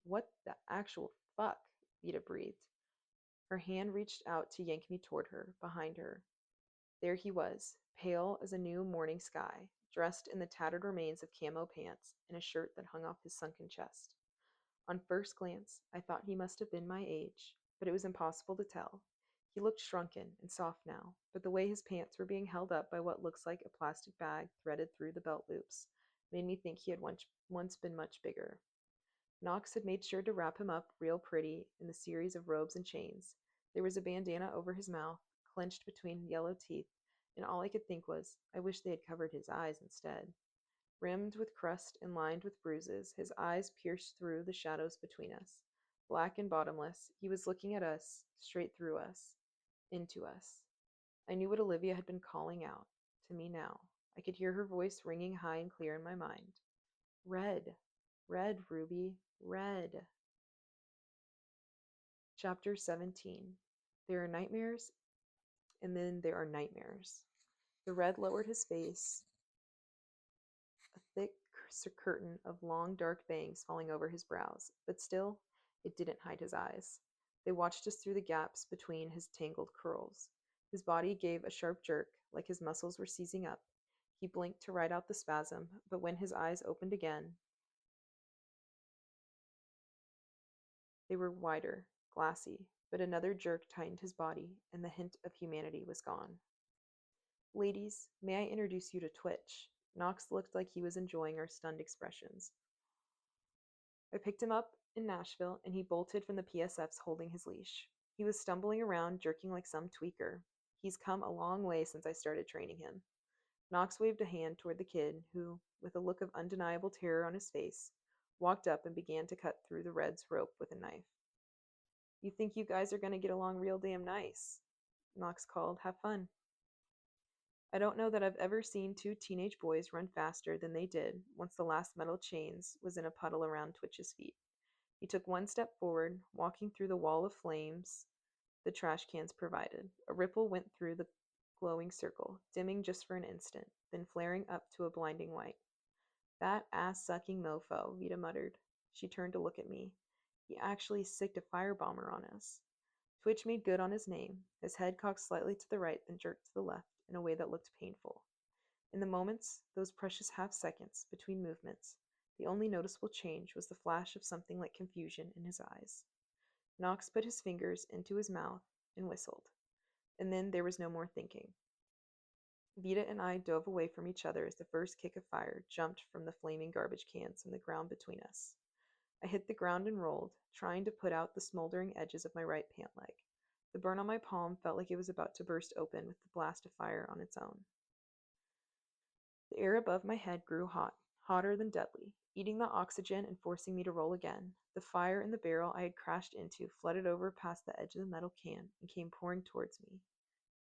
what the actual fuck? Vita breathed. Her hand reached out to yank me toward her, behind her. There he was, pale as a new morning sky, dressed in the tattered remains of camo pants and a shirt that hung off his sunken chest. On first glance, I thought he must have been my age, but it was impossible to tell. He looked shrunken and soft now, but the way his pants were being held up by what looks like a plastic bag threaded through the belt loops made me think he had once been much bigger. Knox had made sure to wrap him up real pretty in the series of robes and chains. There was a bandana over his mouth, clenched between yellow teeth, and all I could think was, I wish they had covered his eyes instead. Rimmed with crust and lined with bruises, his eyes pierced through the shadows between us. Black and bottomless, he was looking at us, straight through us, into us. I knew what Olivia had been calling out to me now. I could hear her voice ringing high and clear in my mind. Red. Red, Ruby. Red. Chapter 17. There are nightmares, and then there are nightmares. The red lowered his face, a thick curtain of long dark bangs falling over his brows, but still, it didn't hide his eyes. They watched us through the gaps between his tangled curls. His body gave a sharp jerk, like his muscles were seizing up. He blinked to ride out the spasm, but when his eyes opened again, they were wider, glassy, but another jerk tightened his body, and the hint of humanity was gone. Ladies, may I introduce you to Twitch? Knox looked like he was enjoying our stunned expressions. I picked him up in Nashville, and he bolted from the PSFs holding his leash. He was stumbling around, jerking like some tweaker. He's come a long way since I started training him. Knox waved a hand toward the kid, who, with a look of undeniable terror on his face, walked up and began to cut through the Red's rope with a knife. You think you guys are going to get along real damn nice, Knox called. Have fun. I don't know that I've ever seen two teenage boys run faster than they did once the last metal chains was in a puddle around Twitch's feet. He took one step forward, walking through the wall of flames the trash cans provided. A ripple went through the glowing circle, dimming just for an instant, then flaring up to a blinding white. That ass-sucking mofo, Vita muttered. She turned to look at me. He actually sicked a firebomber on us. Twitch made good on his name, his head cocked slightly to the right, then jerked to the left in a way that looked painful. In the moments, those precious half seconds between movements, the only noticeable change was the flash of something like confusion in his eyes. Knox put his fingers into his mouth and whistled, and then there was no more thinking. Vida and I dove away from each other as the first kick of fire jumped from the flaming garbage cans on the ground between us. I hit the ground and rolled, trying to put out the smoldering edges of my right pant leg. The burn on my palm felt like it was about to burst open with the blast of fire on its own. The air above my head grew hot, hotter than deadly, eating the oxygen and forcing me to roll again. The fire in the barrel I had crashed into flooded over past the edge of the metal can and came pouring towards me.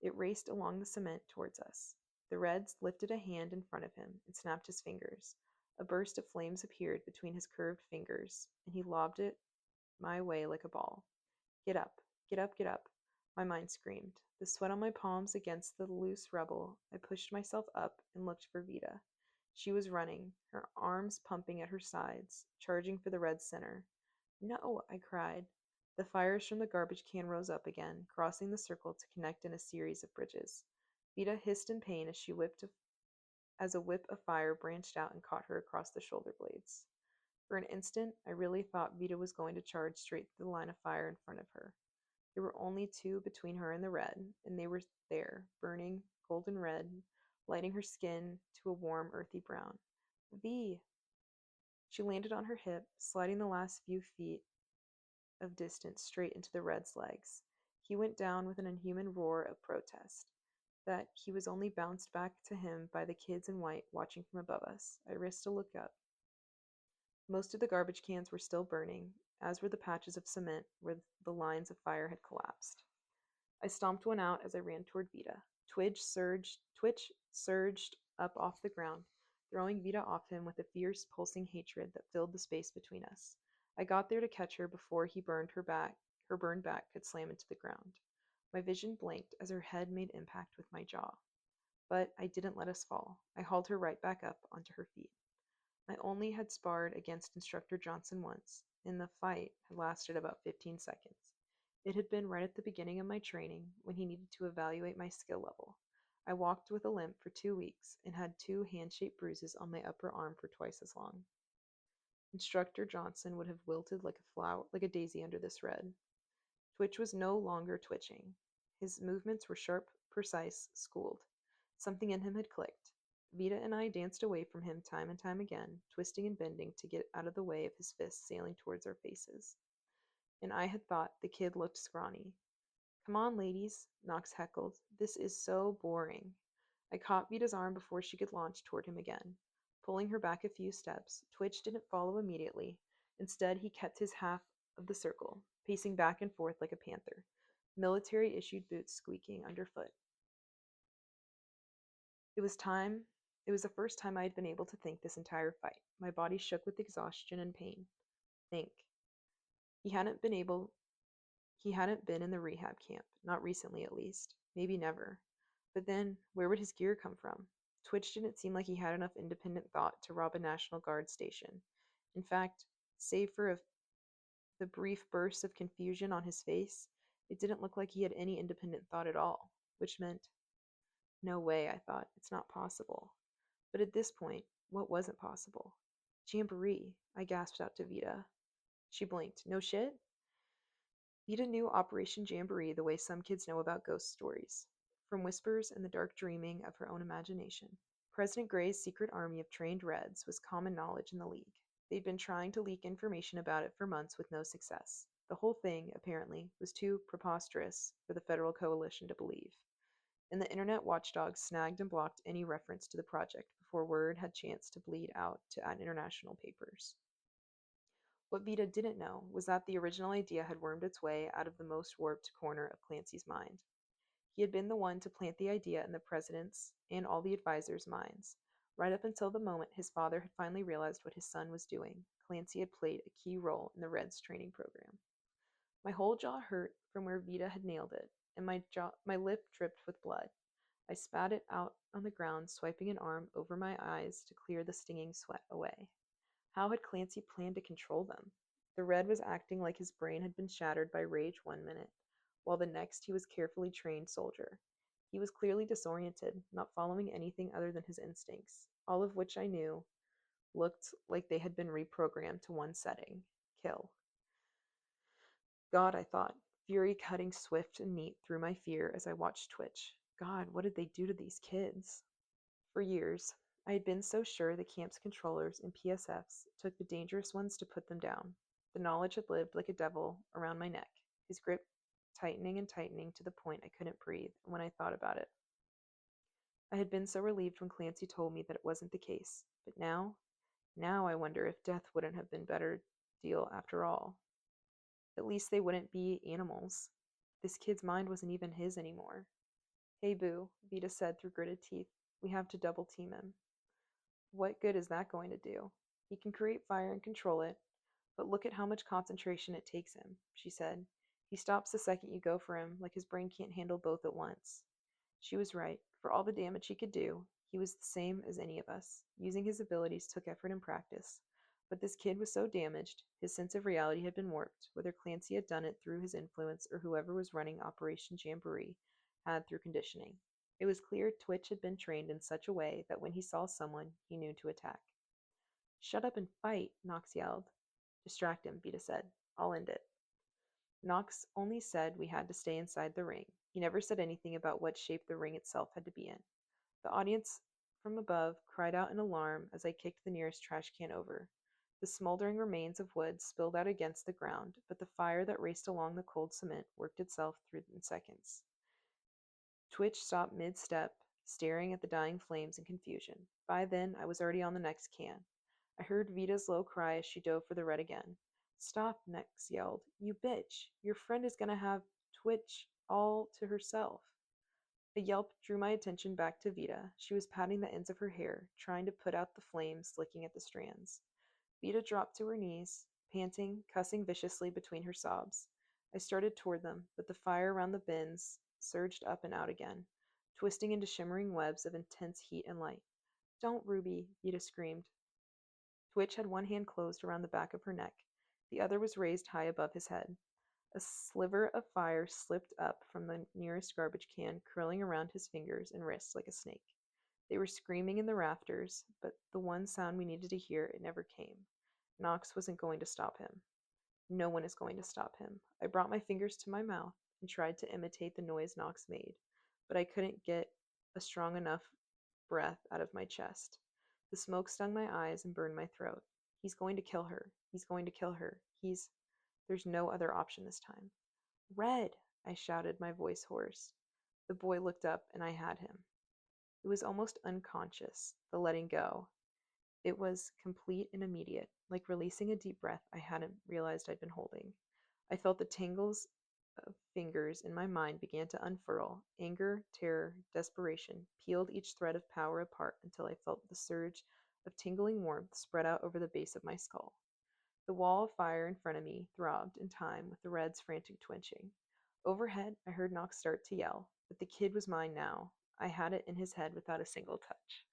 It raced along the cement towards us. The Reds lifted a hand in front of him and snapped his fingers. A burst of flames appeared between his curved fingers, and he lobbed it my way like a ball. Get up, get up, get up, my mind screamed. The sweat on my palms against the loose rubble, I pushed myself up and looked for Vida. She was running, her arms pumping at her sides, charging for the red center. No, I cried. The fires from the garbage can rose up again, crossing the circle to connect in a series of bridges. Vida hissed in pain as as a whip of fire branched out and caught her across the shoulder blades. For an instant, I really thought Vida was going to charge straight through the line of fire in front of her. There were only two between her and the red, and they were there, burning golden red, lighting her skin to a warm, earthy brown. V! She landed on her hip, sliding the last few feet of distance straight into the red's legs. He went down with an inhuman roar of protest. That he was only bounced back to him by the kids in white watching from above us. I risked a look up. Most of the garbage cans were still burning, as were the patches of cement where the lines of fire had collapsed. I stomped one out as I ran toward Vida. Twitch surged up off the ground, throwing Vida off him with a fierce, pulsing hatred that filled the space between us. I got there to catch her before her burned back could slam into the ground. My vision blanked as her head made impact with my jaw. But I didn't let us fall. I hauled her right back up onto her feet. I only had sparred against Instructor Johnson once, and the fight had lasted about 15 seconds. It had been right at the beginning of my training, when he needed to evaluate my skill level. I walked with a limp for 2 weeks and had two hand-shaped bruises on my upper arm for twice as long. Instructor Johnson would have wilted like a flower, like a daisy under this red. Twitch was no longer twitching. His movements were sharp, precise, schooled. Something in him had clicked. Vida and I danced away from him time and time again, twisting and bending to get out of the way of his fists sailing towards our faces. And I had thought the kid looked scrawny. Come on, ladies, Knox heckled. This is so boring. I caught Vita's arm before she could launch toward him again. Pulling her back a few steps, Twitch didn't follow immediately. Instead, he kept his half of the circle, pacing back and forth like a panther, military-issued boots squeaking underfoot. It was time. It was the first time I had been able to think this entire fight. My body shook with exhaustion and pain. Think. He hadn't been able He hadn't been in the rehab camp, not recently at least, maybe never. But then, where would his gear come from? Twitch didn't seem like he had enough independent thought to rob a National Guard station. In fact, save for the brief burst of confusion on his face, it didn't look like he had any independent thought at all, which meant, no way, I thought, it's not possible. But at this point, what wasn't possible? Jamboree, I gasped out to Vida. She blinked. No shit? Vida knew Operation Jamboree the way some kids know about ghost stories, from whispers and the dark dreaming of her own imagination. President Gray's secret army of trained Reds was common knowledge in the League. They'd been trying to leak information about it for months with no success. The whole thing, apparently, was too preposterous for the Federal Coalition to believe, and the internet watchdogs snagged and blocked any reference to the project before word had chance to bleed out to international papers. What Vida didn't know was that the original idea had wormed its way out of the most warped corner of Clancy's mind. He had been the one to plant the idea in the president's and all the advisors' minds. Right up until the moment his father had finally realized what his son was doing, Clancy had played a key role in the Reds training program. My whole jaw hurt from where Vida had nailed it, and my lip dripped with blood. I spat it out on the ground, swiping an arm over my eyes to clear the stinging sweat away. How had Clancy planned to control them? The red was acting like his brain had been shattered by rage one minute, while the next he was carefully trained soldier. He was clearly disoriented, not following anything other than his instincts, all of which I knew looked like they had been reprogrammed to one setting: kill. God, I thought, fury cutting swift and neat through my fear as I watched Twitch. God, what did they do to these kids? For years, I had been so sure the camp's controllers and PSFs took the dangerous ones to put them down. The knowledge had lived like a devil around my neck, his grip tightening and tightening to the point I couldn't breathe when I thought about it. I had been so relieved when Clancy told me that it wasn't the case, but now I wonder if death wouldn't have been better deal after all. At least they wouldn't be animals. This kid's mind wasn't even his anymore. Hey, Boo, Vita said through gritted teeth. We have to double team him. What good is that going to do? He can create fire and control it, but look at how much concentration it takes him, she said. He stops the second you go for him, like his brain can't handle both at once. She was right. For all the damage he could do, he was the same as any of us. Using his abilities took effort and practice. But this kid was so damaged, his sense of reality had been warped, whether Clancy had done it through his influence or whoever was running Operation Jamboree had through conditioning. It was clear Twitch had been trained in such a way that when he saw someone, he knew to attack. Shut up and fight, Nox yelled. Distract him, Vita said. I'll end it. Knox only said we had to stay inside the ring. He never said anything about what shape the ring itself had to be in. The audience from above cried out in alarm as I kicked the nearest trash can over. The smoldering remains of wood spilled out against the ground, but the fire that raced along the cold cement worked itself through in seconds. Twitch stopped mid-step, staring at the dying flames in confusion. By then, I was already on the next can. I heard Vita's low cry as she dove for the red again. Stop, Nex yelled. You bitch. Your friend is gonna have Twitch all to herself. A yelp drew my attention back to Vita. She was patting the ends of her hair, trying to put out the flames licking at the strands. Vita dropped to her knees, panting, cussing viciously between her sobs. I started toward them, but the fire around the bins surged up and out again, twisting into shimmering webs of intense heat and light. Don't, Ruby, Vita screamed. Twitch had one hand closed around the back of her neck. The other was raised high above his head. A sliver of fire slipped up from the nearest garbage can, curling around his fingers and wrists like a snake. They were screaming in the rafters, but the one sound we needed to hear, it never came. Knox wasn't going to stop him. No one is going to stop him. I brought my fingers to my mouth and tried to imitate the noise Knox made, but I couldn't get a strong enough breath out of my chest. The smoke stung my eyes and burned my throat. He's going to kill her. He's going to kill her. There's no other option this time. Red, I shouted, my voice hoarse. The boy looked up, and I had him. It was almost unconscious, the letting go. It was complete and immediate, like releasing a deep breath I hadn't realized I'd been holding. I felt the tangles of fingers in my mind began to unfurl. Anger, terror, desperation peeled each thread of power apart until I felt the surge of tingling warmth spread out over the base of my skull. The wall of fire in front of me throbbed in time with the red's frantic twitching. Overhead, I heard Knox start to yell, but the kid was mine now. I had it in his head without a single touch.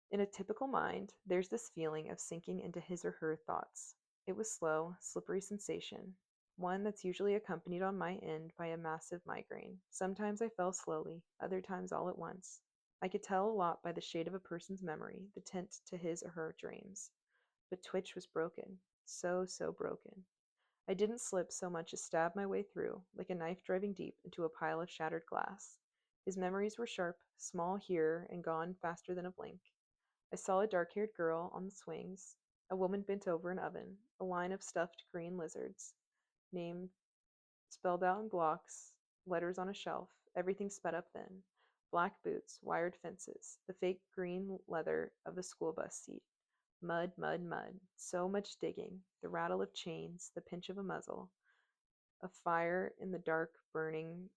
In a typical mind, there's this feeling of sinking into his or her thoughts. It was slow, slippery sensation, one that's usually accompanied on my end by a massive migraine. Sometimes I fell slowly, other times all at once. I could tell a lot by the shade of a person's memory, the tint to his or her dreams. But Twitch was broken. So broken. I didn't slip so much as stab my way through, like a knife driving deep into a pile of shattered glass. His memories were sharp, small here, and gone faster than a blink. I saw a dark-haired girl on the swings, a woman bent over an oven, a line of stuffed green lizards, name spelled out in blocks, letters on a shelf, everything sped up then. Black boots, wired fences, the fake green leather of the school bus seat. Mud, mud, mud. So much digging, the rattle of chains, the pinch of a muzzle. A fire in the dark, burning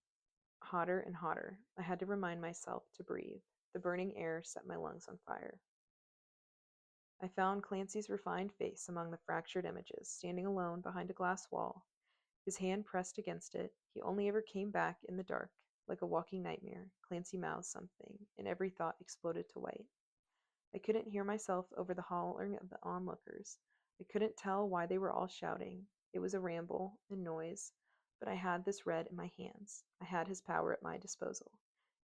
hotter and hotter. I had to remind myself to breathe. The burning air set my lungs on fire. I found Clancy's refined face among the fractured images, standing alone behind a glass wall, his hand pressed against it. He only ever came back in the dark, like a walking nightmare. Clancy mouthed something, and every thought exploded to white. I couldn't hear myself over the hollering of the onlookers. I couldn't tell why they were all shouting. It was a ramble and noise, But I had this red in my hands. I had his power at my disposal.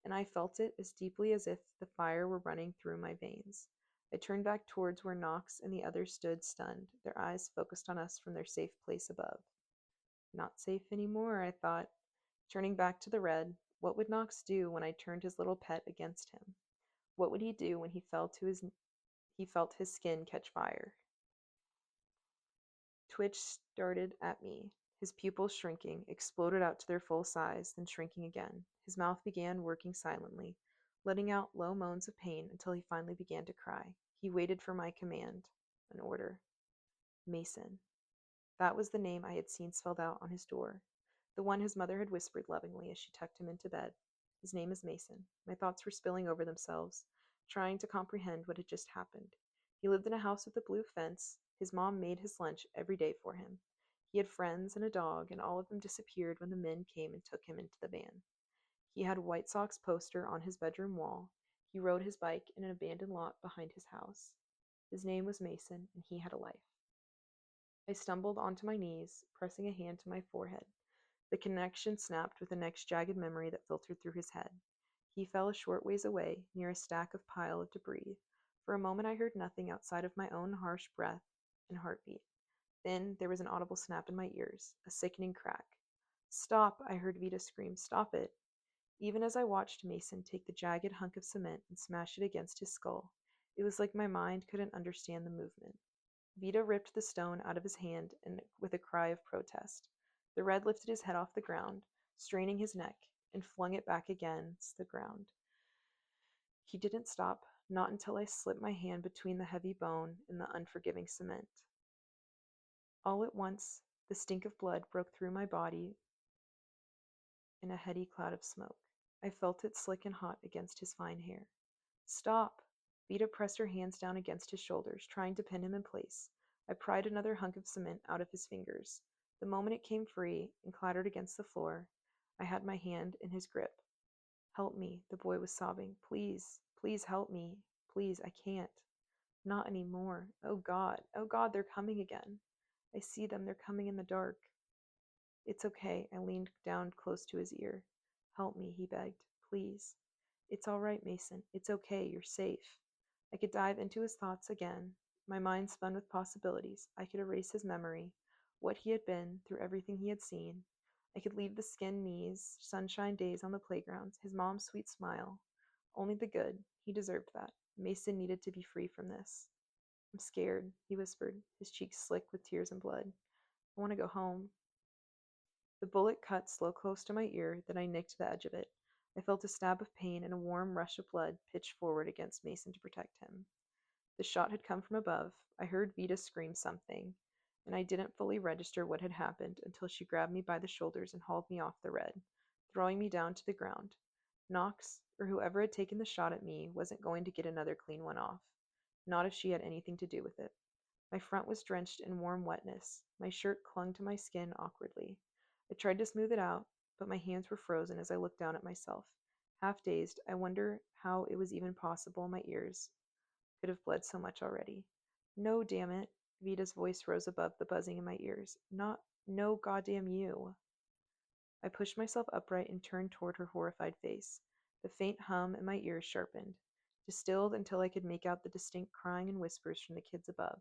And I felt it as deeply as if the fire were running through my veins. I turned back towards where Knox and the others stood stunned, their eyes focused on us from their safe place above. Not safe anymore, I thought. Turning back to the red, what would Knox do when I turned his little pet against him? What would he do when he felt his skin catch fire? Twitch started at me, his pupils shrinking, exploded out to their full size, then shrinking again. His mouth began working silently, letting out low moans of pain until he finally began to cry. He waited for my command, an order. Mason. That was the name I had seen spelled out on his door, the one his mother had whispered lovingly as she tucked him into bed. His name is Mason. My thoughts were spilling over themselves, trying to comprehend what had just happened. He lived in a house with a blue fence. His mom made his lunch every day for him. He had friends and a dog, and all of them disappeared when the men came and took him into the van. He had a White Sox poster on his bedroom wall. He rode his bike in an abandoned lot behind his house. His name was Mason, and he had a life. I stumbled onto my knees, pressing a hand to my forehead. The connection snapped with the next jagged memory that filtered through his head. He fell a short ways away, near a stack of pile of debris. For a moment I heard nothing outside of my own harsh breath and heartbeat. Then there was an audible snap in my ears, a sickening crack. Stop, I heard Vita scream. Stop it. Even as I watched Mason take the jagged hunk of cement and smash it against his skull, it was like my mind couldn't understand the movement. Vita ripped the stone out of his hand and with a cry of protest. The red lifted his head off the ground, straining his neck, and flung it back against the ground. He didn't stop, not until I slipped my hand between the heavy bone and the unforgiving cement. All at once, the stink of blood broke through my body in a heady cloud of smoke. I felt it slick and hot against his fine hair. Stop! Vita pressed her hands down against his shoulders, trying to pin him in place. I pried another hunk of cement out of his fingers. The moment it came free and clattered against the floor, I had my hand in his grip. Help me, the boy was sobbing. Please, please help me. Please, I can't. Not anymore. Oh God, they're coming again. I see them, they're coming in the dark. It's okay, I leaned down close to his ear. Help me, he begged. Please. It's all right, Mason. It's okay, you're safe. I could dive into his thoughts again. My mind spun with possibilities. I could erase his memory, what he had been, through everything he had seen. I could leave the skinned knees, sunshine days on the playgrounds, his mom's sweet smile. Only the good. He deserved that. Mason needed to be free from this. I'm scared, he whispered, his cheeks slick with tears and blood. I want to go home. The bullet cut slow close to my ear, then I nicked the edge of it. I felt a stab of pain and a warm rush of blood pitch forward against Mason to protect him. The shot had come from above. I heard Vita scream something, and I didn't fully register what had happened until she grabbed me by the shoulders and hauled me off the red, throwing me down to the ground. Knox, or whoever had taken the shot at me, wasn't going to get another clean one off. Not if she had anything to do with it. My front was drenched in warm wetness. My shirt clung to my skin awkwardly. I tried to smooth it out, but my hands were frozen as I looked down at myself. Half dazed, I wonder how it was even possible my ears could have bled so much already. No, damn it. Vita's voice rose above the buzzing in my ears. No goddamn you. I pushed myself upright and turned toward her horrified face. The faint hum in my ears sharpened, distilled until I could make out the distinct crying and whispers from the kids above.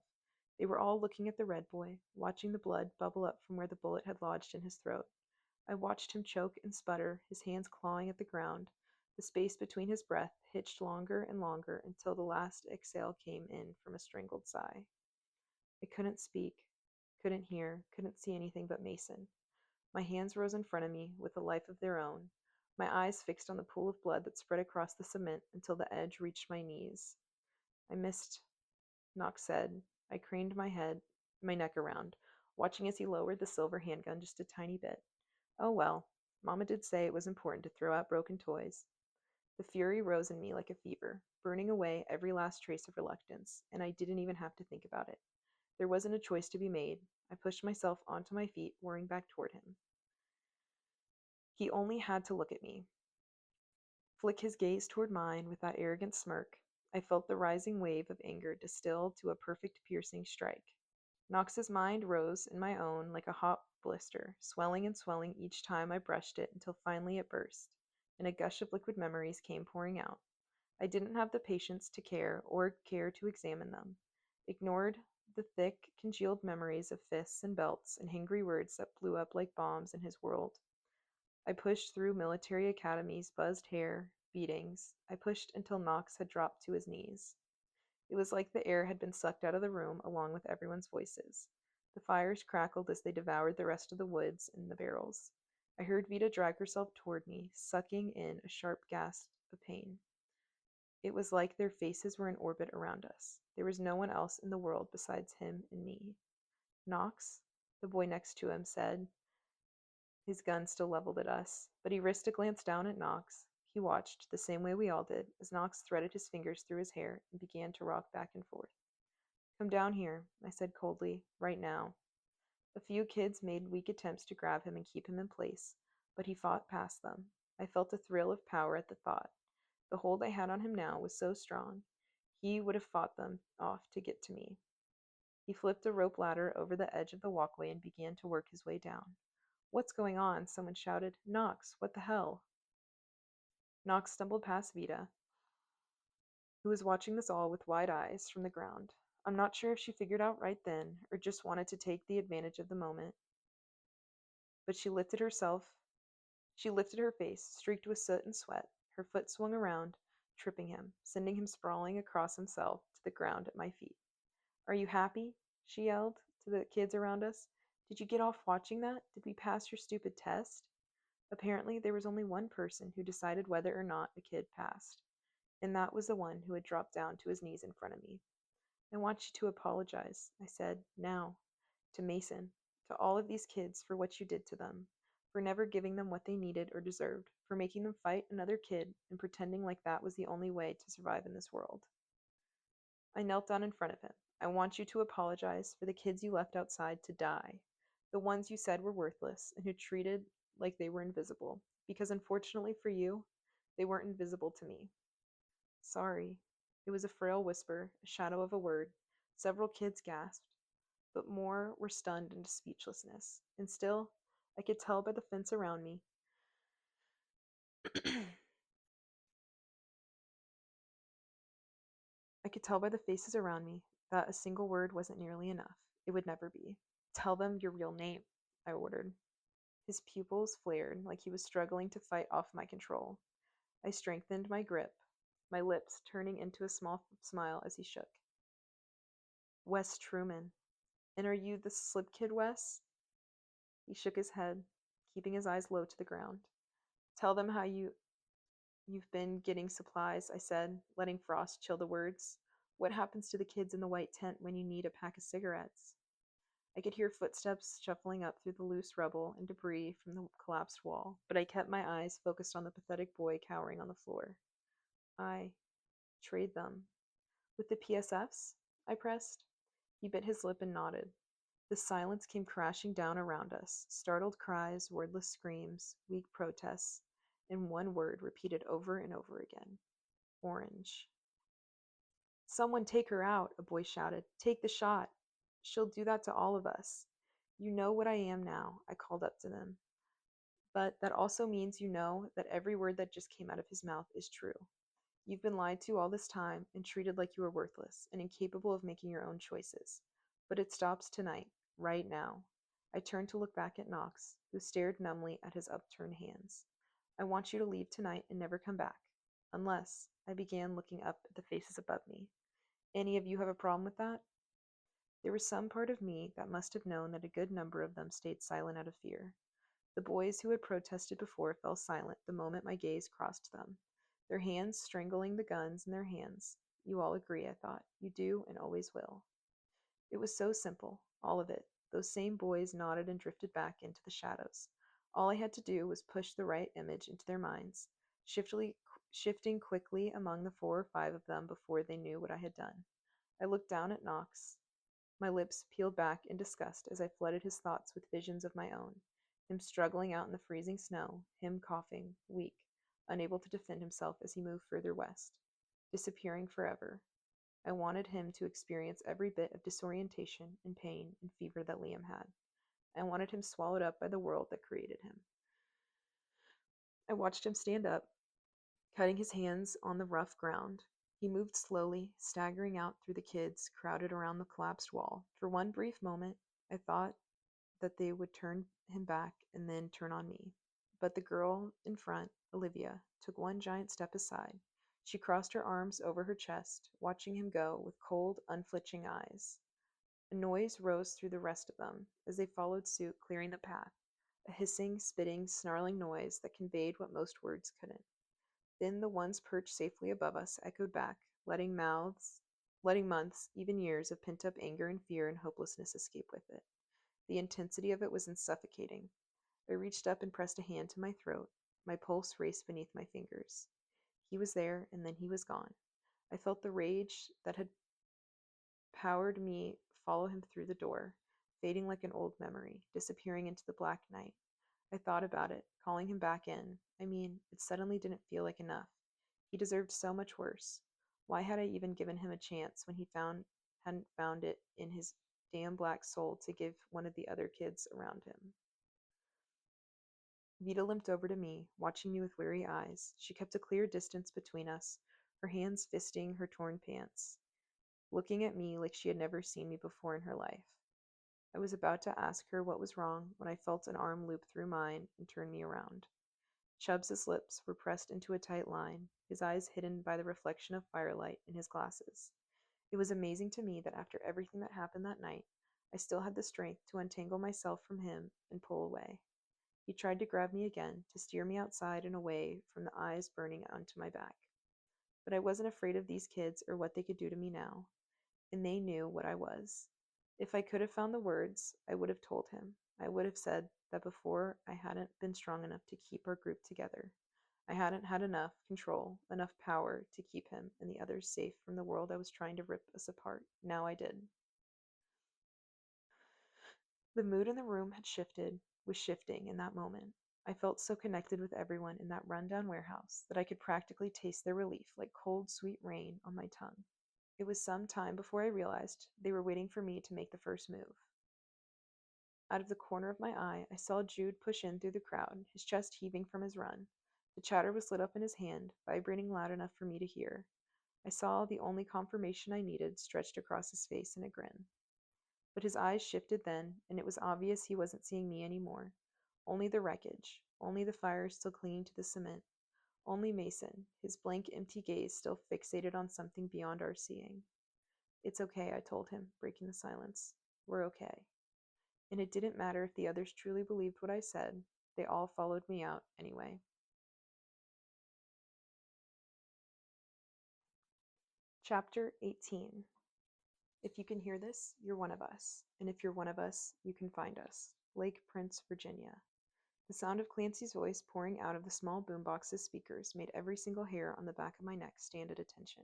They were all looking at the red boy, watching the blood bubble up from where the bullet had lodged in his throat. I watched him choke and sputter, his hands clawing at the ground. The space between his breath hitched longer and longer until the last exhale came in from a strangled sigh. I couldn't speak, couldn't hear, couldn't see anything but Mason. My hands rose in front of me with a life of their own, my eyes fixed on the pool of blood that spread across the cement until the edge reached my knees. I missed, Knox said. I craned my neck around, watching as he lowered the silver handgun just a tiny bit. Oh well, Mama did say it was important to throw out broken toys. The fury rose in me like a fever, burning away every last trace of reluctance, and I didn't even have to think about it. There wasn't a choice to be made. I pushed myself onto my feet, whirring back toward him. He only had to look at me, flick his gaze toward mine with that arrogant smirk. I felt the rising wave of anger distilled to a perfect piercing strike. Knox's mind rose in my own like a hot blister, swelling and swelling each time I brushed it until finally it burst, and a gush of liquid memories came pouring out. I didn't have the patience to care or care to examine them. Ignored the thick, congealed memories of fists and belts and hangry words that blew up like bombs in his world. I pushed through military academies, buzzed hair, beatings. I pushed until Knox had dropped to his knees. It was like the air had been sucked out of the room along with everyone's voices. The fires crackled as they devoured the rest of the woods and the barrels. I heard Vita drag herself toward me, sucking in a sharp gasp of pain. It was like their faces were in orbit around us. There was no one else in the world besides him and me. Knox, the boy next to him, said, his gun still leveled at us, but he risked a glance down at Knox. He watched, the same way we all did, as Knox threaded his fingers through his hair and began to rock back and forth. Come down here, I said coldly, right now. A few kids made weak attempts to grab him and keep him in place, but he fought past them. I felt a thrill of power at the thought. The hold I had on him now was so strong, he would have fought them off to get to me. He flipped a rope ladder over the edge of the walkway and began to work his way down. What's going on? Someone shouted. Knox, what the hell? Knox stumbled past Vita, who was watching this all with wide eyes from the ground. I'm not sure if she figured out right then, or just wanted to take the advantage of the moment, but she lifted her face, streaked with soot and sweat. Her foot swung around, tripping him, sending him sprawling across himself to the ground at my feet. Are you happy? She yelled to the kids around us. Did you get off watching that? Did we pass your stupid test? Apparently, there was only one person who decided whether or not a kid passed, and that was the one who had dropped down to his knees in front of me. I want you to apologize, I said, now, to Mason, to all of these kids for what you did to them, for never giving them what they needed or deserved, for making them fight another kid and pretending like that was the only way to survive in this world. I knelt down in front of him. I want you to apologize for the kids you left outside to die, the ones you said were worthless and who treated like they were invisible, because unfortunately for you, they weren't invisible to me. Sorry. It was a frail whisper, a shadow of a word. Several kids gasped, but more were stunned into speechlessness. And still, I could tell by the fence around me. I could tell by the faces around me that a single word wasn't nearly enough. It would never be. Tell them your real name, I ordered. His pupils flared like he was struggling to fight off my control. I strengthened my grip, my lips turning into a small smile as he shook. Wes Truman. And are you the slip kid, Wes? He shook his head, keeping his eyes low to the ground. Tell them how you've been getting supplies, I said, letting Frost chill the words. What happens to the kids in the white tent when you need a pack of cigarettes? I could hear footsteps shuffling up through the loose rubble and debris from the collapsed wall, but I kept my eyes focused on the pathetic boy cowering on the floor. I trade them. With the PSFs? I pressed. He bit his lip and nodded. The silence came crashing down around us, startled cries, wordless screams, weak protests, and one word repeated over and over again. Orange. Someone take her out, a boy shouted. Take the shot. She'll do that to all of us. You know what I am now, I called up to them. But that also means you know that every word that just came out of his mouth is true. You've been lied to all this time and treated like you were worthless and incapable of making your own choices. But it stops tonight, right now. I turned to look back at Knox, who stared numbly at his upturned hands. I want you to leave tonight and never come back. Unless, I began looking up at the faces above me. Any of you have a problem with that? There was some part of me that must have known that a good number of them stayed silent out of fear. The boys who had protested before fell silent the moment my gaze crossed them, their hands strangling the guns in their hands. You all agree, I thought. You do and always will. It was so simple, all of it. Those same boys nodded and drifted back into the shadows. All I had to do was push the right image into their minds, shifting quickly among the 4 or 5 of them before they knew what I had done. I looked down at Knox. My lips peeled back in disgust as I flooded his thoughts with visions of my own. Him struggling out in the freezing snow, him coughing, weak, unable to defend himself as he moved further west, disappearing forever. I wanted him to experience every bit of disorientation and pain and fever that Liam had. I wanted him swallowed up by the world that created him. I watched him stand up, cutting his hands on the rough ground. He moved slowly, staggering out through the kids crowded around the collapsed wall. For one brief moment, I thought that they would turn him back and then turn on me. But the girl in front, Olivia, took one giant step aside. She crossed her arms over her chest, watching him go with cold, unflinching eyes. A noise rose through the rest of them as they followed suit, clearing the path. A hissing, spitting, snarling noise that conveyed what most words couldn't. Then the ones perched safely above us echoed back, letting months, even years of pent-up anger and fear and hopelessness escape with it. The intensity of it was suffocating. I reached up and pressed a hand to my throat. My pulse raced beneath my fingers. He was there, and then he was gone. I felt the rage that had powered me follow him through the door, fading like an old memory, disappearing into the black night. I thought about it, calling him back in. I mean, it suddenly didn't feel like enough. He deserved so much worse. Why had I even given him a chance when he hadn't found it in his damn black soul to give one of the other kids around him? Vita limped over to me, watching me with weary eyes. She kept a clear distance between us, her hands fisting her torn pants, looking at me like she had never seen me before in her life. I was about to ask her what was wrong when I felt an arm loop through mine and turn me around. Chubbs's lips were pressed into a tight line, his eyes hidden by the reflection of firelight in his glasses. It was amazing to me that after everything that happened that night, I still had the strength to untangle myself from him and pull away. He tried to grab me again, to steer me outside and away from the eyes burning onto my back. But I wasn't afraid of these kids or what they could do to me now, and they knew what I was. If I could have found the words, I would have told him. I would have said that before I hadn't been strong enough to keep our group together. I hadn't had enough control, enough power to keep him and the others safe from the world I was trying to rip us apart. Now I did. The mood in the room was shifting in that moment. I felt so connected with everyone in that rundown warehouse that I could practically taste their relief like cold, sweet rain on my tongue. It was some time before I realized they were waiting for me to make the first move. Out of the corner of my eye, I saw Jude push in through the crowd, his chest heaving from his run. The chatter was lit up in his hand, vibrating loud enough for me to hear. I saw the only confirmation I needed stretched across his face in a grin. But his eyes shifted then, and it was obvious he wasn't seeing me anymore. Only the wreckage, only the fire still clinging to the cement, only Mason, his blank, empty gaze still fixated on something beyond our seeing. It's okay, I told him, breaking the silence. We're okay. And it didn't matter if the others truly believed what I said, they all followed me out anyway. Chapter 18. If you can hear this, you're one of us. And if you're one of us, you can find us. Lake Prince, Virginia. The sound of Clancy's voice pouring out of the small boombox's speakers made every single hair on the back of my neck stand at attention.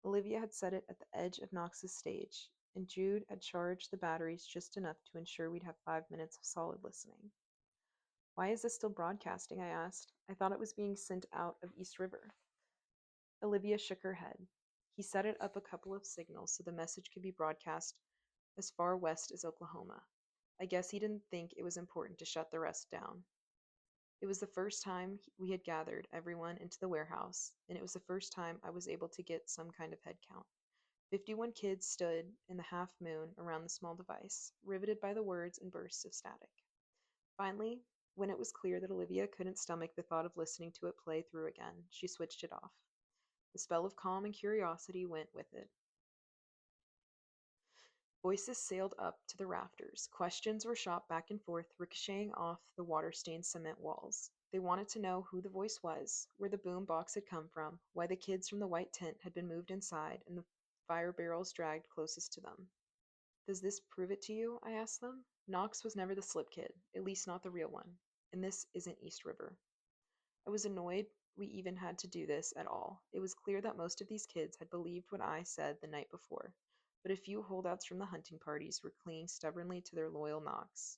Olivia had set it at the edge of Knox's stage, and Jude had charged the batteries just enough to ensure we'd have 5 minutes of solid listening. Why is this still broadcasting? I asked. I thought it was being sent out of East River. Olivia shook her head. He set it up a couple of signals so the message could be broadcast as far west as Oklahoma. I guess he didn't think it was important to shut the rest down. It was the first time we had gathered everyone into the warehouse, and it was the first time I was able to get some kind of head count. 51 kids stood in the half moon around the small device, riveted by the words and bursts of static. Finally, when it was clear that Olivia couldn't stomach the thought of listening to it play through again, she switched it off. The spell of calm and curiosity went with it. Voices sailed up to the rafters. Questions were shot back and forth, ricocheting off the water-stained cement walls. They wanted to know who the voice was, where the boom box had come from, why the kids from the white tent had been moved inside and the fire barrels dragged closest to them. Does this prove it to you? I asked them. Knox was never the slip kid, at least not the real one. And this isn't East River. I was annoyed we even had to do this at all. It was clear that most of these kids had believed what I said the night before, but a few holdouts from the hunting parties were clinging stubbornly to their loyal Knox.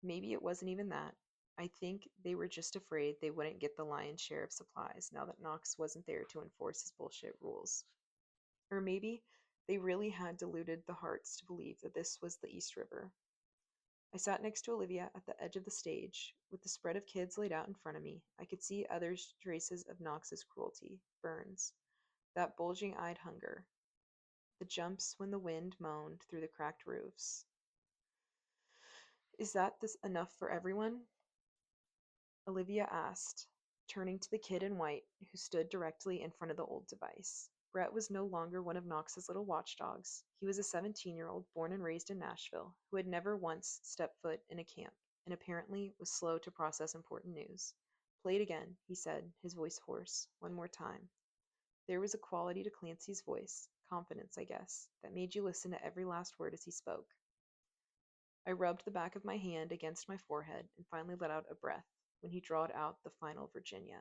Maybe it wasn't even that. I think they were just afraid they wouldn't get the lion's share of supplies now that Knox wasn't there to enforce his bullshit rules. Or maybe they really had deluded the hearts to believe that this was the East River. I sat next to Olivia at the edge of the stage. With the spread of kids laid out in front of me, I could see others' traces of Knox's cruelty, Burns, that bulging eyed hunger, the jumps when the wind moaned through the cracked roofs. Is that this enough for everyone? Olivia asked, turning to the kid in white who stood directly in front of the old device. Brett was no longer one of Knox's little watchdogs. He was a 17-year-old born and raised in Nashville who had never once stepped foot in a camp and apparently was slow to process important news. Play it again, he said, his voice hoarse. One more time. There was a quality to Clancy's voice, confidence, I guess, that made you listen to every last word as he spoke. I rubbed the back of my hand against my forehead and finally let out a breath when he drawled out the final Virginia.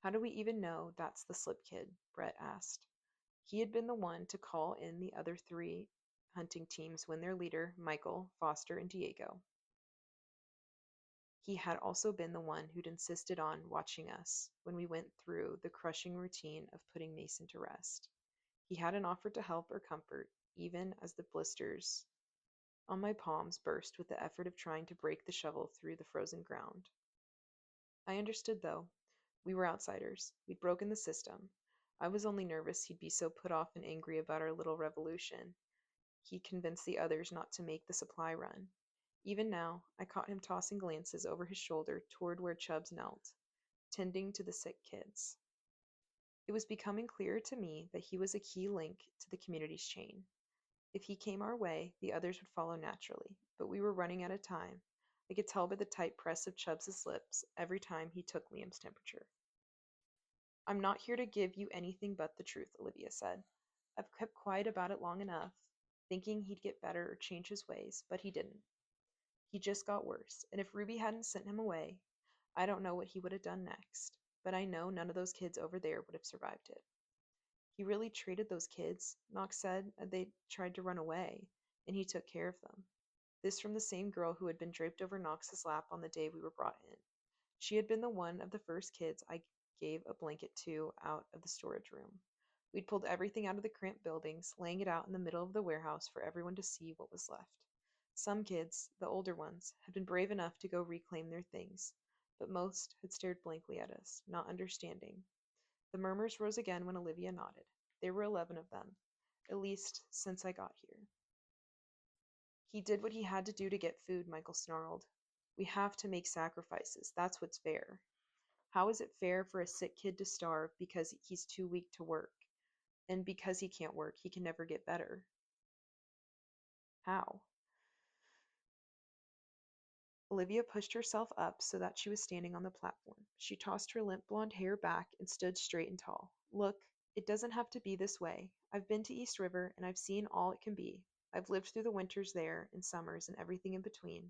How do we even know that's the slip kid? Brett asked. He had been the one to call in the other three hunting teams when their leader, Michael, Foster, and Diego. He had also been the one who'd insisted on watching us when we went through the crushing routine of putting Mason to rest. He hadn't offered to help or comfort, even as the blisters on my palms burst with the effort of trying to break the shovel through the frozen ground. I understood, though. We were outsiders. We'd broken the system. I was only nervous he'd be so put off and angry about our little revolution. He'd convinced the others not to make the supply run. Even now, I caught him tossing glances over his shoulder toward where Chubbs knelt, tending to the sick kids. It was becoming clearer to me that he was a key link to the community's chain. If he came our way, the others would follow naturally, but we were running out of time. I could tell by the tight press of Chubbs's lips every time he took Liam's temperature. I'm not here to give you anything but the truth, Olivia said. I've kept quiet about it long enough, thinking he'd get better or change his ways, but he didn't. He just got worse, and if Ruby hadn't sent him away, I don't know what he would have done next, but I know none of those kids over there would have survived it. He really treated those kids, Knox said. They tried to run away, and he took care of them. This from the same girl who had been draped over Knox's lap on the day we were brought in. She had been the one of the first kids I gave a blanket to out of the storage room. We'd pulled everything out of the cramped buildings, laying it out in the middle of the warehouse for everyone to see what was left. Some kids, the older ones, had been brave enough to go reclaim their things, but most had stared blankly at us, not understanding. The murmurs rose again when Olivia nodded. There were 11 of them, at least since I got here. He did what he had to do to get food, Michael snarled. We have to make sacrifices. That's what's fair. How is it fair for a sick kid to starve because he's too weak to work? And because he can't work, he can never get better. How? Olivia pushed herself up so that she was standing on the platform. She tossed her limp blonde hair back and stood straight and tall. Look, it doesn't have to be this way. I've been to East River and I've seen all it can be. I've lived through the winters there and summers and everything in between,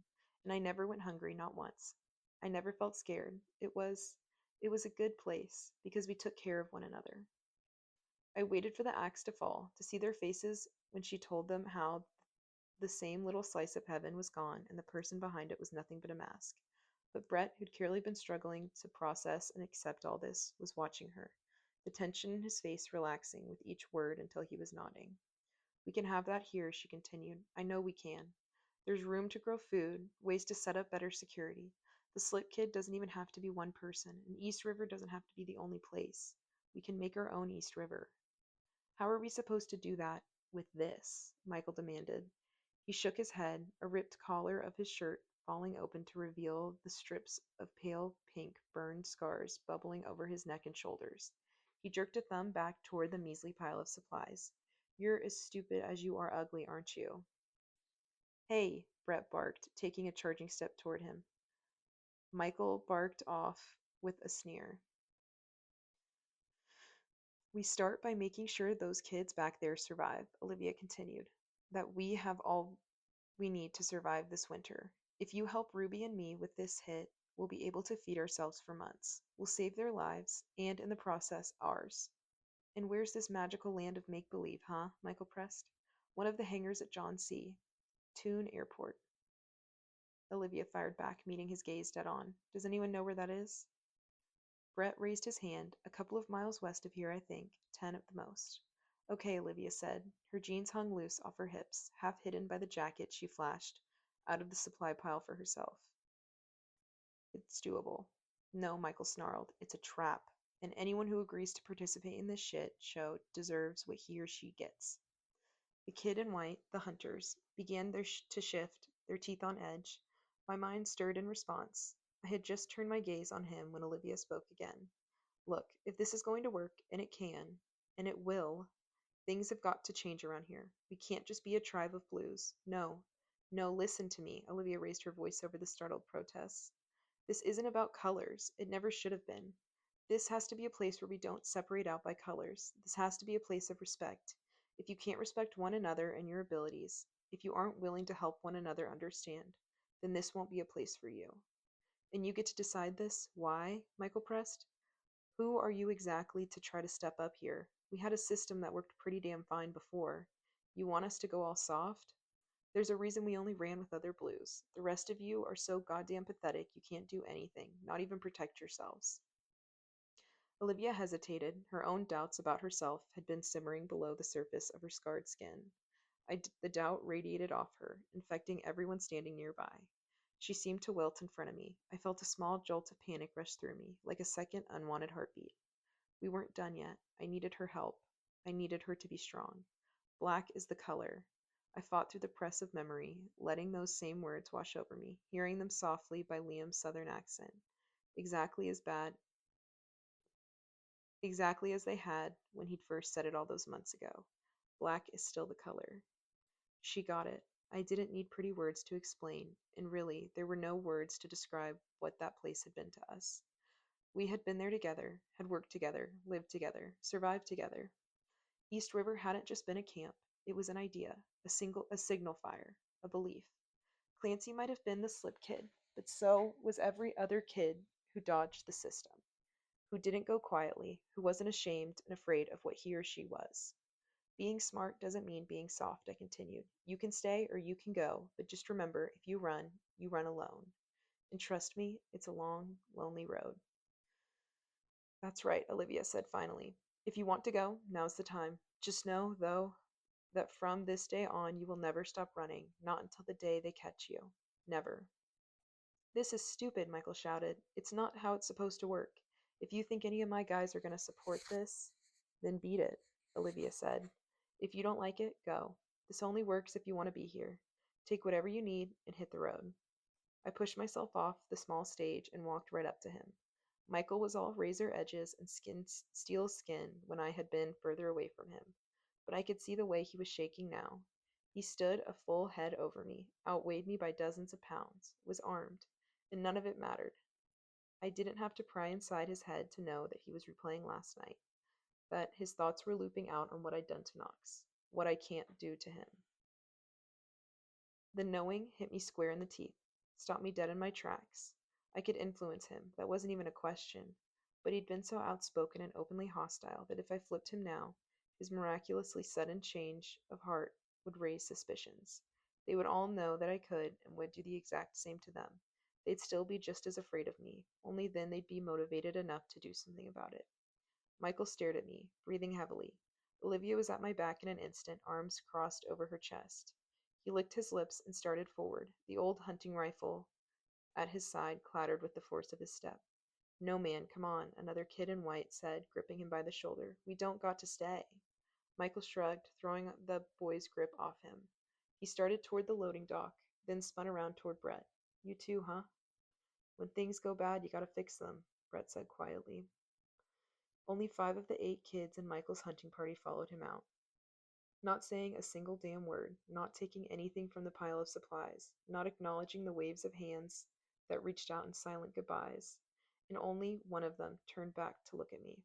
and I never went hungry, not once. I never felt scared. It was a good place because we took care of one another. I waited for the axe to fall, to see their faces when she told them how the same little slice of heaven was gone and the person behind it was nothing but a mask. But Brett, who'd clearly been struggling to process and accept all this, was watching her, the tension in his face relaxing with each word until he was nodding. We can have that here, she continued. I know we can. There's room to grow food, ways to set up better security. The Slip Kid doesn't even have to be one person, and East River doesn't have to be the only place. We can make our own East River. How are we supposed to do that with this? Michael demanded. He shook his head, a ripped collar of his shirt falling open to reveal the strips of pale pink burned scars bubbling over his neck and shoulders. He jerked a thumb back toward the measly pile of supplies. You're as stupid as you are ugly, aren't you? Hey, Brett barked, taking a charging step toward him. Michael barked off with a sneer. We start by making sure those kids back there survive, Olivia continued. That we have all we need to survive this winter. If you help Ruby and me with this hit, we'll be able to feed ourselves for months. We'll save their lives, and in the process, ours. And where's this magical land of make-believe, huh? Michael pressed. One of the hangars at John C. Toon Airport. Olivia fired back, meeting his gaze dead on. Does anyone know where that is? Brett raised his hand. A couple of miles west of here, I think. 10 at the most. Okay, Olivia said. Her jeans hung loose off her hips, half hidden by the jacket she flashed out of the supply pile for herself. It's doable. No, Michael snarled. It's a trap. And anyone who agrees to participate in this shit show deserves what he or she gets. The kid in white, the hunters, began to shift, their teeth on edge. My mind stirred in response. I had just turned my gaze on him when Olivia spoke again. Look, if this is going to work, and it can, and it will, things have got to change around here. We can't just be a tribe of blues. No. No, listen to me. Olivia raised her voice over the startled protests. This isn't about colors. It never should have been. This has to be a place where we don't separate out by colors. This has to be a place of respect. If you can't respect one another and your abilities, if you aren't willing to help one another understand, then this won't be a place for you. And you get to decide this? Why? Michael pressed. Who are you exactly to try to step up here? We had a system that worked pretty damn fine before. You want us to go all soft? There's a reason we only ran with other blues. The rest of you are so goddamn pathetic you can't do anything, not even protect yourselves. Olivia hesitated. Her own doubts about herself had been simmering below the surface of her scarred skin. The doubt radiated off her, infecting everyone standing nearby. She seemed to wilt in front of me. I felt a small jolt of panic rush through me, like a second unwanted heartbeat. We weren't done yet. I needed her help. I needed her to be strong. Black is the color. I fought through the press of memory, letting those same words wash over me, hearing them softly by Liam's southern accent. Exactly as bad, exactly as they had when he'd first said it all those months ago. Black is still the color. She got it. I didn't need pretty words to explain, and really, there were no words to describe what that place had been to us. We had been there together, had worked together, lived together, survived together. East River hadn't just been a camp. It was an idea, a signal fire, a belief. Clancy might have been the slip kid, but so was every other kid who dodged the system, who didn't go quietly, who wasn't ashamed and afraid of what he or she was. Being smart doesn't mean being soft, I continued. You can stay or you can go, but just remember, if you run alone. And trust me, it's a long, lonely road. That's right, Olivia said finally. If you want to go, now's the time. Just know, though, that from this day on you will never stop running, not until the day they catch you. Never. This is stupid, Michael shouted. It's not how it's supposed to work. If you think any of my guys are going to support this, then beat it, Olivia said. If you don't like it, go. This only works if you want to be here. Take whatever you need and hit the road. I pushed myself off the small stage and walked right up to him. Michael was all razor edges and steel skin when I had been further away from him, but I could see the way he was shaking now. He stood a full head over me, outweighed me by dozens of pounds, was armed, and none of it mattered. I didn't have to pry inside his head to know that he was replaying last night, that his thoughts were looping out on what I'd done to Knox, what I can't do to him. The knowing hit me square in the teeth, stopped me dead in my tracks. I could influence him, that wasn't even a question, but he'd been so outspoken and openly hostile that if I flipped him now, his miraculously sudden change of heart would raise suspicions. They would all know that I could and would do the exact same to them. They'd still be just as afraid of me, only then they'd be motivated enough to do something about it. Michael stared at me, breathing heavily. Olivia was at my back in an instant, arms crossed over her chest. He licked his lips and started forward. The old hunting rifle at his side clattered with the force of his step. No, man, come on, another kid in white said, gripping him by the shoulder. We don't got to stay. Michael shrugged, throwing the boy's grip off him. He started toward the loading dock, then spun around toward Brett. You too, huh? When things go bad, you gotta fix them, Brett said quietly. Only 5 of the 8 kids in Michael's hunting party followed him out. Not saying a single damn word, not taking anything from the pile of supplies, not acknowledging the waves of hands that reached out in silent goodbyes, and only one of them turned back to look at me.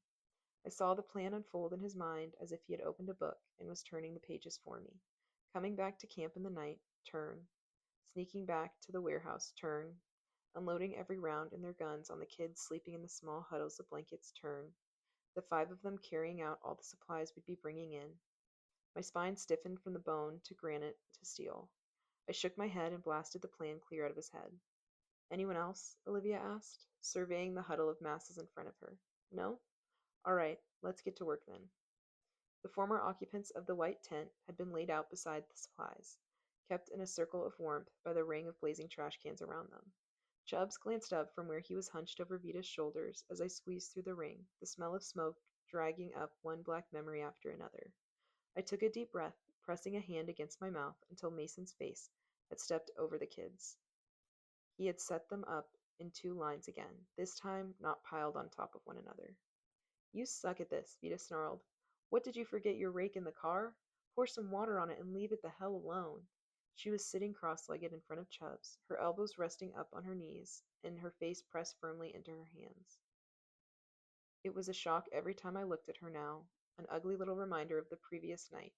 I saw the plan unfold in his mind as if he had opened a book and was turning the pages for me. Coming back to camp in the night, turn. Sneaking back to the warehouse, turn. Unloading every round in their guns on the kids sleeping in the small huddles of blankets, turn. The 5 of them carrying out all the supplies we'd be bringing in. My spine stiffened from the bone to granite to steel. I shook my head and blasted the plan clear out of his head. Anyone else? Olivia asked, surveying the huddle of masses in front of her. No? All right, let's get to work then. The former occupants of the white tent had been laid out beside the supplies. kept in a circle of warmth by the ring of blazing trash cans around them. Chubbs glanced up from where he was hunched over Vita's shoulders as I squeezed through the ring, the smell of smoke dragging up one black memory after another. I took a deep breath, pressing a hand against my mouth until Mason's face had stepped over the kids. He had set them up in two lines again, this time not piled on top of one another. You suck at this, Vita snarled. What, did you forget your rake in the car? Pour some water on it and leave it the hell alone. She was sitting cross-legged in front of Chubbs, her elbows resting up on her knees, and her face pressed firmly into her hands. It was a shock every time I looked at her now, an ugly little reminder of the previous night.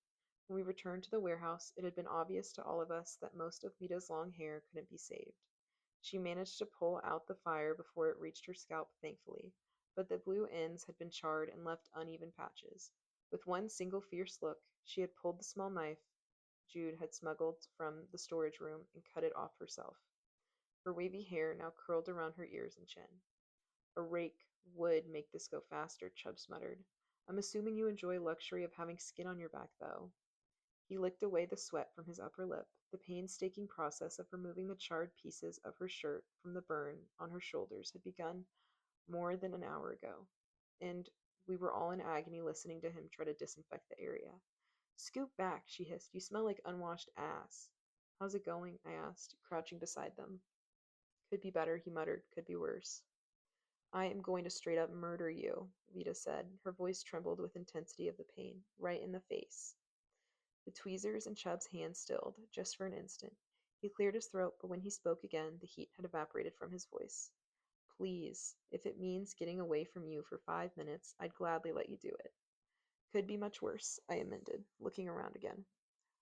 When we returned to the warehouse, it had been obvious to all of us that most of Vita's long hair couldn't be saved. She managed to pull out the fire before it reached her scalp, thankfully, but the blue ends had been charred and left uneven patches. With one single fierce look, she had pulled the small knife Jude had smuggled from the storage room and cut it off herself. Her wavy hair now curled around her ears and chin. A rake would make this go faster, Chubbs muttered. I'm assuming you enjoy luxury of having skin on your back, though. He licked away the sweat from his upper lip. The painstaking process of removing the charred pieces of her shirt from the burn on her shoulders had begun more than an hour ago, and we were all in agony listening to him try to disinfect the area. Scoot back, she hissed. You smell like unwashed ass. How's it going? I asked, crouching beside them. Could be better, he muttered. Could be worse. I am going to straight up murder you, Vita said. Her voice trembled with intensity of the pain. Right in the face. The tweezers in Chubb's hand stilled, just for an instant. He cleared his throat, but when he spoke again, the heat had evaporated from his voice. Please, if it means getting away from you for 5 minutes, I'd gladly let you do it. Could be much worse, I amended, looking around again.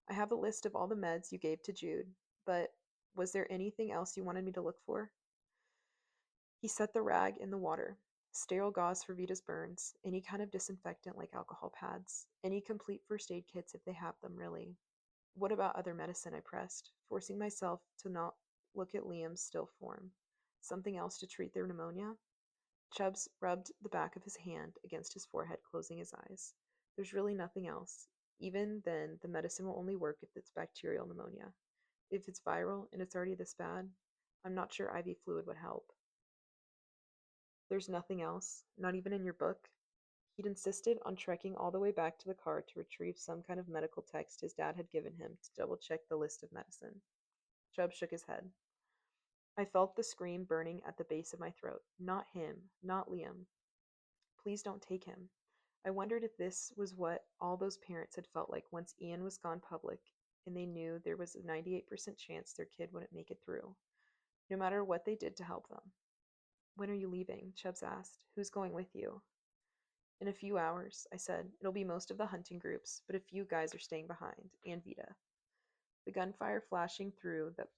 I have a list of all the meds you gave to Jude, but was there anything else you wanted me to look for? He set the rag in the water. Sterile gauze for Vita's burns, any kind of disinfectant like alcohol pads, any complete first aid kits if they have them, really. What about other medicine? I pressed, forcing myself to not look at Liam's still form. Something else to treat their pneumonia? Chubbs rubbed the back of his hand against his forehead, closing his eyes. There's really nothing else. Even then, the medicine will only work if it's bacterial pneumonia. If it's viral and it's already this bad, I'm not sure IV fluid would help. There's nothing else, not even in your book. He'd insisted on trekking all the way back to the car to retrieve some kind of medical text his dad had given him to double-check the list of medicine. Chubb shook his head. I felt the scream burning at the base of my throat. Not him, not Liam. Please don't take him. I wondered if this was what all those parents had felt like once Ian was gone public and they knew there was a 98% chance their kid wouldn't make it through, no matter what they did to help them. When are you leaving? Chubbs asked. Who's going with you? In a few hours, I said. It'll be most of the hunting groups, but a few guys are staying behind, and Vita. The gunfire flashing through that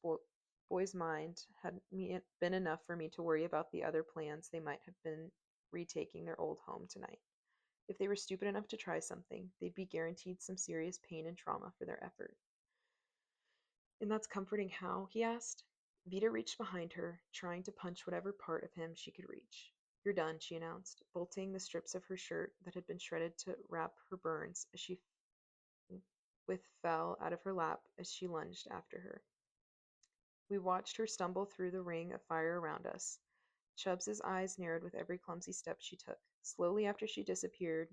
boy's mind had been enough for me to worry about the other plans they might have been retaking their old home tonight. If they were stupid enough to try something, they'd be guaranteed some serious pain and trauma for their effort. And that's comforting how? He asked. Vita reached behind her, trying to punch whatever part of him she could reach. You're done, she announced, bolting the strips of her shirt that had been shredded to wrap her burns as she fell out of her lap as she lunged after her. We watched her stumble through the ring of fire around us. Chubbs's eyes narrowed with every clumsy step she took. Slowly after she disappeared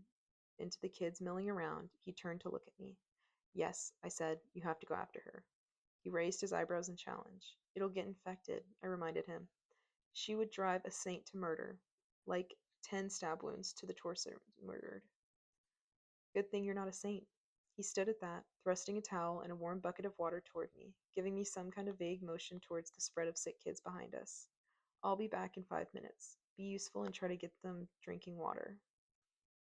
into the kids milling around, he turned to look at me. Yes, I said, you have to go after her. He raised his eyebrows in challenge. It'll get infected, I reminded him. She would drive a saint to murder, like 10 stab wounds to the torso murdered. Good thing you're not a saint. He stood at that, thrusting a towel and a warm bucket of water toward me, giving me some kind of vague motion towards the spread of sick kids behind us. I'll be back in 5 minutes. Be useful and try to get them drinking water.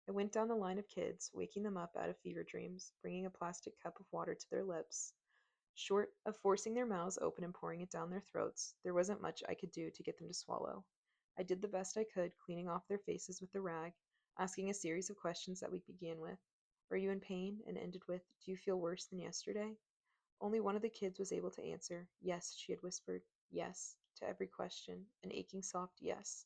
I went down the line of kids, waking them up out of fever dreams, bringing a plastic cup of water to their lips. Short of forcing their mouths open and pouring it down their throats, there wasn't much I could do to get them to swallow. I did the best I could, cleaning off their faces with the rag, asking a series of questions that we began with, Are you in pain? And ended with, Do you feel worse than yesterday? Only one of the kids was able to answer. Yes, she had whispered. Yes, to every question, an aching soft yes.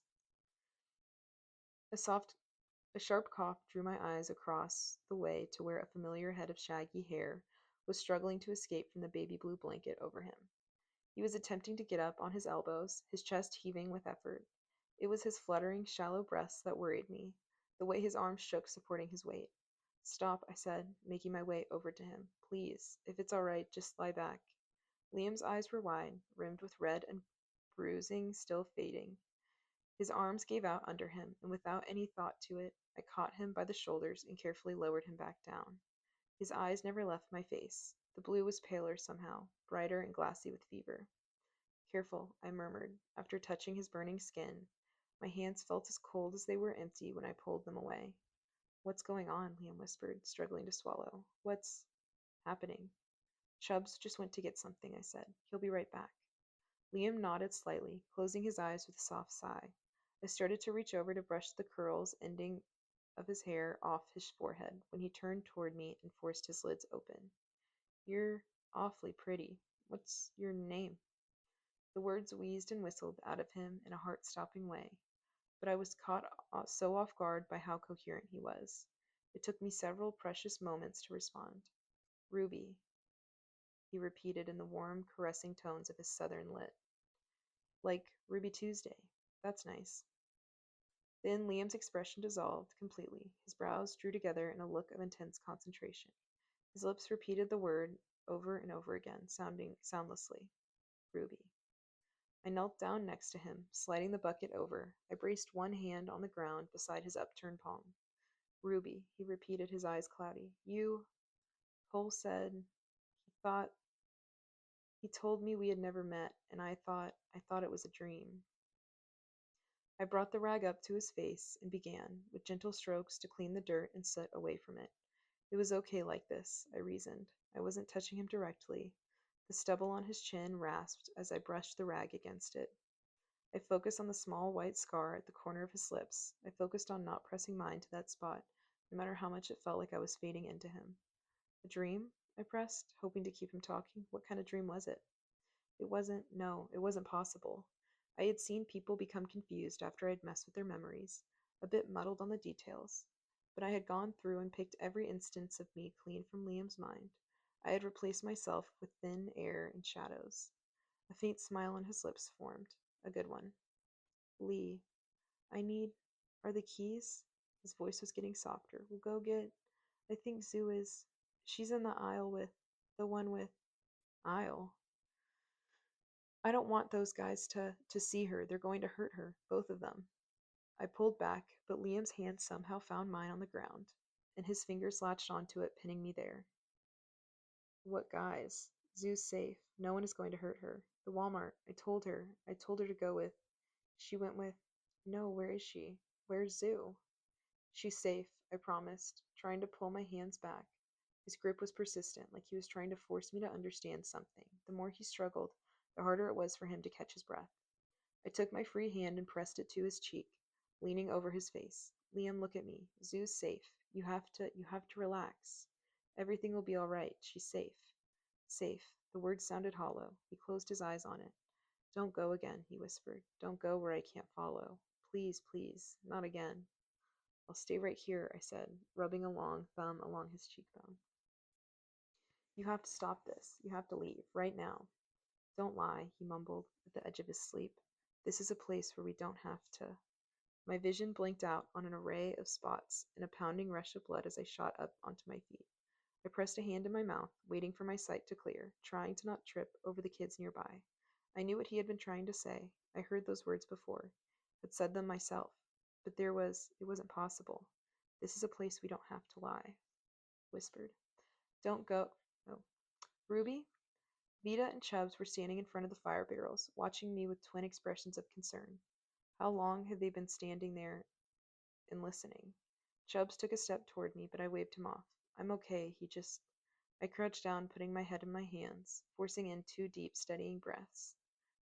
A sharp cough drew my eyes across the way to where a familiar head of shaggy hair was struggling to escape from the baby blue blanket over him. He was attempting to get up on his elbows, his chest heaving with effort. It was his fluttering, shallow breaths that worried me, the way his arms shook supporting his weight. Stop, I said, making my way over to him. Please, if it's all right, just lie back. Liam's eyes were wide, rimmed with red and bruising still fading. His arms gave out under him, and without any thought to it, I caught him by the shoulders and carefully lowered him back down. His eyes never left my face. The blue was paler somehow, brighter and glassy with fever. Careful, I murmured, after touching his burning skin. My hands felt as cold as they were empty when I pulled them away. What's going on? Liam whispered, struggling to swallow. What's happening? Chubbs just went to get something, I said. He'll be right back. Liam nodded slightly, closing his eyes with a soft sigh. I started to reach over to brush the curls ending of his hair off his forehead when he turned toward me and forced his lids open. You're awfully pretty. What's your name? The words wheezed and whistled out of him in a heart-stopping way, but I was caught so off guard by how coherent he was. It took me several precious moments to respond. Ruby, he repeated in the warm, caressing tones of his southern lit. Like Ruby Tuesday. That's nice. Then Liam's expression dissolved completely. His brows drew together in a look of intense concentration. His lips repeated the word over and over again, sounding soundlessly. Ruby. I knelt down next to him, sliding the bucket over. I braced one hand on the ground beside his upturned palm. Ruby, he repeated, his eyes cloudy. You, Cole said, thought, he told me we had never met, and I thought it was a dream. I brought the rag up to his face and began, with gentle strokes, to clean the dirt and soot away from it. It was okay like this, I reasoned. I wasn't touching him directly. The stubble on his chin rasped as I brushed the rag against it. I focused on the small white scar at the corner of his lips. I focused on not pressing mine to that spot, no matter how much it felt like I was fading into him. A dream? I pressed, hoping to keep him talking. What kind of dream was it? It wasn't possible. I had seen people become confused after I'd messed with their memories, a bit muddled on the details. But I had gone through and picked every instance of me clean from Liam's mind. I had replaced myself with thin air and shadows. A faint smile on his lips formed, a good one. Lee, I need. Are the keys? His voice was getting softer. We'll go get. I think Zoo is. She's in the aisle with. The one with. Aisle. I don't want those guys to see her. They're going to hurt her, both of them. I pulled back, but Liam's hand somehow found mine on the ground, and his fingers latched onto it, pinning me there. What guys? Zoo's safe. No one is going to hurt her. The Walmart. I told her. I told her to go with. She went with. No, where is she? Where's Zoo? She's safe, I promised, trying to pull my hands back. His grip was persistent, like he was trying to force me to understand something. The more he struggled, the harder it was for him to catch his breath. I took my free hand and pressed it to his cheek, leaning over his face. Liam, look at me. Zoo's safe. You have to relax. Everything will be all right. She's safe. Safe. The word sounded hollow. He closed his eyes on it. Don't go again, he whispered. Don't go where I can't follow. Please, please, not again. I'll stay right here, I said, rubbing a long thumb along his cheekbone. You have to stop this. You have to leave, right now. Don't lie, he mumbled at the edge of his sleep. This is a place where we don't have to. My vision blinked out on an array of spots and a pounding rush of blood as I shot up onto my feet. I pressed a hand to my mouth, waiting for my sight to clear, trying to not trip over the kids nearby. I knew what he had been trying to say. I heard those words before, had said them myself. But it wasn't possible. This is a place we don't have to lie, whispered. Don't go. No. Ruby? Vida and Chubbs were standing in front of the fire barrels, watching me with twin expressions of concern. How long had they been standing there and listening? Chubbs took a step toward me, but I waved him off. I'm okay, he just. I crouched down, putting my head in my hands, forcing in 2 deep, steadying breaths.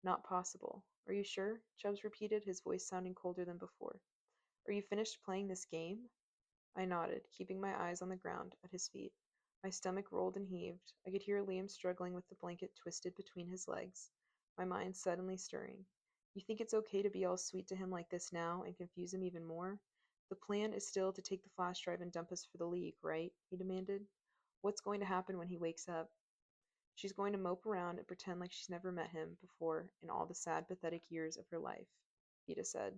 Not possible. Are you sure? Chubbs repeated, his voice sounding colder than before. Are you finished playing this game? I nodded, keeping my eyes on the ground at his feet. My stomach rolled and heaved. I could hear Liam struggling with the blanket twisted between his legs, my mind suddenly stirring. You think it's okay to be all sweet to him like this now and confuse him even more? The plan is still to take the flash drive and dump us for the league, right? He demanded. What's going to happen when he wakes up? She's going to mope around and pretend like she's never met him before in all the sad, pathetic years of her life, Vida said,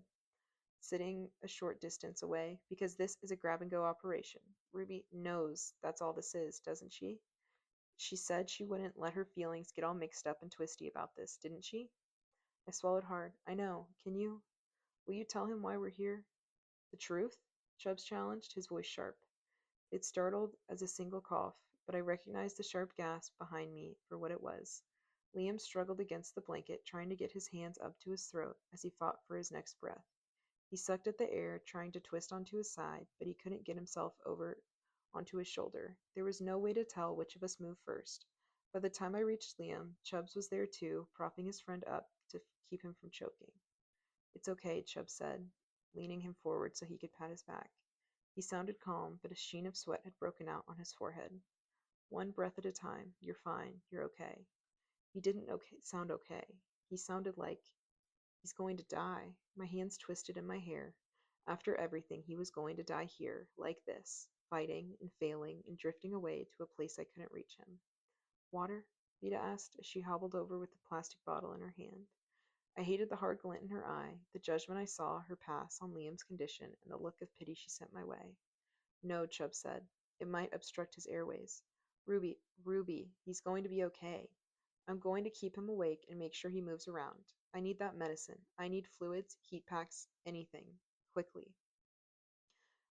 sitting a short distance away, because this is a grab and go operation. Ruby knows that's all this is, doesn't she? She said she wouldn't let her feelings get all mixed up and twisty about this, didn't she? I swallowed hard. I know. Can you? Will you tell him why we're here? The truth? Chubbs challenged, his voice sharp. It startled as a single cough, but I recognized the sharp gasp behind me for what it was. Liam struggled against the blanket, trying to get his hands up to his throat as he fought for his next breath. He sucked at the air, trying to twist onto his side, but he couldn't get himself over onto his shoulder. There was no way to tell which of us moved first. By the time I reached Liam, Chubbs was there too, propping his friend up to keep him from choking. It's okay, Chubbs said, leaning him forward so he could pat his back. He sounded calm, but a sheen of sweat had broken out on his forehead. One breath at a time. You're fine. You're okay. He didn't sound okay. He sounded like he's going to die. My hands twisted in my hair. After everything, he was going to die here, like this, fighting and failing and drifting away to a place I couldn't reach him. Water? Vida asked as she hobbled over with the plastic bottle in her hand. I hated the hard glint in her eye, the judgment I saw her pass on Liam's condition, and the look of pity she sent my way. No, Chubb said. It might obstruct his airways. Ruby, he's going to be okay. I'm going to keep him awake and make sure he moves around. I need that medicine. I need fluids, heat packs, anything. Quickly.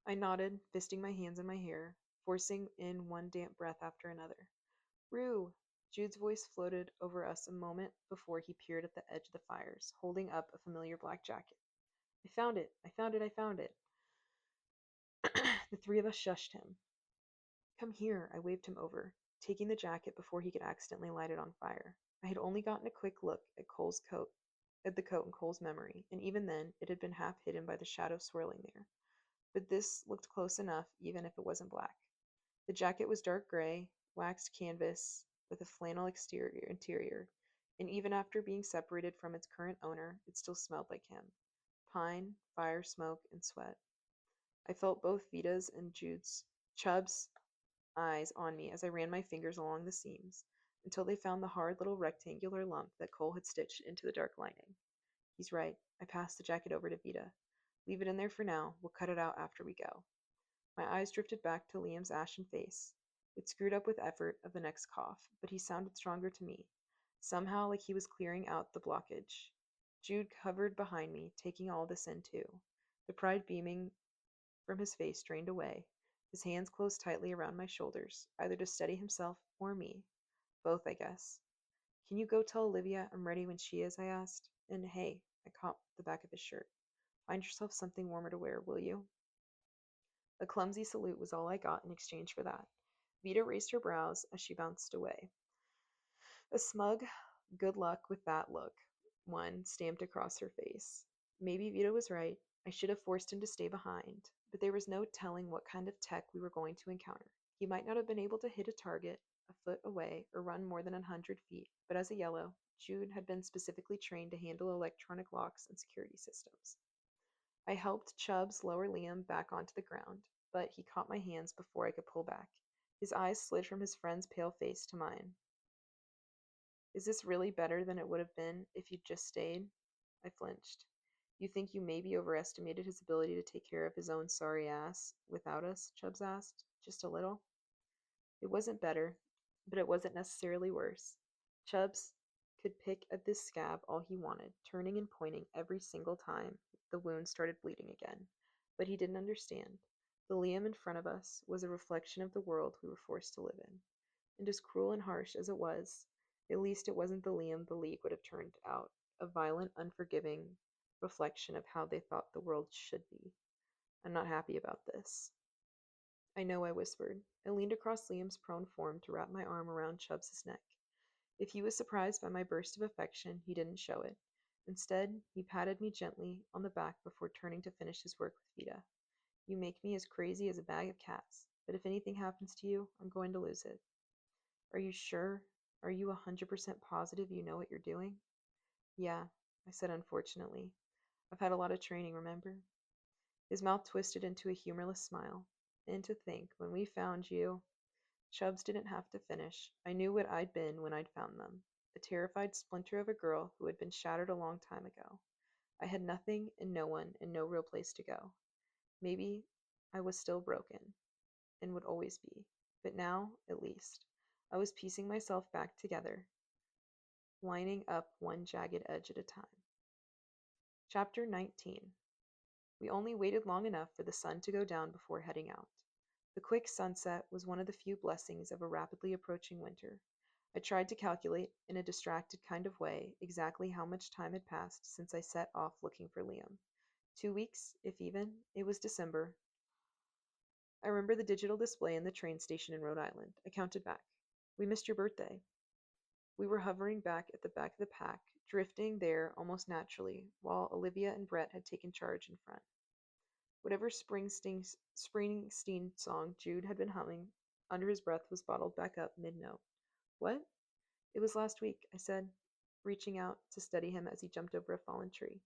I nodded, fisting my hands in my hair, forcing in one damp breath after another. Rue! Jude's voice floated over us a moment before he peered at the edge of the fires, holding up a familiar black jacket. I found it! I found it! I found it! The three of us shushed him. Come here, I waved him over, taking the jacket before he could accidentally light it on fire. I had only gotten a quick look at the coat in Cole's memory, and even then it had been half hidden by the shadow swirling there. But this looked close enough, even if it wasn't black. The jacket was dark gray, waxed canvas with a flannel interior, and even after being separated from its current owner, it still smelled like him. Pine, fire, smoke, and sweat. I felt both Vita's and Chubb's eyes on me as I ran my fingers along the seams until they found the hard little rectangular lump that Cole had stitched into the dark lining. He's right. I passed the jacket over to Vita. Leave it in there for now. We'll cut it out after we go. My eyes drifted back to Liam's ashen face. It screwed up with effort of the next cough, but he sounded stronger to me, somehow like he was clearing out the blockage. Jude hovered behind me, taking all this in too. The pride beaming from his face drained away. His hands closed tightly around my shoulders, either to steady himself or me. Both, I guess. Can you go tell Olivia I'm ready when she is? I asked. And hey, I caught the back of his shirt. Find yourself something warmer to wear, will you? A clumsy salute was all I got in exchange for that. Vita raised her brows as she bounced away. A smug, good luck with that look, one stamped across her face. Maybe Vita was right. I should have forced him to stay behind, but there was no telling what kind of tech we were going to encounter. He might not have been able to hit a target a foot away or run more than 100 feet, but as a yellow, Jude had been specifically trained to handle electronic locks and security systems. I helped Chubbs lower Liam back onto the ground, but he caught my hands before I could pull back. His eyes slid from his friend's pale face to mine. Is this really better than it would have been if you'd just stayed? I flinched. You think you maybe overestimated his ability to take care of his own sorry ass without us? Chubbs asked. Just a little? It wasn't better, but it wasn't necessarily worse. Chubbs could pick at this scab all he wanted, turning and pointing every single time the wound started bleeding again. But he didn't understand. The Liam in front of us was a reflection of the world we were forced to live in. And as cruel and harsh as it was, at least it wasn't the Liam the League would have turned out, a violent, unforgiving reflection of how they thought the world should be. I'm not happy about this. I know, I whispered. I leaned across Liam's prone form to wrap my arm around Chubbs' neck. If he was surprised by my burst of affection, he didn't show it. Instead, he patted me gently on the back before turning to finish his work with Vida. You make me as crazy as a bag of cats, but if anything happens to you, I'm going to lose it. Are you sure? Are you 100% positive you know what you're doing? Yeah, I said unfortunately. I've had a lot of training, remember? His mouth twisted into a humorless smile. And to think, when we found you, Chubbs didn't have to finish. I knew what I'd been when I'd found them. A terrified splinter of a girl who had been shattered a long time ago. I had nothing and no one and no real place to go. Maybe I was still broken and would always be. But now, at least, I was piecing myself back together, lining up one jagged edge at a time. Chapter 19. We only waited long enough for the sun to go down before heading out. The quick sunset was one of the few blessings of a rapidly approaching winter. I tried to calculate, in a distracted kind of way, exactly how much time had passed since I set off looking for Liam. 2 weeks, if even. It was December. I remember the digital display in the train station in Rhode Island. I counted back. We missed your birthday. We were hovering back at the back of the pack, drifting there almost naturally, while Olivia and Brett had taken charge in front. Whatever Springsteen song Jude had been humming under his breath was bottled back up mid-note. What? It was last week, I said, reaching out to steady him as he jumped over a fallen tree.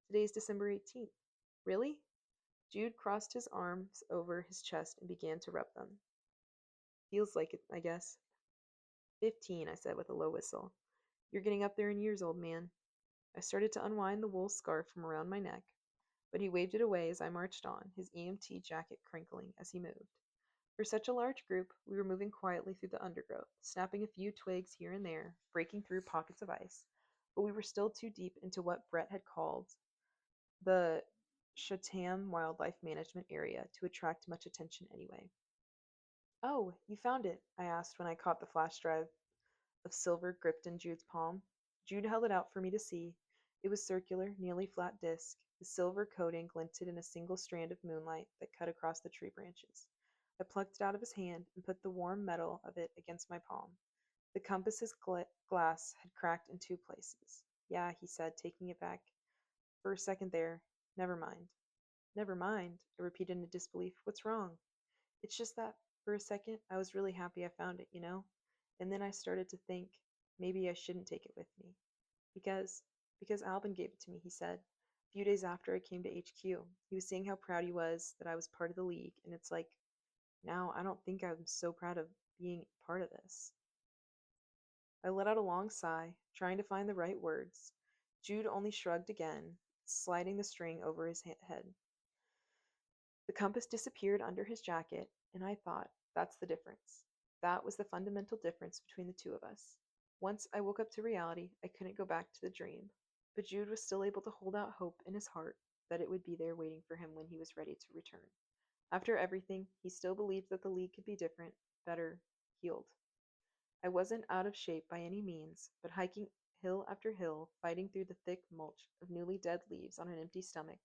Today's December 18th. Really? Jude crossed his arms over his chest and began to rub them. Feels like it, I guess. 15, I said with a low whistle. You're getting up there in years, old man. I started to unwind the wool scarf from around my neck, but he waved it away as I marched on, his EMT jacket crinkling as he moved. For such a large group, we were moving quietly through the undergrowth, snapping a few twigs here and there, breaking through pockets of ice, but we were still too deep into what Brett had called the Chatham Wildlife Management Area to attract much attention anyway. Oh, you found it, I asked when I caught the flash drive of silver gripped in Jude's palm. Jude held it out for me to see. It was circular, nearly flat disc. The silver coating glinted in a single strand of moonlight that cut across the tree branches. I plucked it out of his hand and put the warm metal of it against my palm. The compass's glass had cracked in 2 places. Yeah, he said, taking it back. For a second there. Never mind. Never mind, I repeated in disbelief. What's wrong? It's just that, for a second, I was really happy I found it, you know? And then I started to think maybe I shouldn't take it with me. Because because Albin gave it to me, he said. A few days after I came to HQ. He was saying how proud he was that I was part of the league, and it's like, now I don't think I'm so proud of being part of this. I let out a long sigh, trying to find the right words. Jude only shrugged again, sliding the string over his head. The compass disappeared under his jacket, and I thought, that's the difference. That was the fundamental difference between the two of us. Once I woke up to reality, I couldn't go back to the dream. But Jude was still able to hold out hope in his heart that it would be there waiting for him when he was ready to return. After everything, he still believed that the league could be different, better, healed. I wasn't out of shape by any means, but hiking hill after hill, fighting through the thick mulch of newly dead leaves on an empty stomach,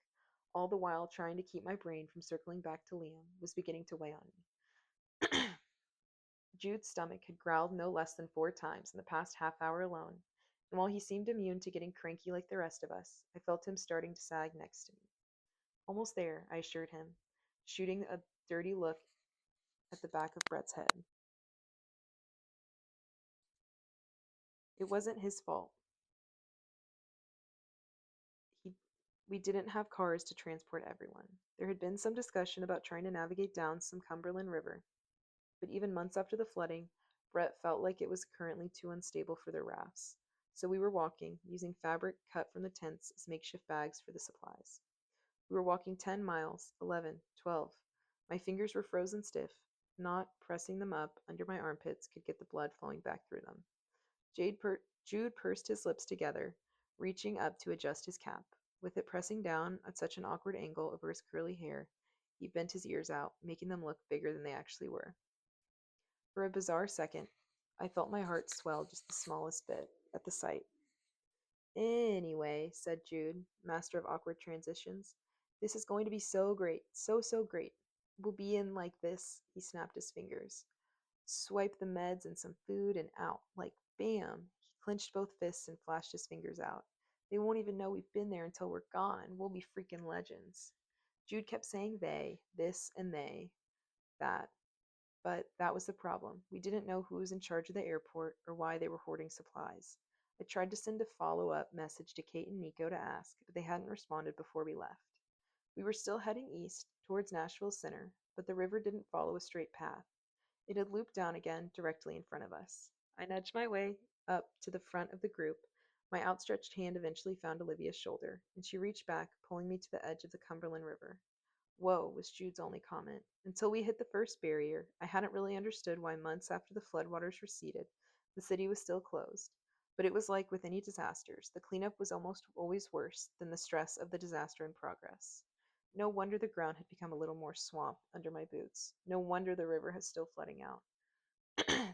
all the while trying to keep my brain from circling back to Liam, was beginning to weigh on me. Jude's stomach had growled no less than 4 times in the past half hour alone, and while he seemed immune to getting cranky like the rest of us, I felt him starting to sag next to me. Almost there, I assured him, shooting a dirty look at the back of Brett's head. It wasn't his fault. He, we didn't have cars to transport everyone. There had been some discussion about trying to navigate down some Cumberland River, but even months after the flooding, Brett felt like it was currently too unstable for their rafts. So we were walking, using fabric cut from the tents as makeshift bags for the supplies. We were walking 10 miles, 11, 12. My fingers were frozen stiff. Not pressing them up under my armpits could get the blood flowing back through them. Jude pursed his lips together, reaching up to adjust his cap. With it pressing down at such an awkward angle over his curly hair, he bent his ears out, making them look bigger than they actually were. For a bizarre second, I felt my heart swell just the smallest bit at the sight. Anyway, said Jude, master of awkward transitions, this is going to be so great, so great. We'll be in like this, he snapped his fingers. Swipe the meds and some food and out, like bam. He clenched both fists and flashed his fingers out. They won't even know we've been there until we're gone. We'll be freaking legends. Jude kept saying they, this and they, that. But that was the problem. We didn't know who was in charge of the airport or why they were hoarding supplies. I tried to send a follow-up message to Kate and Nico to ask, but they hadn't responded before we left. We were still heading east, towards Nashville Center, but the river didn't follow a straight path. It had looped down again directly in front of us. I nudged my way up to the front of the group. My outstretched hand eventually found Olivia's shoulder, and she reached back, pulling me to the edge of the Cumberland River. Whoa, was Jude's only comment. Until we hit the first barrier, I hadn't really understood why months after the floodwaters receded, the city was still closed. But it was like with any disasters, the cleanup was almost always worse than the stress of the disaster in progress. No wonder the ground had become a little more swamp under my boots. No wonder the river was still flooding out.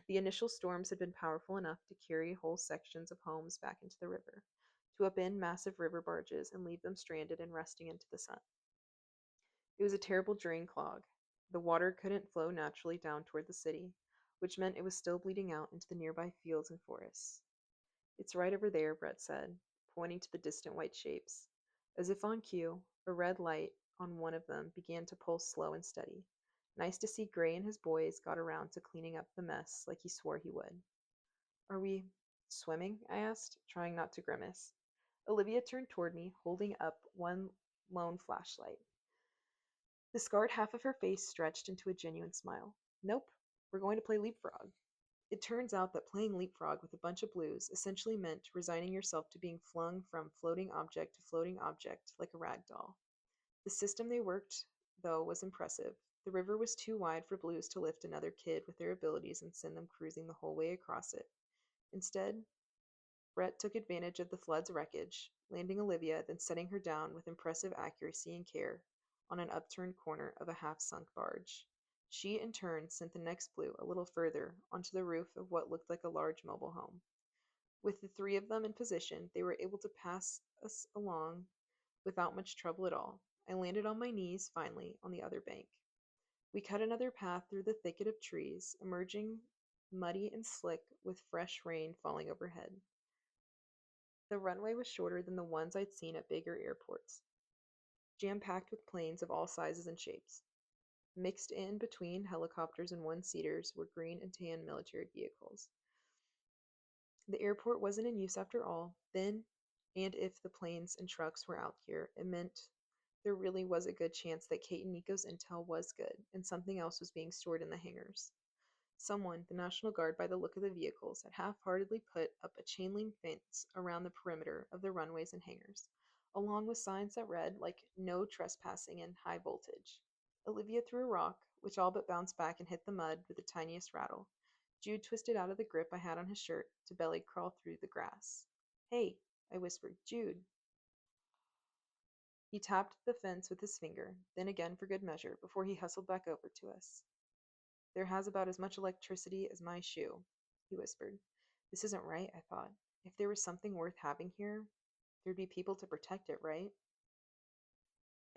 The initial storms had been powerful enough to carry whole sections of homes back into the river, to upend massive river barges and leave them stranded and rusting into the sun. It was a terrible drain clog. The water couldn't flow naturally down toward the city, which meant it was still bleeding out into the nearby fields and forests. It's right over there, Brett said, pointing to the distant white shapes. As if on cue, a red light on one of them began to pulse slow and steady. Nice to see Gray and his boys got around to cleaning up the mess like he swore he would. Are we swimming? I asked, trying not to grimace. Olivia turned toward me, holding up one lone flashlight. The scarred half of her face stretched into a genuine smile. Nope, we're going to play leapfrog. It turns out that playing leapfrog with a bunch of blues essentially meant resigning yourself to being flung from floating object to floating object like a rag doll. The system they worked, though, was impressive. The river was too wide for blues to lift another kid with their abilities and send them cruising the whole way across it. Instead, Brett took advantage of the flood's wreckage, landing Olivia, then setting her down with impressive accuracy and care on an upturned corner of a half-sunk barge. She, in turn, sent the next blue a little further onto the roof of what looked like a large mobile home. With the three of them in position, they were able to pass us along without much trouble at all. I landed on my knees, finally, on the other bank. We cut another path through the thicket of trees, emerging muddy and slick with fresh rain falling overhead. The runway was shorter than the ones I'd seen at bigger airports, jam-packed with planes of all sizes and shapes. Mixed in between helicopters and one-seaters were green and tan military vehicles. The airport wasn't in use after all, then, and if the planes and trucks were out here, it meant there really was a good chance that Kate and Nico's intel was good, and something else was being stored in the hangars. Someone, the National Guard by the look of the vehicles, had half-heartedly put up a chain-link fence around the perimeter of the runways and hangars, along with signs that read, like, "No trespassing" and "High voltage." Olivia threw a rock, which all but bounced back and hit the mud with the tiniest rattle. Jude twisted out of the grip I had on his shirt to belly crawl through the grass. "Hey," I whispered, "Jude." He tapped the fence with his finger, then again for good measure, before he hustled back over to us. "There has about as much electricity as my shoe," he whispered. This isn't right, I thought. If there was something worth having here, there'd be people to protect it, right?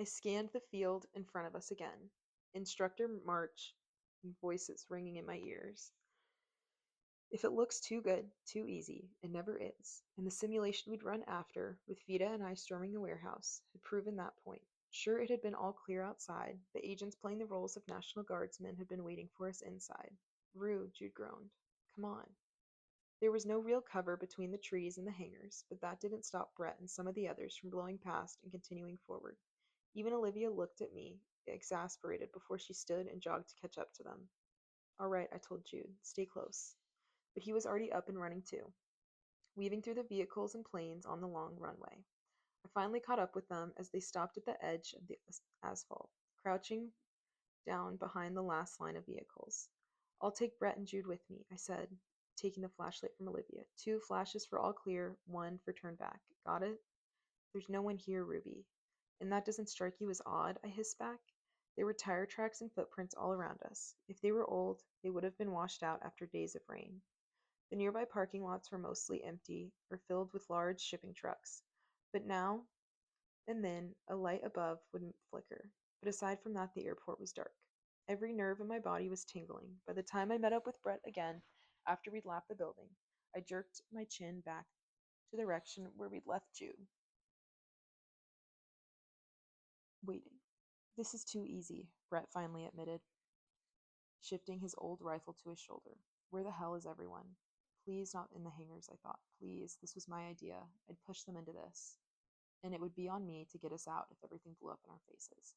I scanned the field in front of us again. Instructor March voices ringing in my ears. If it looks too good, too easy, it never is. And the simulation we'd run after, with Vida and I storming the warehouse, had proven that point. Sure, it had been all clear outside. The agents playing the roles of National Guardsmen had been waiting for us inside. Rue, Jude groaned. Come on. There was no real cover between the trees and the hangars, but that didn't stop Brett and some of the others from blowing past and continuing forward. Even Olivia looked at me, exasperated, before she stood and jogged to catch up to them. All right, I told Jude. Stay close. But he was already up and running too, weaving through the vehicles and planes on the long runway. I finally caught up with them as they stopped at the edge of the asphalt, crouching down behind the last line of vehicles. I'll take Brett and Jude with me, I said, taking the flashlight from Olivia. 2 flashes for all clear, 1 for turn back. Got it? There's no one here, Ruby. And that doesn't strike you as odd? I hissed back. There were tire tracks and footprints all around us. If they were old, they would have been washed out after days of rain. The nearby parking lots were mostly empty or filled with large shipping trucks. But now and then a light above would flicker. But aside from that, the airport was dark. Every nerve in my body was tingling. By the time I met up with Brett again, after we'd lapped the building, I jerked my chin back to the direction where we'd left Jude, waiting. This is too easy, Brett finally admitted, shifting his old rifle to his shoulder. Where the hell is everyone? Please not in the hangars, I thought. Please, this was my idea. I'd push them into this. And it would be on me to get us out if everything blew up in our faces.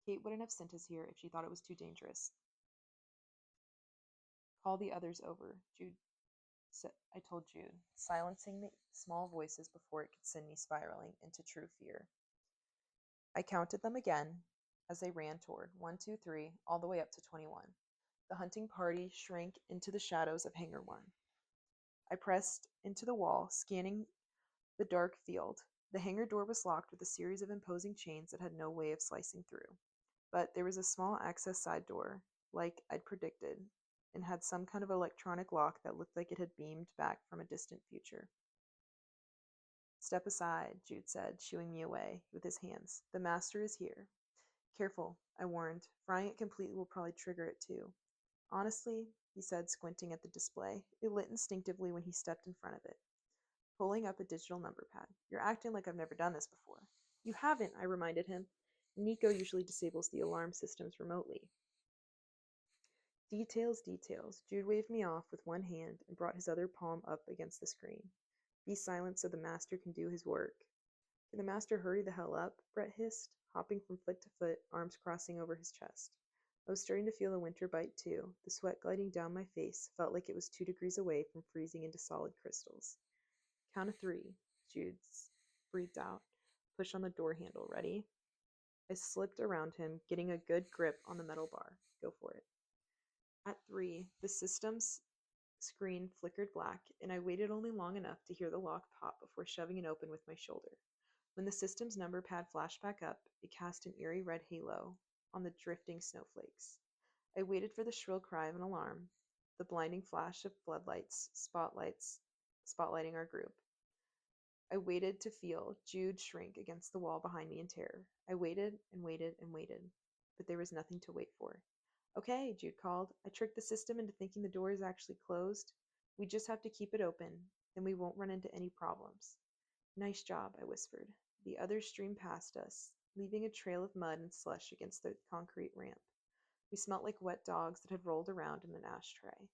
Kate wouldn't have sent us here if she thought it was too dangerous. Call the others over, I told Jude, silencing the small voices before it could send me spiraling into true fear. I counted them again as they ran toward 1, 2, 3, all the way up to 21. The hunting party shrank into the shadows of Hangar 1. I pressed into the wall, scanning the dark field. The hangar door was locked with a series of imposing chains that had no way of slicing through. But there was a small access side door, like I'd predicted, and had some kind of electronic lock that looked like it had beamed back from a distant future. Step aside, Jude said, shooing me away with his hands. The master is here. Careful, I warned. Frying it completely will probably trigger it too. Honestly, he said, squinting at the display, it lit instinctively when he stepped in front of it, pulling up a digital number pad. You're acting like I've never done this before. You haven't, I reminded him. Nico usually disables the alarm systems remotely. Details, details. Jude waved me off with one hand and brought his other palm up against the screen. Be silent so the master can do his work. Can the master hurry the hell up? Brett hissed, hopping from foot to foot, arms crossing over his chest. I was starting to feel the winter bite too. The sweat gliding down my face felt like it was 2 degrees away from freezing into solid crystals. Count of 3, Jude breathed out. Push on the door handle. Ready? I slipped around him, getting a good grip on the metal bar. Go for it. At 3, the system's screen flickered black, and I waited only long enough to hear the lock pop before shoving it open with my shoulder. When the system's number pad flashed back up, it cast an eerie red halo on the drifting snowflakes. I waited for the shrill cry of an alarm, the blinding flash of floodlights, spotlighting our group. I waited to feel Jude shrink against the wall behind me in terror. I waited and waited and waited, but there was nothing to wait for. Okay, Jude called. I tricked the system into thinking the door is actually closed. We just have to keep it open, then we won't run into any problems. Nice job, I whispered. The others streamed past us, leaving a trail of mud and slush against the concrete ramp. We smelt like wet dogs that had rolled around in an ashtray.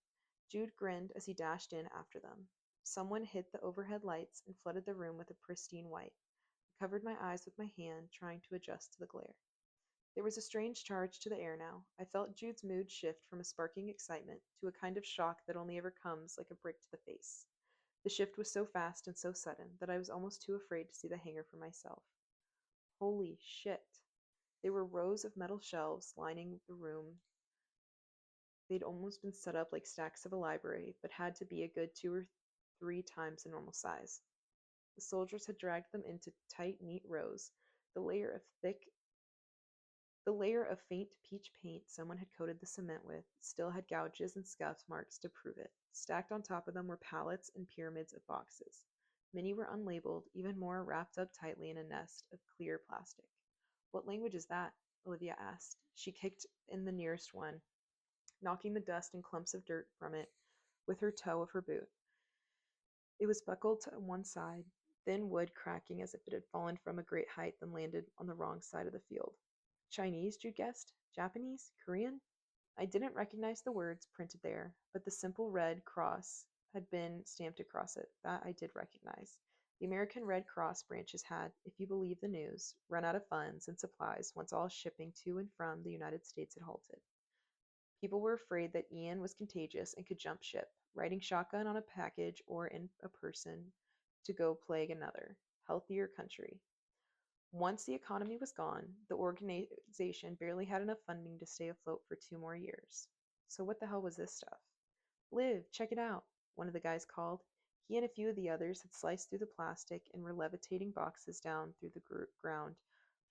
Jude grinned as he dashed in after them. Someone hit the overhead lights and flooded the room with a pristine white. I covered my eyes with my hand, trying to adjust to the glare. There was a strange charge to the air now. I felt Jude's mood shift from a sparking excitement to a kind of shock that only ever comes like a brick to the face. The shift was so fast and so sudden that I was almost too afraid to see the hangar for myself. Holy shit. There were rows of metal shelves lining the room. They'd almost been set up like stacks of a library, but had to be a good 2 or 3 times the normal size. The soldiers had dragged them into tight, neat rows. The layer of faint peach paint someone had coated the cement with still had gouges and scuff marks to prove it. Stacked on top of them were pallets and pyramids of boxes. Many were unlabeled, even more wrapped up tightly in a nest of clear plastic. What language is that? Olivia asked. She kicked in the nearest one, knocking the dust and clumps of dirt from it with her toe of her boot. It was buckled to one side, thin wood cracking as if it had fallen from a great height then landed on the wrong side of the field. Chinese, Jude guessed? Japanese? Korean? I didn't recognize the words printed there, but the simple red cross had been stamped across it. That I did recognize. The American Red Cross branches had, if you believe the news, run out of funds and supplies once all shipping to and from the United States had halted. People were afraid that Ian was contagious and could jump ship, riding shotgun on a package or in a person to go plague another, healthier country. Once the economy was gone, the organization barely had enough funding to stay afloat for 2 more years. So what the hell was this stuff? Liv, check it out, one of the guys called. He and a few of the others had sliced through the plastic and were levitating boxes down through the ground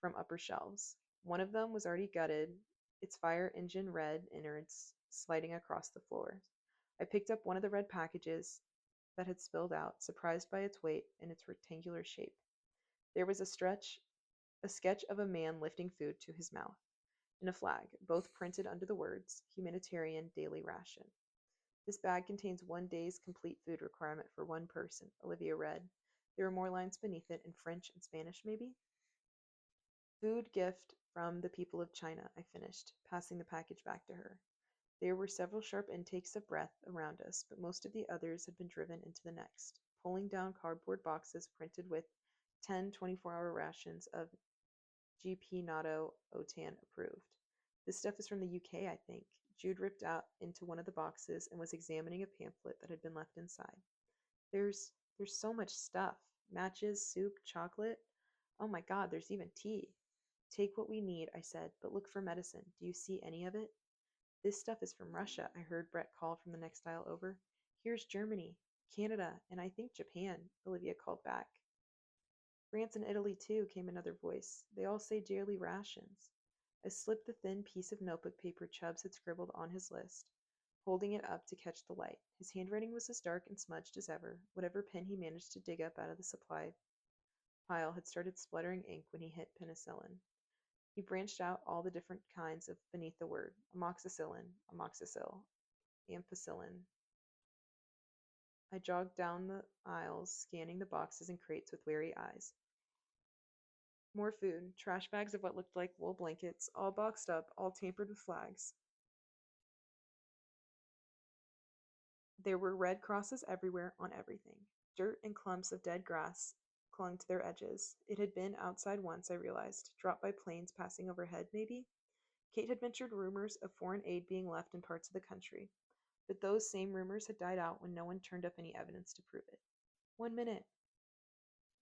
from upper shelves. One of them was already gutted, its fire engine red innards sliding across the floor. I picked up one of the red packages that had spilled out, surprised by its weight and its rectangular shape. There was a sketch of a man lifting food to his mouth, and a flag, both printed under the words, Humanitarian Daily Ration. This bag contains 1 day's complete food requirement for one person, Olivia read. There were more lines beneath it in French and Spanish, maybe? Food gift from the people of China, I finished, passing the package back to her. There were several sharp intakes of breath around us, but most of the others had been driven into the next, pulling down cardboard boxes printed with 10 24-hour rations of GP Natto OTAN approved. This stuff is from the UK, I think. Jude ripped out into one of the boxes and was examining a pamphlet that had been left inside. There's so much stuff. Matches, soup, chocolate. Oh my God, there's even tea. Take what we need, I said, but look for medicine. Do you see any of it? This stuff is from Russia, I heard Brett call from the next aisle over. Here's Germany, Canada, and I think Japan, Olivia called back. France and Italy, too, came another voice. They all say daily rations. I slipped the thin piece of notebook paper Chubbs had scribbled on his list, holding it up to catch the light. His handwriting was as dark and smudged as ever. Whatever pen he managed to dig up out of the supply pile had started spluttering ink when he hit penicillin. He branched out all the different kinds of beneath the word. Amoxicillin, amoxicil, ampicillin. I jogged down the aisles, scanning the boxes and crates with wary eyes. More food, trash bags of what looked like wool blankets, all boxed up, all tampered with flags. There were red crosses everywhere on everything. Dirt and clumps of dead grass clung to their edges. It had been outside once, I realized. Dropped by planes passing overhead, maybe? Kate had mentioned rumors of foreign aid being left in parts of the country. But those same rumors had died out when no one turned up any evidence to prove it. 1 minute.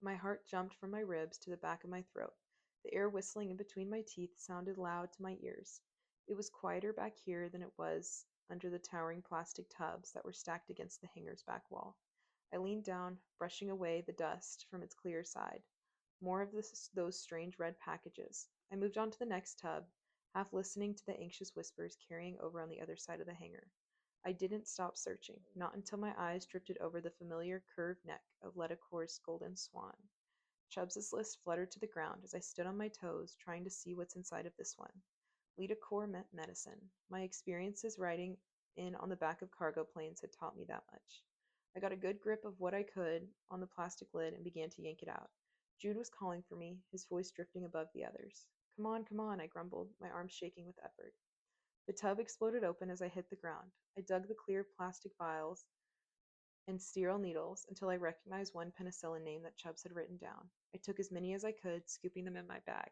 My heart jumped from my ribs to the back of my throat. The air whistling in between my teeth sounded loud to my ears. It was quieter back here than it was under the towering plastic tubs that were stacked against the hangar's back wall. I leaned down, brushing away the dust from its clear side. More of those strange red packages. I moved on to the next tub, half listening to the anxious whispers carrying over on the other side of the hangar. I didn't stop searching, not until my eyes drifted over the familiar curved neck of Ledicor's golden swan. Chubbs's list fluttered to the ground as I stood on my toes, trying to see what's inside of this one. Ledicor meant medicine. My experiences riding in on the back of cargo planes had taught me that much. I got a good grip of what I could on the plastic lid and began to yank it out. Jude was calling for me, his voice drifting above the others. Come on, I grumbled, my arms shaking with effort. The tub exploded open as I hit the ground. I dug the clear plastic vials and sterile needles until I recognized one penicillin name that Chubbs had written down. I took as many as I could, scooping them in my bag.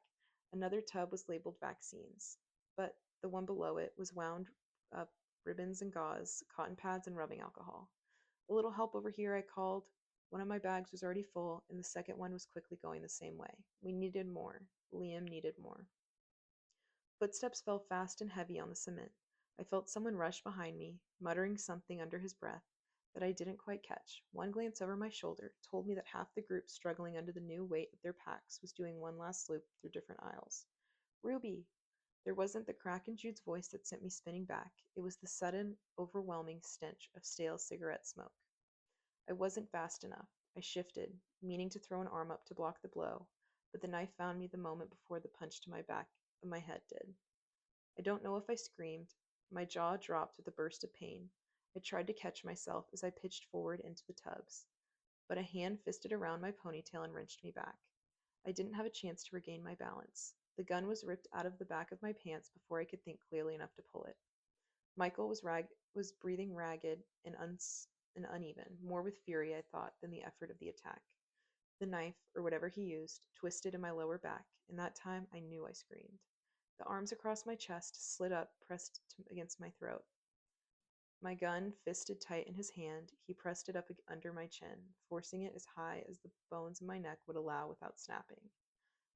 Another tub was labeled vaccines, but the one below it was wound up ribbons and gauze, cotton pads, and rubbing alcohol. A little help over here, I called. One of my bags was already full, and the second one was quickly going the same way. We needed more. Liam needed more. Footsteps fell fast and heavy on the cement. I felt someone rush behind me, muttering something under his breath that I didn't quite catch. One glance over my shoulder told me that half the group struggling under the new weight of their packs was doing one last loop through different aisles. Ruby! There wasn't the crack in Jude's voice that sent me spinning back. It was the sudden, overwhelming stench of stale cigarette smoke. I wasn't fast enough. I shifted, meaning to throw an arm up to block the blow, but the knife found me the moment before the punch to my back of my head did. I don't know if I screamed. My jaw dropped with a burst of pain. I tried to catch myself as I pitched forward into the tubs, but a hand fisted around my ponytail and wrenched me back. I didn't have a chance to regain my balance. The gun was ripped out of the back of my pants before I could think clearly enough to pull it. Michael was breathing ragged and uneven, more with fury, I thought, than the effort of the attack. The knife, or whatever he used, twisted in my lower back, and that time I knew I screamed. The arms across my chest slid up, pressed against my throat. My gun fisted tight in his hand, he pressed it up under my chin, forcing it as high as the bones in my neck would allow without snapping.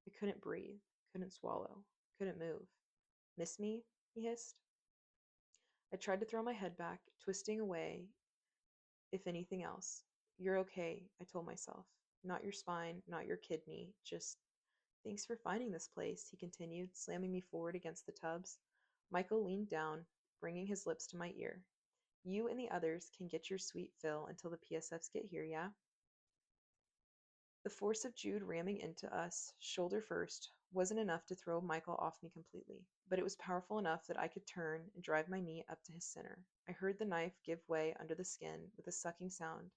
I couldn't breathe, couldn't swallow, couldn't move. Miss me? He hissed. I tried to throw my head back, twisting away, if anything else. You're okay, I told myself. Not your spine, not your kidney, just thanks for finding this place, he continued, slamming me forward against the tubs. Michael leaned down, bringing his lips to my ear. You and the others can get your sweet fill until the PSFs get here, yeah? The force of Jude ramming into us, shoulder first, wasn't enough to throw Michael off me completely, but it was powerful enough that I could turn and drive my knee up to his center. I heard the knife give way under the skin with a sucking sound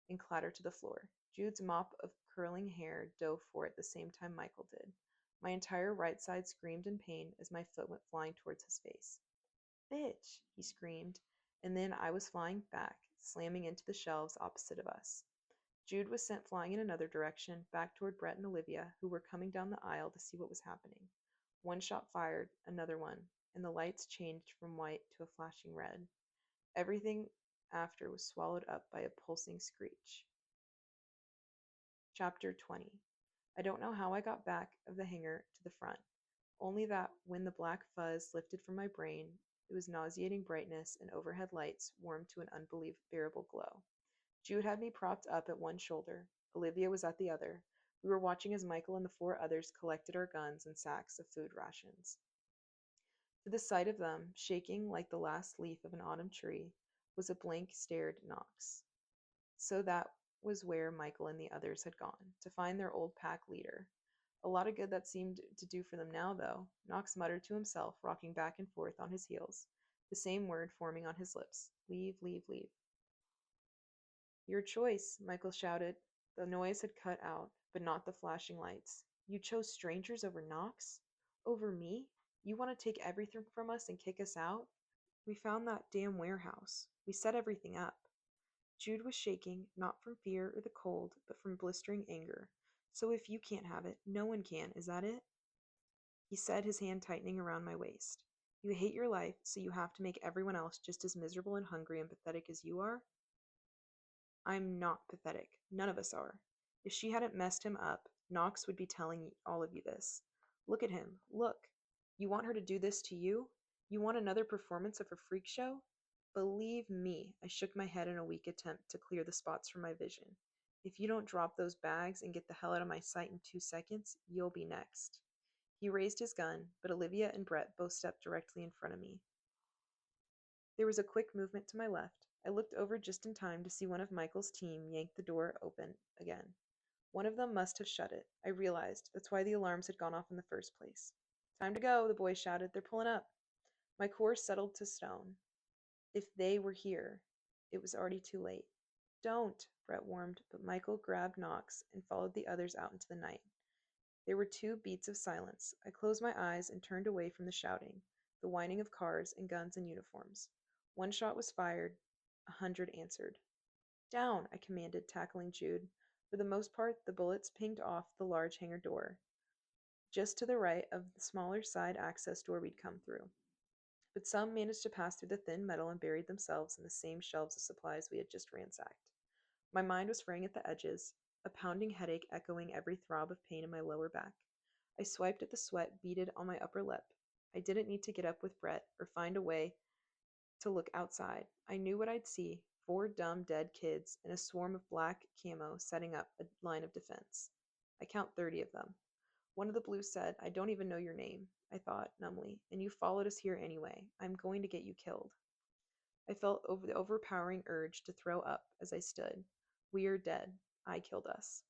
and clatter to the floor. Jude's mop of curling hair dove for it the same time Michael did. My entire right side screamed in pain as my foot went flying towards his face. Bitch, he screamed, and then I was flying back, slamming into the shelves opposite of us. Jude was sent flying in another direction, back toward Brett and Olivia, who were coming down the aisle to see what was happening. One shot fired, another one, and the lights changed from white to a flashing red. Everything after was swallowed up by a pulsing screech. Chapter 20. I don't know how I got back of the hangar to the front, only that when the black fuzz lifted from my brain, it was nauseating brightness and overhead lights warmed to an unbearable glow. Jude had me propped up at one shoulder. Olivia was at the other. We were watching as Michael and the four others collected our guns and sacks of food rations. To the sight of them, shaking like the last leaf of an autumn tree, was a blank-stared Knox. So that was where Michael and the others had gone, to find their old pack leader. A lot of good that seemed to do for them now, though. Knox muttered to himself, rocking back and forth on his heels, the same word forming on his lips. Leave, leave, leave. Your choice, Michael shouted. The noise had cut out, but not the flashing lights. You chose strangers over Knox? Over me? You want to take everything from us and kick us out? We found that damn warehouse. We set everything up. Jude was shaking, not from fear or the cold, but from blistering anger. So if you can't have it, no one can, is that it? He said, his hand tightening around my waist. You hate your life, so you have to make everyone else just as miserable and hungry and pathetic as you are? I'm not pathetic. None of us are. If she hadn't messed him up, Knox would be telling all of you this. Look at him. Look. You want her to do this to you? You want another performance of her freak show? Believe me, I shook my head in a weak attempt to clear the spots from my vision. If you don't drop those bags and get the hell out of my sight in 2 seconds, you'll be next. He raised his gun, but Olivia and Brett both stepped directly in front of me. There was a quick movement to my left. I looked over just in time to see one of Michael's team yank the door open again. One of them must have shut it. I realized that's why the alarms had gone off in the first place. Time to go, the boys shouted. They're pulling up. My core settled to stone. If they were here, it was already too late. Don't, Brett warned, but Michael grabbed Knox and followed the others out into the night. There were 2 beats of silence. I closed my eyes and turned away from the shouting, the whining of cars and guns and uniforms. One shot was fired. 100 answered. Down, I commanded, tackling Jude. For the most part, the bullets pinged off the large hangar door, just to the right of the smaller side access door we'd come through. But some managed to pass through the thin metal and buried themselves in the same shelves of supplies we had just ransacked. My mind was fraying at the edges, a pounding headache echoing every throb of pain in my lower back. I swiped at the sweat beaded on my upper lip. I didn't need to get up with Brett or find a way to look outside. I knew what I'd see: 4 dumb dead kids and a swarm of black camo setting up a line of defense. I count 30 of them. One of the blues said, I don't even know your name, I thought numbly, and you followed us here anyway. I'm going to get you killed. I felt the overpowering urge to throw up as I stood. We are dead. I killed us.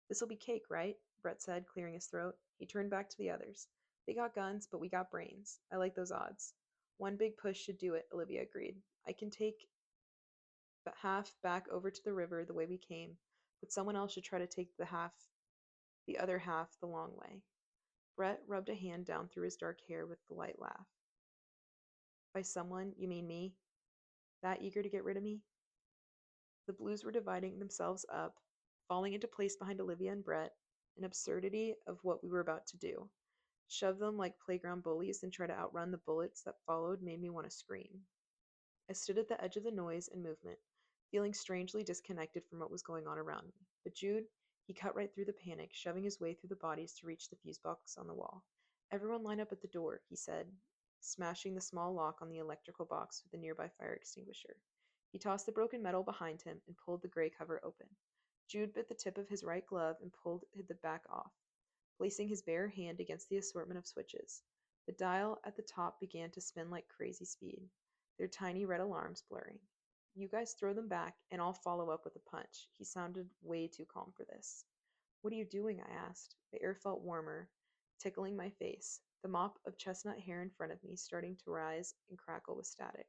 This'll be cake, right? Brett said, clearing his throat. He turned back to the others. They got guns, but we got brains. I like those odds. One big push should do it, Olivia agreed. I can take half back over to the river the way we came, but someone else should try to take the other half the long way. Brett rubbed a hand down through his dark hair with a light laugh. By someone, you mean me? That eager to get rid of me? The blues were dividing themselves up, falling into place behind Olivia and Brett, an absurdity of what we were about to do. Shove them like playground bullies and try to outrun the bullets that followed made me want to scream. I stood at the edge of the noise and movement, feeling strangely disconnected from what was going on around me. But Jude, he cut right through the panic, shoving his way through the bodies to reach the fuse box on the wall. Everyone line up at the door, he said, smashing the small lock on the electrical box with a nearby fire extinguisher. He tossed the broken metal behind him and pulled the gray cover open. Jude bit the tip of his right glove and pulled the back off, placing his bare hand against the assortment of switches. The dial at the top began to spin like crazy speed, their tiny red alarms blurring. You guys throw them back, and I'll follow up with a punch. He sounded way too calm for this. What are you doing? I asked. The air felt warmer, tickling my face, the mop of chestnut hair in front of me starting to rise and crackle with static.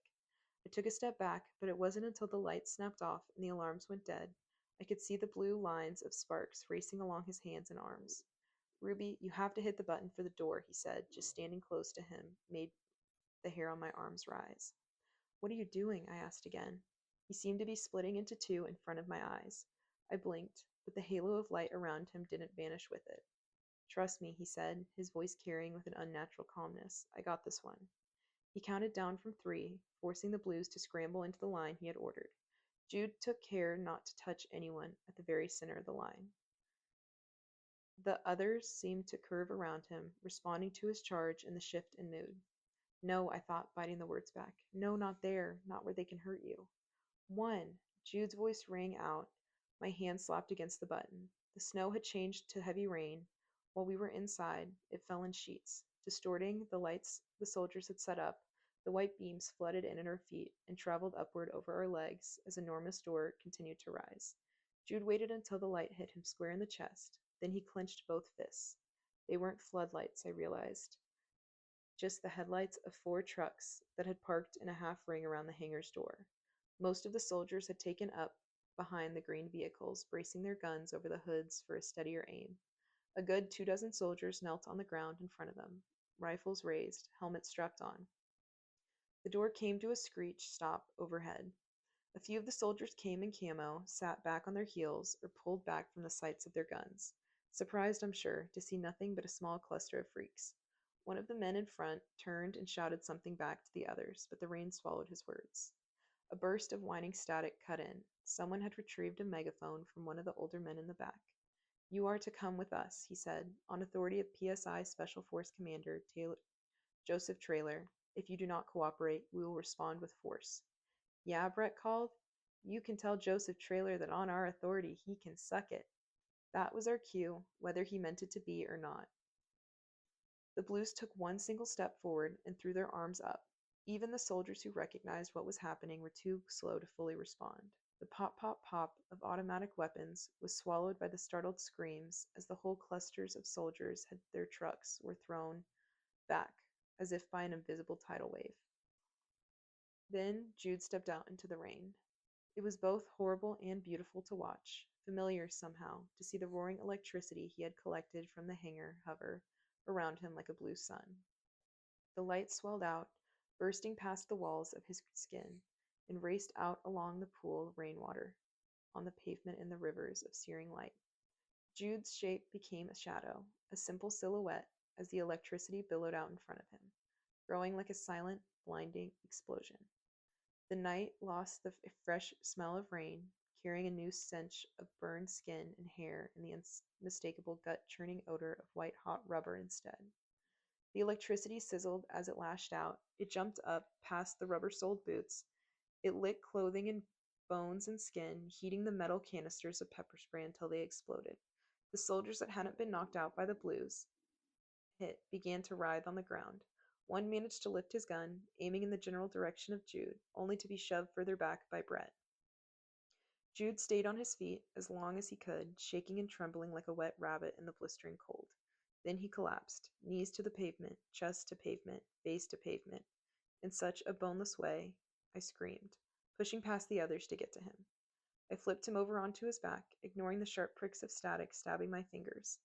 I took a step back, but it wasn't until the lights snapped off and the alarms went dead I could see the blue lines of sparks racing along his hands and arms. Ruby, you have to hit the button for the door, he said, just standing close to him made the hair on my arms rise. What are you doing? I asked again. He seemed to be splitting into 2 in front of my eyes. I blinked, but the halo of light around him didn't vanish with it. Trust me, he said, his voice carrying with an unnatural calmness. I got this one. He counted down from 3, forcing the Blues to scramble into the line he had ordered. Jude took care not to touch anyone at the very center of the line. The others seemed to curve around him, responding to his charge in the shift in mood. No, I thought, biting the words back. No, not there. Not where they can hurt you. 1. Jude's voice rang out. My hand slapped against the button. The snow had changed to heavy rain. While we were inside, it fell in sheets, distorting the lights the soldiers had set up. The white beams flooded in at our feet and traveled upward over our legs as enormous door continued to rise. Jude waited until the light hit him square in the chest. Then he clenched both fists. They weren't floodlights, I realized, just the headlights of 4 trucks that had parked in a half ring around the hangar's door. Most of the soldiers had taken up behind the green vehicles, bracing their guns over the hoods for a steadier aim. A good 24 soldiers knelt on the ground in front of them, rifles raised, helmets strapped on. The door came to a screech stop overhead. A few of the soldiers came in camo, sat back on their heels, or pulled back from the sights of their guns, surprised, I'm sure, to see nothing but a small cluster of freaks. One of the men in front turned and shouted something back to the others, but the rain swallowed his words. A burst of whining static cut in. Someone had retrieved a megaphone from one of the older men in the back. You are to come with us, he said, on authority of PSI Special Force Commander Joseph Traylor. If you do not cooperate, we will respond with force. Yeah, Brett called. You can tell Joseph Traylor that on our authority he can suck it. That was our cue, whether he meant it to be or not. The Blues took one single step forward and threw their arms up. Even the soldiers who recognized what was happening were too slow to fully respond. The pop, pop, pop of automatic weapons was swallowed by the startled screams as the whole clusters of soldiers had their trucks were thrown back, as if by an invisible tidal wave. Then Jude stepped out into the rain. It was both horrible and beautiful to watch, familiar somehow, to see the roaring electricity he had collected from the hangar hover around him like a blue sun. The light swelled out, bursting past the walls of his skin, and raced out along the pool of rainwater, on the pavement in the rivers of searing light. Jude's shape became a shadow, a simple silhouette, as the electricity billowed out in front of him, growing like a silent, blinding explosion. The night lost the fresh smell of rain, carrying a new stench of burned skin and hair and the unmistakable gut-churning odor of white-hot rubber instead. The electricity sizzled as it lashed out. It jumped up past the rubber-soled boots. It lit clothing and bones and skin, heating the metal canisters of pepper spray until they exploded. The soldiers that hadn't been knocked out by the Blues hit began to writhe on the ground. One managed to lift his gun, aiming in the general direction of Jude, only to be shoved further back by Brett. Jude stayed on his feet as long as he could, shaking and trembling like a wet rabbit in the blistering cold. Then he collapsed, knees to the pavement, chest to pavement, face to pavement. In such a boneless way, I screamed, pushing past the others to get to him. I flipped him over onto his back, ignoring the sharp pricks of static stabbing my fingers.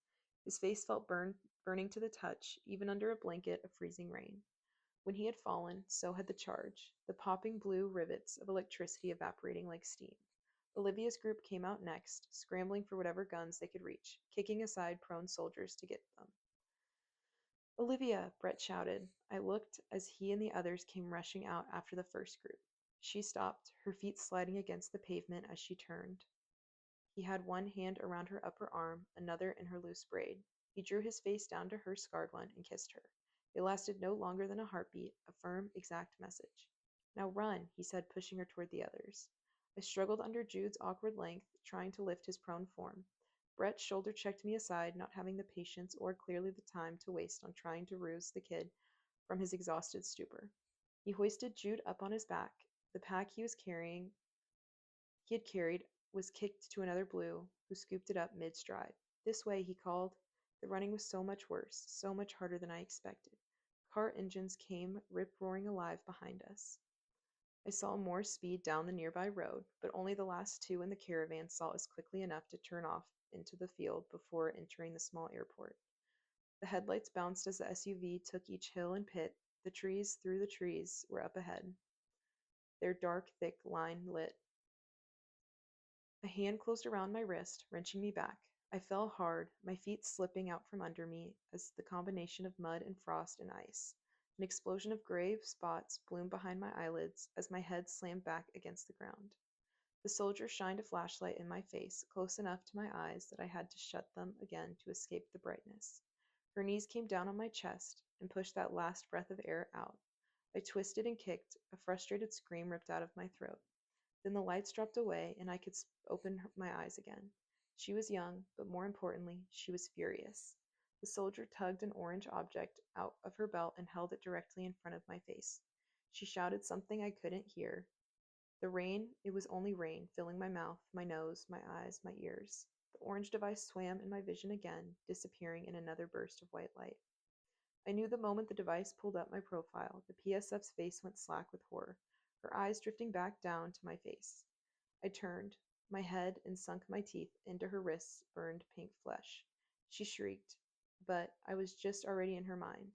His face felt burning to the touch, even under a blanket of freezing rain. When he had fallen, so had the charge, the popping blue rivets of electricity evaporating like steam. Olivia's group came out next, scrambling for whatever guns they could reach, kicking aside prone soldiers to get them. Olivia, Brett shouted. I looked as he and the others came rushing out after the first group. She stopped, her feet sliding against the pavement as she turned. He had one hand around her upper arm, another in her loose braid. He drew his face down to her scarred one and kissed her. It lasted no longer than a heartbeat, a firm, exact message. Now run, he said, pushing her toward the others. I struggled under Jude's awkward length, trying to lift his prone form. Brett shoulder checked me aside, not having the patience or clearly the time to waste on trying to rouse the kid from his exhausted stupor. He hoisted Jude up on his back. The pack he had carried was kicked to another Blue, who scooped it up mid-stride. This way, he called. The running was so much worse, so much harder than I expected. Car engines came rip-roaring alive behind us. I saw more speed down the nearby road, but only the last 2 in the caravan saw us quickly enough to turn off into the field before entering the small airport. The headlights bounced as the SUV took each hill and pit. The trees through the trees were up ahead, their dark, thick line lit. A hand closed around my wrist, wrenching me back. I fell hard, my feet slipping out from under me as the combination of mud and frost and ice. An explosion of gray spots bloomed behind my eyelids as my head slammed back against the ground. The soldier shined a flashlight in my face, close enough to my eyes that I had to shut them again to escape the brightness. Her knees came down on my chest and pushed that last breath of air out. I twisted and kicked, a frustrated scream ripped out of my throat. Then the lights dropped away, and I could open my eyes again. She was young, but more importantly, she was furious. The soldier tugged an orange object out of her belt and held it directly in front of my face. She shouted something I couldn't hear. The rain, it was only rain, filling my mouth, my nose, my eyes, my ears. The orange device swam in my vision again, disappearing in another burst of white light. I knew the moment the device pulled up my profile. The PSF's face went slack with horror, her eyes drifting back down to my face. I turned, my head and sunk my teeth into her wrists' burned pink flesh. She shrieked, but I was just already in her mind.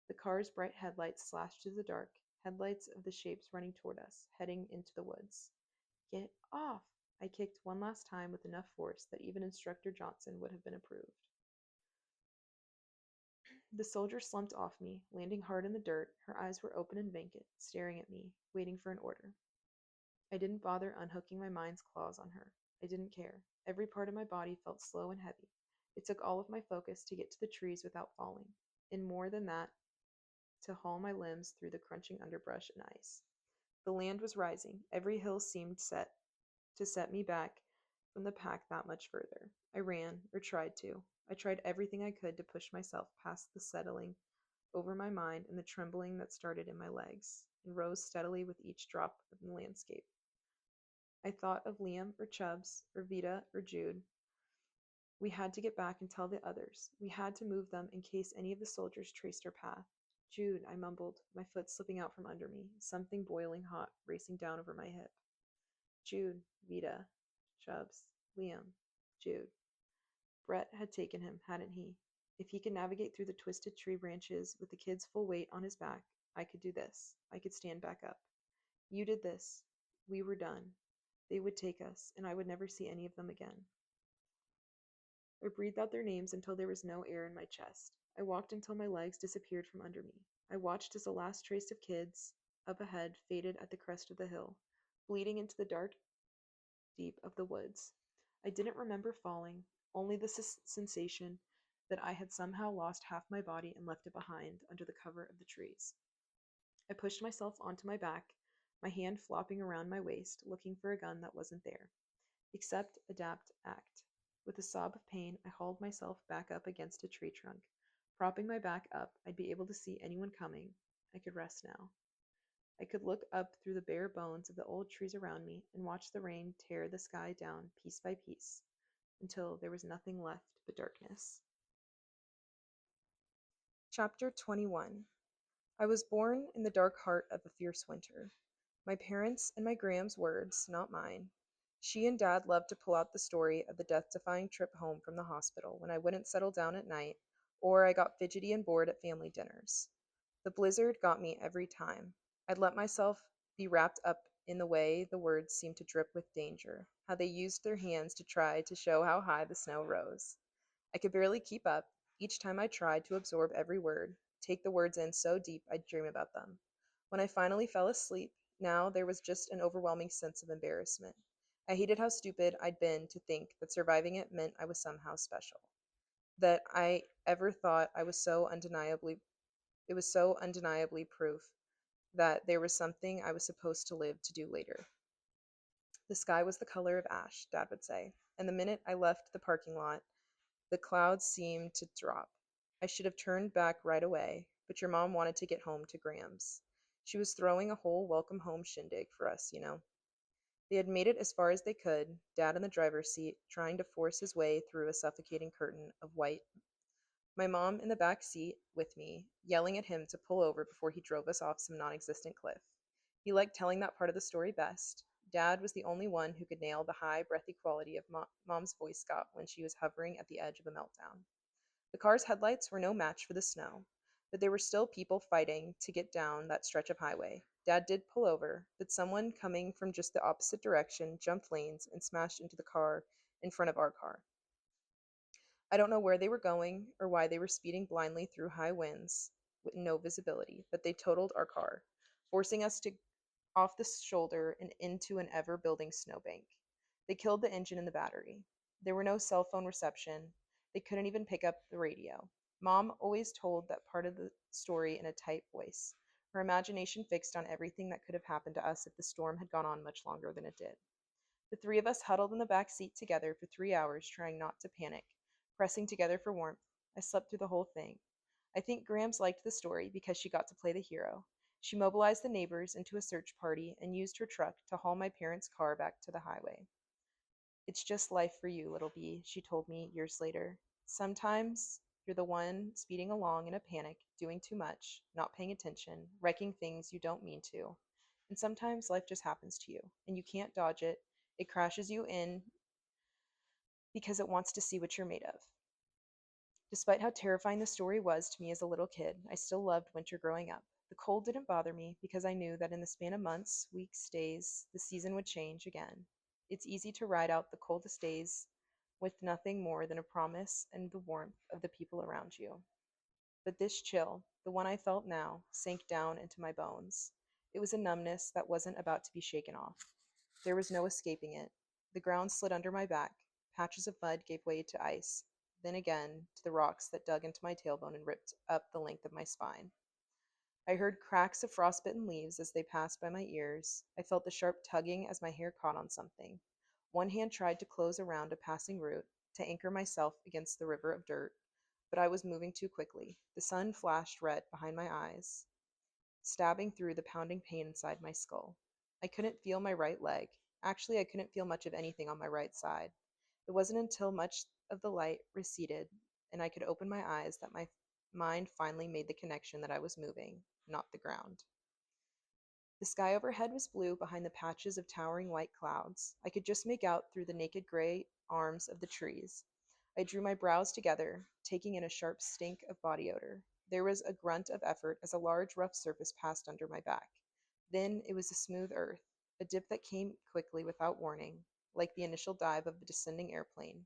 The car's bright headlights slashed through the dark, headlights of the shapes running toward us, heading into the woods. Get off! I kicked one last time with enough force that even Instructor Johnson would have been approved. The soldier slumped off me, landing hard in the dirt. Her eyes were open and vacant, staring at me, waiting for an order. I didn't bother unhooking my mind's claws on her. I didn't care. Every part of my body felt slow and heavy. It took all of my focus to get to the trees without falling, and more than that, to haul my limbs through the crunching underbrush and ice. The land was rising. Every hill seemed set to set me back from the pack that much further. I ran, or tried to. I tried everything I could to push myself past the settling over my mind and the trembling that started in my legs, and rose steadily with each drop of the landscape. I thought of Liam or Chubbs or Vida or Jude. We had to get back and tell the others. We had to move them in case any of the soldiers traced our path. Jude, I mumbled, my foot slipping out from under me, something boiling hot racing down over my hip. Jude, Vida, Chubbs, Liam, Jude. Brett had taken him, hadn't he? If he could navigate through the twisted tree branches with the kid's full weight on his back, I could do this. I could stand back up. You did this. We were done. They would take us, and I would never see any of them again. I breathed out their names until there was no air in my chest. I walked until my legs disappeared from under me. I watched as the last trace of kids up ahead faded at the crest of the hill, bleeding into the dark deep of the woods. I didn't remember falling, only the sensation that I had somehow lost half my body and left it behind under the cover of the trees. I pushed myself onto my back, my hand flopping around my waist, looking for a gun that wasn't there. Accept, adapt, act. With a sob of pain, I hauled myself back up against a tree trunk. Propping my back up, I'd be able to see anyone coming. I could rest now. I could look up through the bare bones of the old trees around me and watch the rain tear the sky down piece by piece until there was nothing left but darkness. Chapter 21. I was born in the dark heart of a fierce winter. My parents' and my Graham's words, not mine. She and Dad loved to pull out the story of the death-defying trip home from the hospital when I wouldn't settle down at night, or I got fidgety and bored at family dinners. The blizzard got me every time. I'd let myself be wrapped up in the way the words seemed to drip with danger, how they used their hands to try to show how high the snow rose. I could barely keep up. Each time I tried to absorb every word, take the words in so deep I'd dream about them. When I finally fell asleep, now there was just an overwhelming sense of embarrassment. I hated how stupid I'd been to think that surviving it meant I was somehow special. That I ever thought it was so undeniably proof that there was something I was supposed to live to do later. The sky was the color of ash, Dad would say, and the minute I left the parking lot, the clouds seemed to drop. I should have turned back right away, but your mom wanted to get home to Graham's. She was throwing a whole welcome home shindig for us, you know. They had made it as far as they could, Dad in the driver's seat, trying to force his way through a suffocating curtain of white. My mom in the back seat with me, yelling at him to pull over before he drove us off some non-existent cliff. He liked telling that part of the story best. Dad was the only one who could nail the high, breathy quality of Mom's voice got when she was hovering at the edge of a meltdown. The car's headlights were no match for the snow, but there were still people fighting to get down that stretch of highway. Dad did pull over, but someone coming from just the opposite direction jumped lanes and smashed into the car in front of our car. I don't know where they were going or why they were speeding blindly through high winds with no visibility, but they totaled our car, forcing us to off the shoulder and into an ever building snowbank. They killed the engine and the battery. There were no cell phone reception. They couldn't even pick up the radio. Mom always told that part of the story in a tight voice, her imagination fixed on everything that could have happened to us if the storm had gone on much longer than it did. The three of us huddled in the back seat together for 3 hours, trying not to panic, pressing together for warmth. I slept through the whole thing. I think Grams liked the story because she got to play the hero. She mobilized the neighbors into a search party and used her truck to haul my parents' car back to the highway. It's just life for you, little bee, she told me years later. Sometimes you're the one speeding along in a panic, doing too much, not paying attention, wrecking things you don't mean to. And sometimes life just happens to you, and you can't dodge it. It crashes you in because it wants to see what you're made of. Despite how terrifying the story was to me as a little kid, I still loved winter growing up. The cold didn't bother me because I knew that in the span of months, weeks, days, the season would change again. It's easy to ride out the coldest days with nothing more than a promise and the warmth of the people around you. But this chill, the one I felt now, sank down into my bones. It was a numbness that wasn't about to be shaken off. There was no escaping it. The ground slid under my back. Patches of mud gave way to ice, then again to the rocks that dug into my tailbone and ripped up the length of my spine. I heard cracks of frostbitten leaves as they passed by my ears. I felt the sharp tugging as my hair caught on something. One hand tried to close around a passing root, to anchor myself against the river of dirt, but I was moving too quickly. The sun flashed red behind my eyes, stabbing through the pounding pain inside my skull. I couldn't feel my right leg. Actually, I couldn't feel much of anything on my right side. It wasn't until much of the light receded and I could open my eyes that my mind finally made the connection that I was moving, not the ground. The sky overhead was blue behind the patches of towering white clouds. I could just make out through the naked gray arms of the trees. I drew my brows together, taking in a sharp stink of body odor. There was a grunt of effort as a large, rough surface passed under my back. Then it was a smooth earth, a dip that came quickly without warning, like the initial dive of a descending airplane.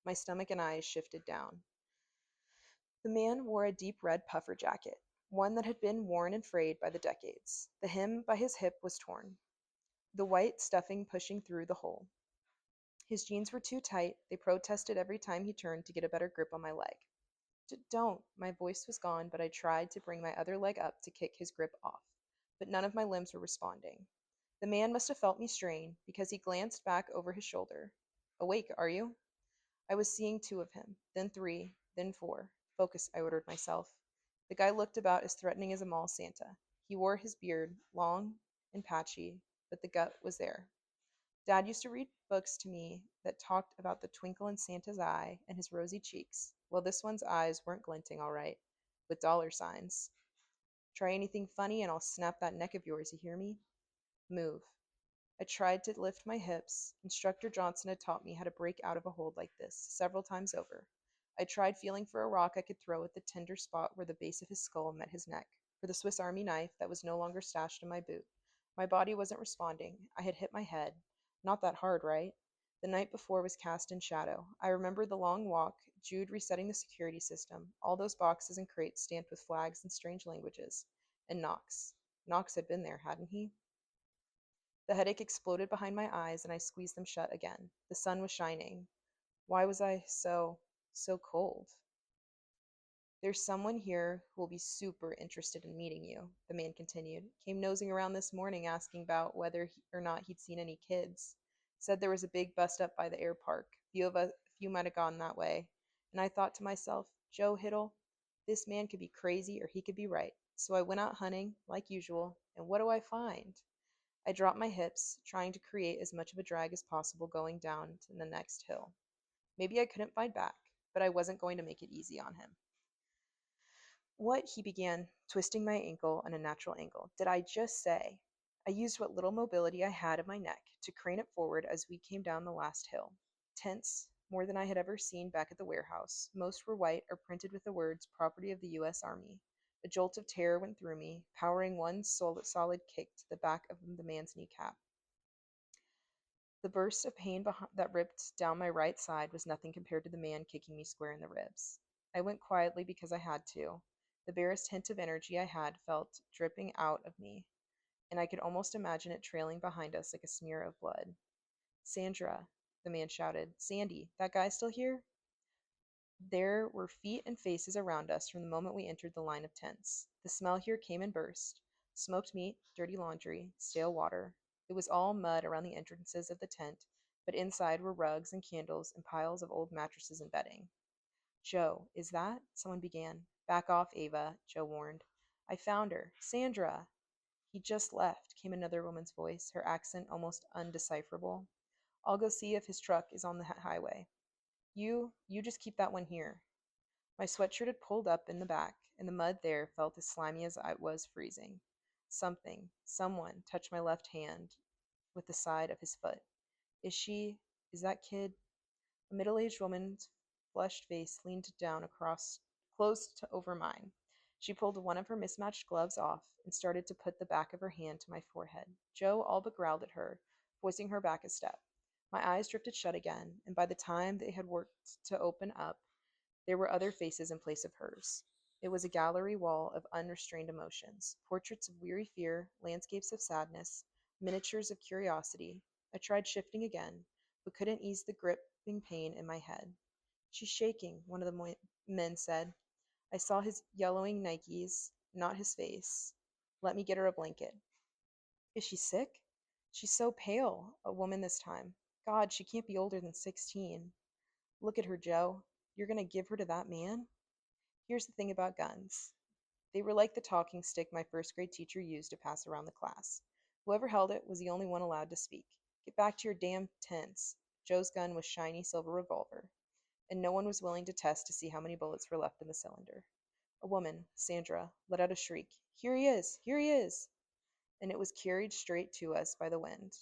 My stomach and eyes shifted down. The man wore a deep red puffer jacket, one that had been worn and frayed by the decades. The hem by his hip was torn, the white stuffing pushing through the hole. His jeans were too tight. They protested every time he turned to get a better grip on my leg. Don't. My voice was gone, but I tried to bring my other leg up to kick his grip off. But none of my limbs were responding. The man must have felt me strain, because he glanced back over his shoulder. Awake, are you? I was seeing two of him, then three, then four. Focus, I ordered myself. The guy looked about as threatening as a mall Santa. He wore his beard, long and patchy, but the gut was there. Dad used to read books to me that talked about the twinkle in Santa's eye and his rosy cheeks. Well, this one's eyes weren't glinting all right, with dollar signs. Try anything funny and I'll snap that neck of yours, you hear me? Move. I tried to lift my hips. Instructor Johnson had taught me how to break out of a hold like this several times over. I tried feeling for a rock I could throw at the tender spot where the base of his skull met his neck, for the Swiss Army knife that was no longer stashed in my boot. My body wasn't responding. I had hit my head. Not that hard, right? The night before was cast in shadow. I remember the long walk, Jude resetting the security system, all those boxes and crates stamped with flags and strange languages, and Knox. Knox had been there, hadn't he? The headache exploded behind my eyes, and I squeezed them shut again. The sun was shining. Why was I so cold? There's someone here who will be super interested in meeting you, the man continued. Came nosing around this morning asking about whether or not he'd seen any kids. Said there was a big bust up by the air park. Few might have gone that way. And I thought to myself, Joe Hiddle, this man could be crazy or he could be right. So I went out hunting, like usual, and what do I find? I dropped my hips, trying to create as much of a drag as possible going down to the next hill. Maybe I couldn't fight back, but I wasn't going to make it easy on him. What, he began, twisting my ankle on a natural angle. Did I just say? I used what little mobility I had in my neck to crane it forward as we came down the last hill. Tents, more than I had ever seen back at the warehouse. Most were white or printed with the words, Property of the U.S. Army. A jolt of terror went through me, powering one solid kick to the back of the man's kneecap. The burst of pain that ripped down my right side was nothing compared to the man kicking me square in the ribs. I went quietly because I had to. The barest hint of energy I had felt dripping out of me, and I could almost imagine it trailing behind us like a smear of blood. Sandra, the man shouted. Sandy, that guy still here? There were feet and faces around us from the moment we entered the line of tents. The smell here came in bursts: smoked meat, dirty laundry, stale water. It was all mud around the entrances of the tent, but inside were rugs and candles and piles of old mattresses and bedding. Joe, is that? Someone began. Back off, Ava, Joe warned. I found her. Sandra! He just left, came another woman's voice, her accent almost undecipherable. I'll go see if his truck is on the highway. You just keep that one here. My sweatshirt had pulled up in the back, and the mud there felt as slimy as I was freezing. Someone touched my left hand with the side of his foot. Is that kid? A middle-aged woman's flushed face leaned down across, close to over mine. She pulled one of her mismatched gloves off and started to put the back of her hand to my forehead. Joe all but growled at her, forcing her back a step. My eyes drifted shut again, and by the time they had worked to open up, there were other faces in place of hers. It was a gallery wall of unrestrained emotions, portraits of weary fear, landscapes of sadness, miniatures of curiosity. I tried shifting again, but couldn't ease the gripping pain in my head. She's shaking, one of the men said. I saw his yellowing Nikes, not his face. Let me get her a blanket. Is she sick? She's so pale, a woman this time. God, she can't be older than 16. Look at her, Joe. You're going to give her to that man? Here's the thing about guns. They were like the talking stick my first grade teacher used to pass around the class. Whoever held it was the only one allowed to speak. Get back to your damn tents. Joe's gun was shiny silver revolver, and no one was willing to test to see how many bullets were left in the cylinder. A woman, Sandra, let out a shriek. Here he is! Here he is! And it was carried straight to us by the wind.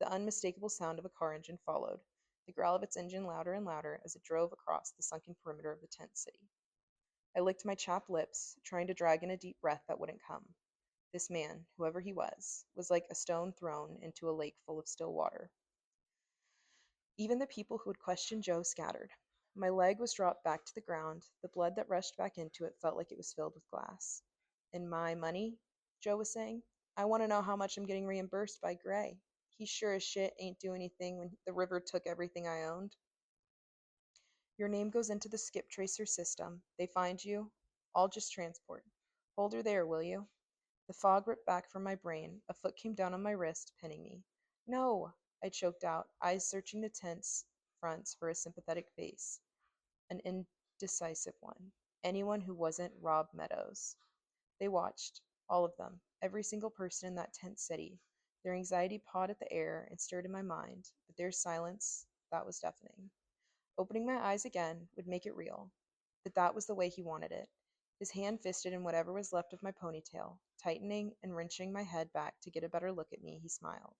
The unmistakable sound of a car engine followed, the growl of its engine louder and louder as it drove across the sunken perimeter of the tent city. I licked my chapped lips, trying to drag in a deep breath that wouldn't come. This man, whoever he was like a stone thrown into a lake full of still water. Even the people who had questioned Joe scattered. My leg was dropped back to the ground. The blood that rushed back into it felt like it was filled with glass. And my money? Joe was saying. I want to know how much I'm getting reimbursed by Gray. He sure as shit ain't do anything when the river took everything I owned. Your name goes into the skip tracer system. They find you. I'll just transport. Hold her there, will you? The fog ripped back from my brain. A foot came down on my wrist, pinning me. No, I choked out, eyes searching the tent's fronts for a sympathetic face. An indecisive one. Anyone who wasn't Rob Meadows. They watched. All of them. Every single person in that tent city. Their anxiety pawed at the air and stirred in my mind, but their silence, that was deafening. Opening my eyes again would make it real. But that was the way he wanted it. His hand fisted in whatever was left of my ponytail. Tightening and wrenching my head back to get a better look at me, he smiled.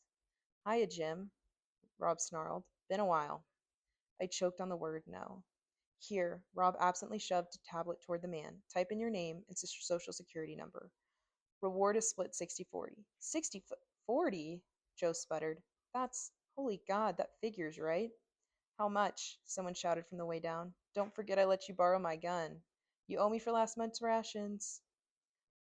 Hiya, Jim, Rob snarled. Been a while. I choked on the word no. Here, Rob absently shoved a tablet toward the man. Type in your name and social security number. Reward is split 60-40. 60-40? Joe sputtered. That's, holy God, that figures, right? How much? Someone shouted from the way down. Don't forget I let you borrow my gun. You owe me for last month's rations.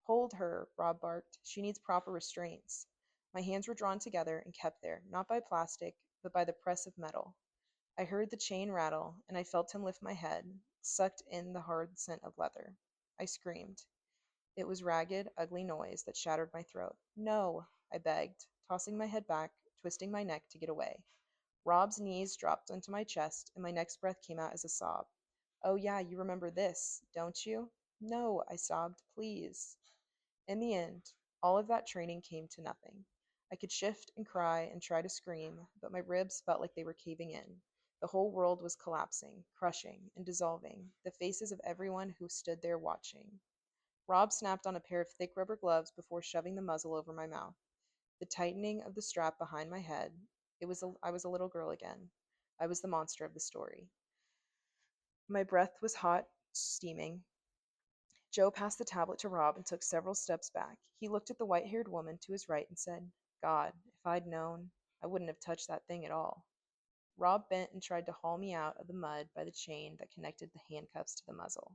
Hold her, Rob barked. She needs proper restraints. My hands were drawn together and kept there, not by plastic, but by the press of metal. I heard the chain rattle, and I felt him lift my head, sucked in the hard scent of leather. I screamed. It was ragged, ugly noise that shattered my throat. No, I begged, tossing my head back, twisting my neck to get away. Rob's knees dropped onto my chest, and my next breath came out as a sob. Oh, yeah, you remember this, don't you? No, I sobbed, please. In the end, all of that training came to nothing. I could shift and cry and try to scream, but my ribs felt like they were caving in. The whole world was collapsing, crushing, and dissolving, the faces of everyone who stood there watching. Rob snapped on a pair of thick rubber gloves before shoving the muzzle over my mouth. The tightening of the strap behind my head. I was a little girl again. I was the monster of the story. My breath was hot, steaming. Joe passed the tablet to Rob and took several steps back. He looked at the white-haired woman to his right and said, God, if I'd known, I wouldn't have touched that thing at all. Rob bent and tried to haul me out of the mud by the chain that connected the handcuffs to the muzzle.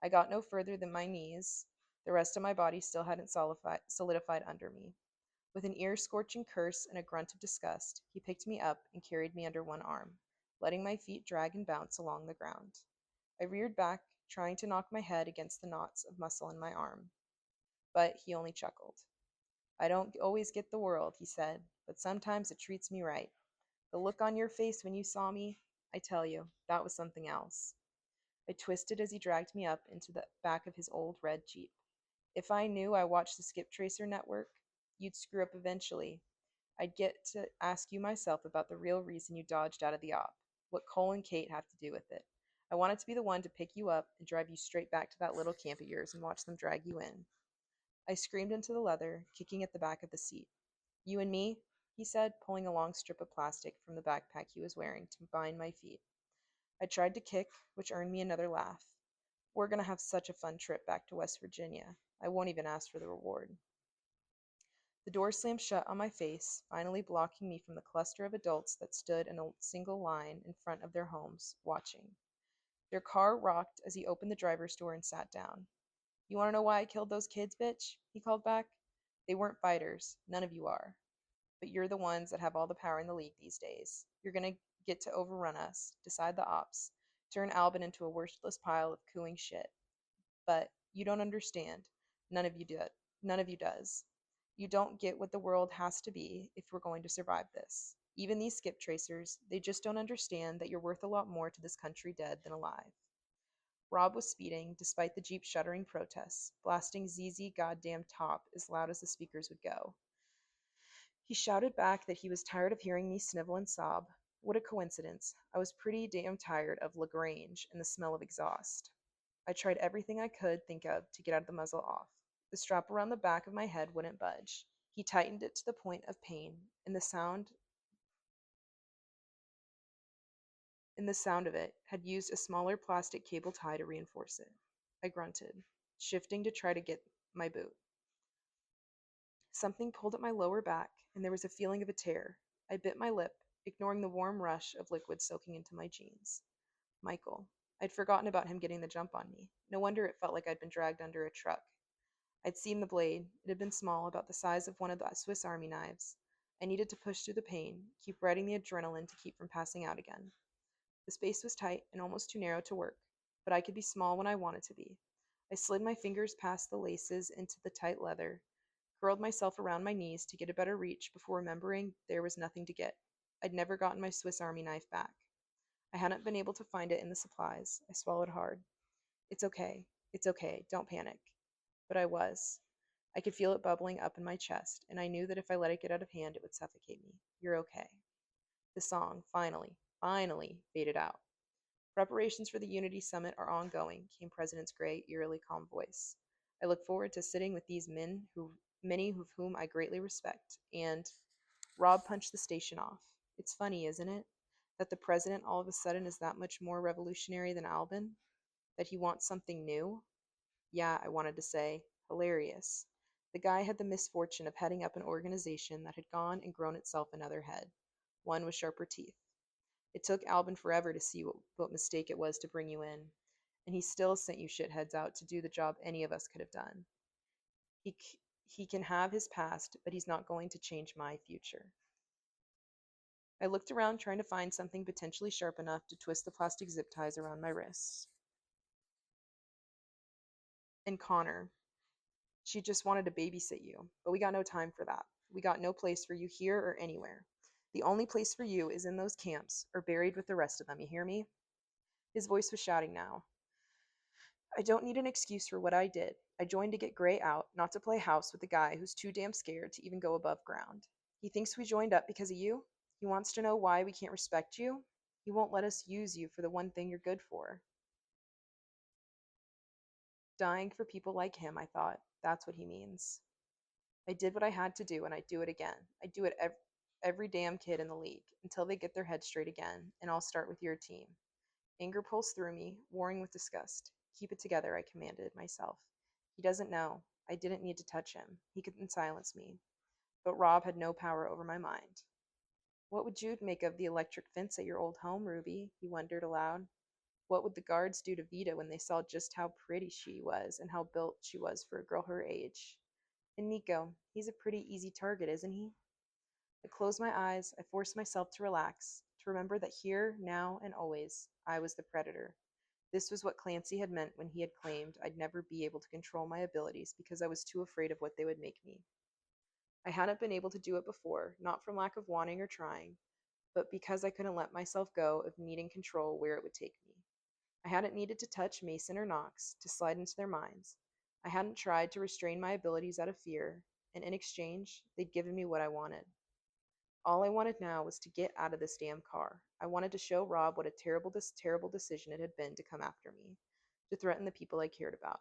I got no further than my knees, The rest of my body still hadn't solidified under me. With an ear-scorching curse and a grunt of disgust, he picked me up and carried me under one arm, letting my feet drag and bounce along the ground. I reared back, trying to knock my head against the knots of muscle in my arm, but he only chuckled. I don't always get the world, he said, but sometimes it treats me right. The look on your face when you saw me, I tell you, that was something else. I twisted as he dragged me up into the back of his old red Jeep. If I knew I watched the Skip Tracer network, you'd screw up eventually. I'd get to ask you myself about the real reason you dodged out of the op. What Cole and Kate have to do with it. I wanted to be the one to pick you up and drive you straight back to that little camp of yours and watch them drag you in. I screamed into the leather, kicking at the back of the seat. You and me? He said, pulling a long strip of plastic from the backpack he was wearing to bind my feet. I tried to kick, which earned me another laugh. We're going to have such a fun trip back to West Virginia. I won't even ask for the reward. The door slammed shut on my face, finally blocking me from the cluster of adults that stood in a single line in front of their homes, watching. Their car rocked as he opened the driver's door and sat down. You want to know why I killed those kids, bitch? He called back. They weren't fighters. None of you are. But you're the ones that have all the power in the league these days. You're going to get to overrun us, decide the ops, turn Albin into a worthless pile of cooing shit. But you don't understand. None of you do. None of you does. You don't get what the world has to be if we're going to survive this. Even these skip tracers, they just don't understand that you're worth a lot more to this country dead than alive. Rob was speeding, despite the Jeep's shuddering protests, blasting ZZ goddamn Top as loud as the speakers would go. He shouted back that he was tired of hearing me snivel and sob. What a coincidence. I was pretty damn tired of LaGrange and the smell of exhaust. I tried everything I could think of to get out of the muzzle off. The strap around the back of my head wouldn't budge. He tightened it to the point of pain, and the sound of it had used a smaller plastic cable tie to reinforce it. I grunted, shifting to try to get my boot. Something pulled at my lower back, and there was a feeling of a tear. I bit my lip, ignoring the warm rush of liquid soaking into my jeans. Michael. I'd forgotten about him getting the jump on me. No wonder it felt like I'd been dragged under a truck. I'd seen the blade. It had been small, about the size of one of the Swiss Army knives. I needed to push through the pain, keep riding the adrenaline to keep from passing out again. The space was tight and almost too narrow to work, but I could be small when I wanted to be. I slid my fingers past the laces into the tight leather, curled myself around my knees to get a better reach before remembering there was nothing to get. I'd never gotten my Swiss Army knife back. I hadn't been able to find it in the supplies. I swallowed hard. It's okay. It's okay. Don't panic. But I was. I could feel it bubbling up in my chest, and I knew that if I let it get out of hand, it would suffocate me. You're okay. The song, finally faded out. Preparations for the Unity Summit are ongoing, came President's gray, eerily calm voice. I look forward to sitting with these men, many of whom I greatly respect, and Rob punched the station off. It's funny, isn't it? That the president all of a sudden is that much more revolutionary than Albin? That he wants something new? Yeah, I wanted to say. Hilarious. The guy had the misfortune of heading up an organization that had gone and grown itself another head, one with sharper teeth. It took Albin forever to see what mistake it was to bring you in, and he still sent you shitheads out to do the job any of us could have done. He, he can have his past, but he's not going to change my future. I looked around trying to find something potentially sharp enough to twist the plastic zip ties around my wrists. And Connor, she just wanted to babysit you, but we got no time for that. We got no place for you here or anywhere. The only place for you is in those camps, or buried with the rest of them, you hear me? His voice was shouting now. I don't need an excuse for what I did. I joined to get Gray out, not to play house with a guy who's too damn scared to even go above ground. He thinks we joined up because of you? He wants to know why we can't respect you? He won't let us use you for the one thing you're good for. Dying for people like him, I thought. That's what he means. I did what I had to do, and I'd do it again. I'd do it every damn kid in the league, until they get their head straight again, and I'll start with your team. Anger pulsed through me, warring with disgust. Keep it together, I commanded myself. He doesn't know. I didn't need to touch him. He couldn't silence me. But Rob had no power over my mind. What would Jude make of the electric fence at your old home, Ruby? He wondered aloud. What would the guards do to Vida when they saw just how pretty she was and how built she was for a girl her age? And Nico, he's a pretty easy target, isn't he? I closed my eyes. I forced myself to relax, to remember that here, now, and always, I was the predator. This was what Clancy had meant when he had claimed I'd never be able to control my abilities because I was too afraid of what they would make me. I hadn't been able to do it before, not from lack of wanting or trying, but because I couldn't let myself go of needing control where it would take me. I hadn't needed to touch Mason or Knox to slide into their minds. I hadn't tried to restrain my abilities out of fear, and in exchange, they'd given me what I wanted. All I wanted now was to get out of this damn car. I wanted to show Rob what a terrible decision it had been to come after me, to threaten the people I cared about.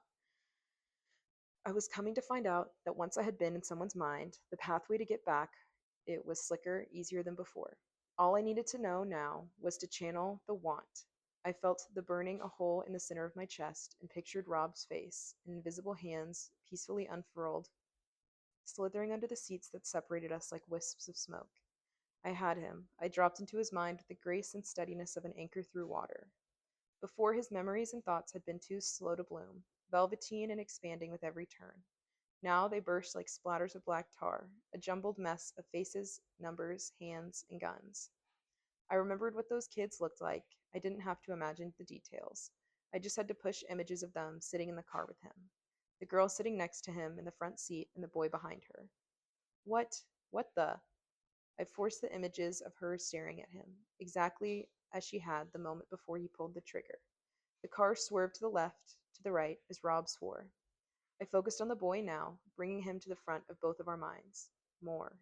I was coming to find out that once I had been in someone's mind, the pathway to get back, it was slicker, easier than before. All I needed to know now was to channel the want. I felt the burning a hole in the center of my chest and pictured Rob's face, and invisible hands peacefully unfurled, slithering under the seats that separated us like wisps of smoke. I had him. I dropped into his mind with the grace and steadiness of an anchor through water. Before, his memories and thoughts had been too slow to bloom, velveteen and expanding with every turn. Now they burst like splatters of black tar, a jumbled mess of faces, numbers, hands, and guns. I remembered what those kids looked like. I didn't have to imagine the details. I just had to push images of them sitting in the car with him. The girl sitting next to him in the front seat and the boy behind her. What? What the? I forced the images of her staring at him, exactly as she had the moment before he pulled the trigger. The car swerved to the left, to the right, as Rob swore. I focused on the boy now, bringing him to the front of both of our minds. More.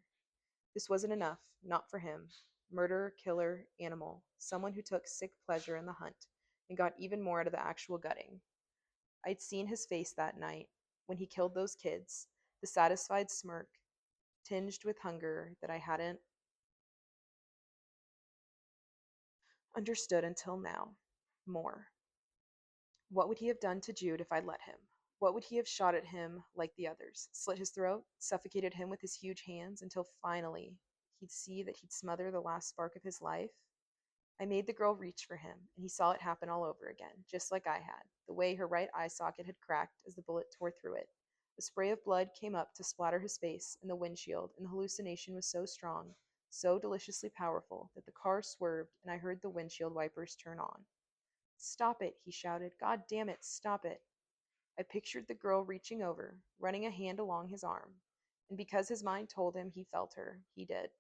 This wasn't enough, not for him. Murderer, killer, animal, someone who took sick pleasure in the hunt and got even more out of the actual gutting. I'd seen his face that night when he killed those kids, the satisfied smirk, tinged with hunger that I hadn't understood until now. More. What would he have done to Jude if I'd let him? What would he have shot at him like the others? Slit his throat? Suffocated him with his huge hands until finally he'd see that he'd smother the last spark of his life? I made the girl reach for him, and he saw it happen all over again, just like I had, the way her right eye socket had cracked as the bullet tore through it. A spray of blood came up to splatter his face and the windshield, and the hallucination was so strong, so deliciously powerful, that the car swerved and I heard the windshield wipers turn on. Stop it, he shouted. God damn it, stop it. I pictured the girl reaching over, running a hand along his arm, and because his mind told him he felt her, he did.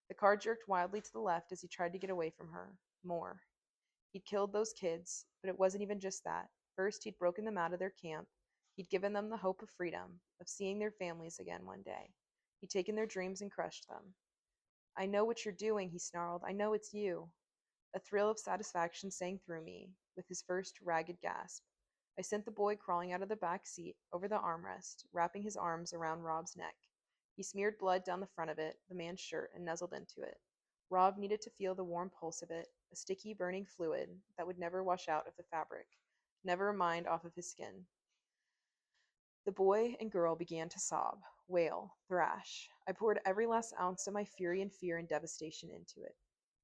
The car jerked wildly to the left as he tried to get away from her. More. He'd killed those kids, but it wasn't even just that. First, he'd broken them out of their camp. He'd given them the hope of freedom, of seeing their families again one day. He'd taken their dreams and crushed them. I know what you're doing, he snarled. I know it's you. A thrill of satisfaction sang through me with his first ragged gasp. I sent the boy crawling out of the back seat, over the armrest, wrapping his arms around Rob's neck. He smeared blood down the front of it, the man's shirt, and nuzzled into it. Rob needed to feel the warm pulse of it, a sticky, burning fluid that would never wash out of the fabric, never mind off of his skin. The boy and girl began to sob, wail, thrash. I poured every last ounce of my fury and fear and devastation into it.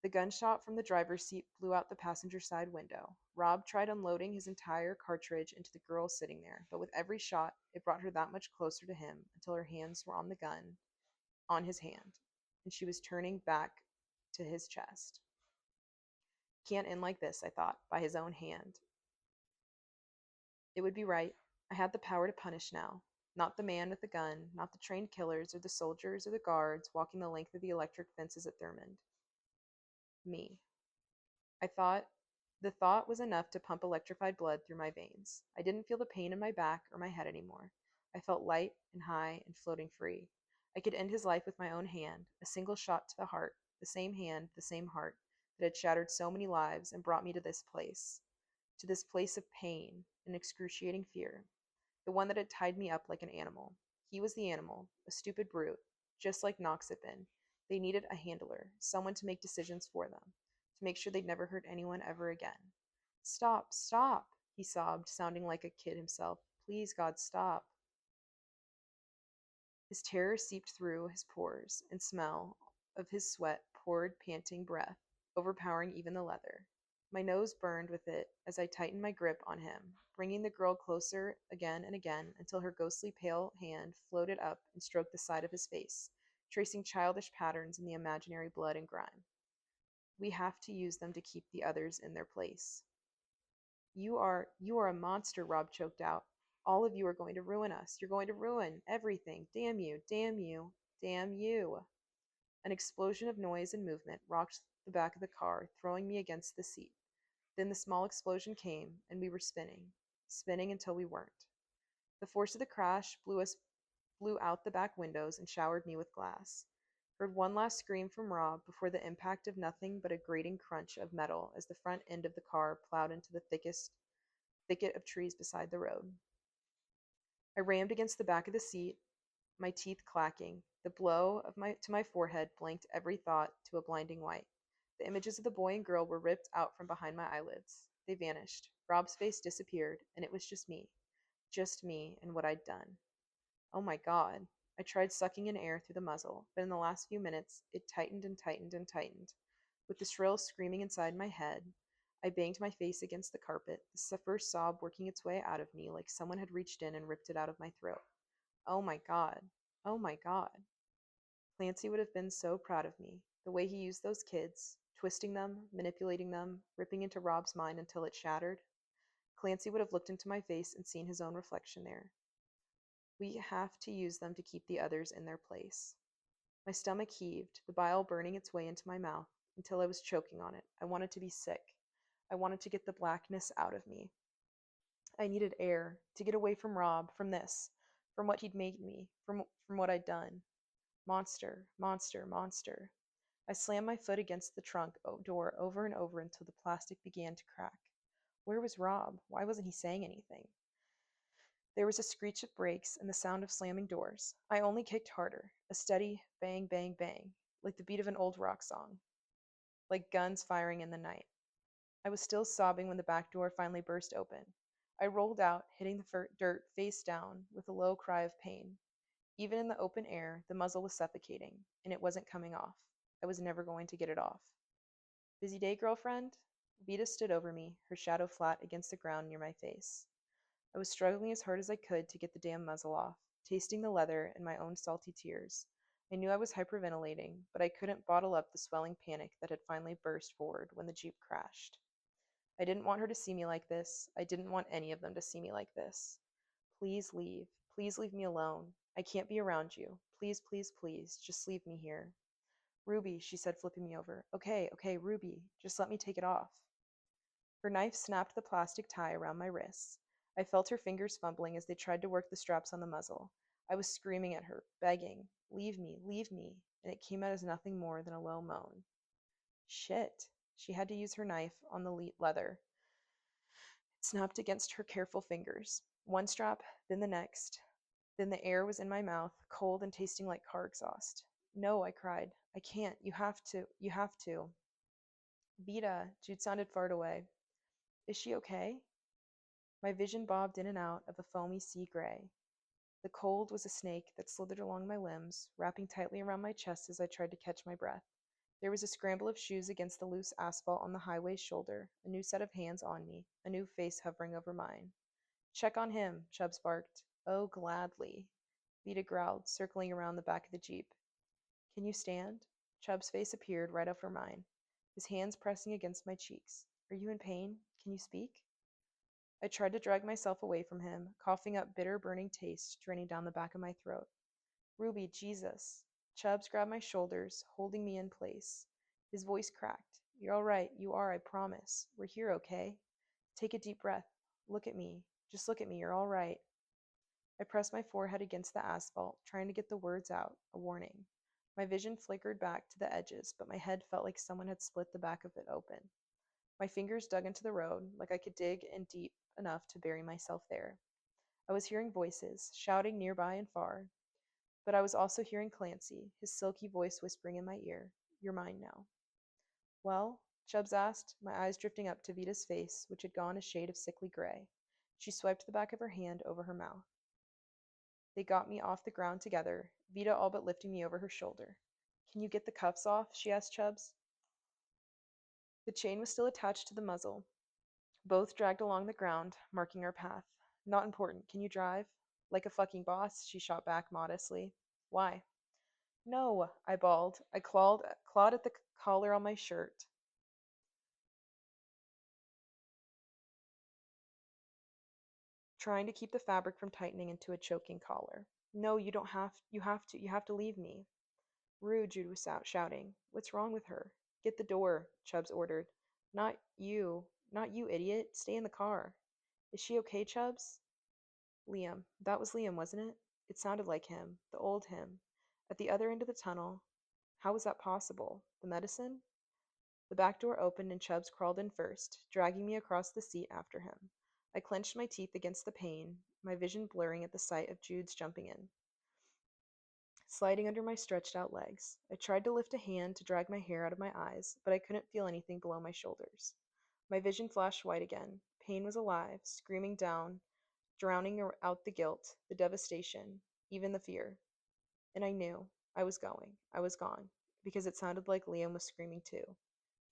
The gunshot from the driver's seat blew out the passenger side window. Rob tried unloading his entire cartridge into the girl sitting there, but with every shot, it brought her that much closer to him until her hands were on the gun, on his hand, and she was turning back to his chest. Can't end like this, I thought, by his own hand. It would be right. I had the power to punish now. Not the man with the gun, not the trained killers, or the soldiers, or the guards walking the length of the electric fences at Thurmond. Me. I thought the thought was enough to pump electrified blood through my veins. I didn't feel the pain in my back or my head anymore. I felt light and high and floating free. I could end his life with my own hand, a single shot to the heart, the same hand, the same heart, that had shattered so many lives and brought me to this place of pain and excruciating fear, the one that had tied me up like an animal. He was the animal, a stupid brute, just like Knox had been. They needed a handler, someone to make decisions for them, to make sure they'd never hurt anyone ever again. Stop, stop, he sobbed, sounding like a kid himself. Please, God, stop. His terror seeped through his pores, and smell of his sweat poured panting breath, overpowering even the leather. My nose burned with it as I tightened my grip on him, bringing the girl closer again and again until her ghostly pale hand floated up and stroked the side of his face, tracing childish patterns in the imaginary blood and grime. We have to use them to keep the others in their place. You are a monster, Rob choked out. All of you are going to ruin us. You're going to ruin everything. Damn you, damn you, damn you. An explosion of noise and movement rocked the back of the car, throwing me against the seat. Then the small explosion came, and we were spinning, spinning until we weren't. The force of the crash blew out the back windows and showered me with glass. Heard one last scream from Rob before the impact of nothing but a grating crunch of metal as the front end of the car plowed into the thicket of trees beside the road. I rammed against the back of the seat, my teeth clacking. The blow to my forehead blanked every thought to a blinding white. The images of the boy and girl were ripped out from behind my eyelids. They vanished. Rob's face disappeared, and it was just me. Just me and what I'd done. Oh my god. I tried sucking in air through the muzzle, but in the last few minutes, it tightened and tightened and tightened. With the shrill screaming inside my head, I banged my face against the carpet, the first sob working its way out of me like someone had reached in and ripped it out of my throat. Oh my god. Oh my god. Clancy would have been so proud of me. The way he used those kids, twisting them, manipulating them, ripping into Rob's mind until it shattered. Clancy would have looked into my face and seen his own reflection there. We have to use them to keep the others in their place. My stomach heaved, the bile burning its way into my mouth until I was choking on it. I wanted to be sick. I wanted to get the blackness out of me. I needed air to get away from Rob, from this, from what he'd made me, from what I'd done. Monster, monster, monster. I slammed my foot against the trunk door over and over until the plastic began to crack. Where was Rob? Why wasn't he saying anything? There was a screech of brakes and the sound of slamming doors. I only kicked harder, a steady bang, bang, bang, like the beat of an old rock song, like guns firing in the night. I was still sobbing when the back door finally burst open. I rolled out, hitting the dirt face down with a low cry of pain. Even in the open air, the muzzle was suffocating, and it wasn't coming off. I was never going to get it off. Busy day, girlfriend? Vita stood over me, her shadow flat against the ground near my face. I was struggling as hard as I could to get the damn muzzle off, tasting the leather and my own salty tears. I knew I was hyperventilating, but I couldn't bottle up the swelling panic that had finally burst forward when the Jeep crashed. I didn't want her to see me like this. I didn't want any of them to see me like this. Please leave. Please leave me alone. I can't be around you. Please, please, please, just leave me here. Ruby, she said, flipping me over. Okay, okay, Ruby, just let me take it off. Her knife snapped the plastic tie around my wrists. I felt her fingers fumbling as they tried to work the straps on the muzzle. I was screaming at her, begging, leave me, and it came out as nothing more than a low moan. Shit. She had to use her knife on the leather. It snapped against her careful fingers. One strap, then the next. Then the air was in my mouth, cold and tasting like car exhaust. No, I cried. I can't. You have to. You have to. Vita, Jude sounded far away. Is she okay? My vision bobbed in and out of a foamy sea gray. The cold was a snake that slithered along my limbs, wrapping tightly around my chest as I tried to catch my breath. There was a scramble of shoes against the loose asphalt on the highway's shoulder, a new set of hands on me, a new face hovering over mine. Check on him, Chubbs barked. Oh, gladly. Vita growled, circling around the back of the Jeep. Can you stand? Chubb's face appeared right over mine, his hands pressing against my cheeks. Are you in pain? Can you speak? I tried to drag myself away from him, coughing up bitter, burning taste draining down the back of my throat. Ruby, Jesus. Chubbs grabbed my shoulders, holding me in place. His voice cracked. You're all right. You are, I promise. We're here, okay? Take a deep breath. Look at me. Just look at me. You're all right. I pressed my forehead against the asphalt, trying to get the words out, a warning. My vision flickered back to the edges, but my head felt like someone had split the back of it open. My fingers dug into the road, like I could dig in deep enough to bury myself there. I was hearing voices, shouting nearby and far, but I was also hearing Clancy, his silky voice whispering in my ear, You're mine now. Well? Chubbs asked, my eyes drifting up to Vita's face, which had gone a shade of sickly gray. She swiped the back of her hand over her mouth. They got me off the ground together, Vita all but lifting me over her shoulder. Can you get the cuffs off? She asked Chubbs. The chain was still attached to the muzzle. Both dragged along the ground, marking our path. Not important. Can you drive? Like a fucking boss, she shot back modestly. Why? No, I bawled. I clawed at the collar on my shirt, trying to keep the fabric from tightening into a choking collar. No, you don't have. You have to leave me. Rude, Jude was shouting. What's wrong with her? Get the door, Chubbs ordered. Not you. Not you, idiot. Stay in the car. Is she okay, Chubbs? Liam. That was Liam, wasn't it? It sounded like him. The old him. At the other end of the tunnel. How was that possible? The medicine? The back door opened and Chubbs crawled in first, dragging me across the seat after him. I clenched my teeth against the pain, my vision blurring at the sight of Jude's jumping in, sliding under my stretched out legs. I tried to lift a hand to drag my hair out of my eyes, but I couldn't feel anything below my shoulders. My vision flashed white again. Pain was alive, screaming down, drowning out the guilt, the devastation, even the fear. And I knew I was going. I was gone, because it sounded like Liam was screaming too.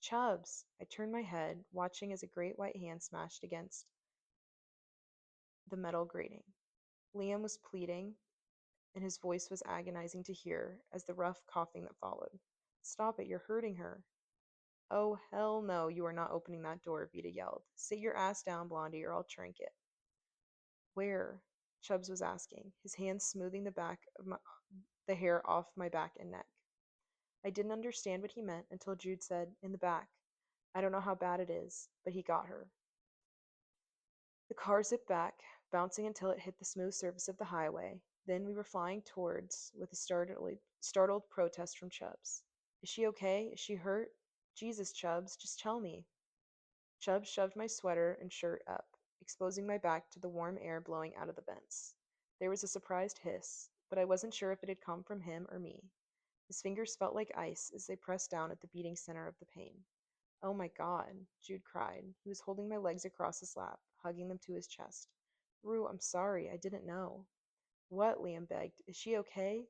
Chubbs! I turned my head, watching as a great white hand smashed against the metal grating. Liam was pleading, and his voice was agonizing to hear as the rough coughing that followed. Stop it, you're hurting her. Oh, hell no, you are not opening that door, Vita yelled. Sit your ass down, Blondie, or I'll trank it. Where? Chubbs was asking, his hands smoothing the hair off my back and neck. I didn't understand what he meant until Jude said, in the back. I don't know how bad it is, but he got her. The car zipped back, bouncing until it hit the smooth surface of the highway. Then we were flying towards with a startled protest from Chubbs. Is she okay? Is she hurt? Jesus, Chubbs, just tell me. Chubbs shoved my sweater and shirt up, exposing my back to the warm air blowing out of the vents. There was a surprised hiss, but I wasn't sure if it had come from him or me. His fingers felt like ice as they pressed down at the beating center of the pain. Oh my God, Jude cried. He was holding my legs across his lap, hugging them to his chest. Rue, I'm sorry, I didn't know. What? Liam begged. Is she okay?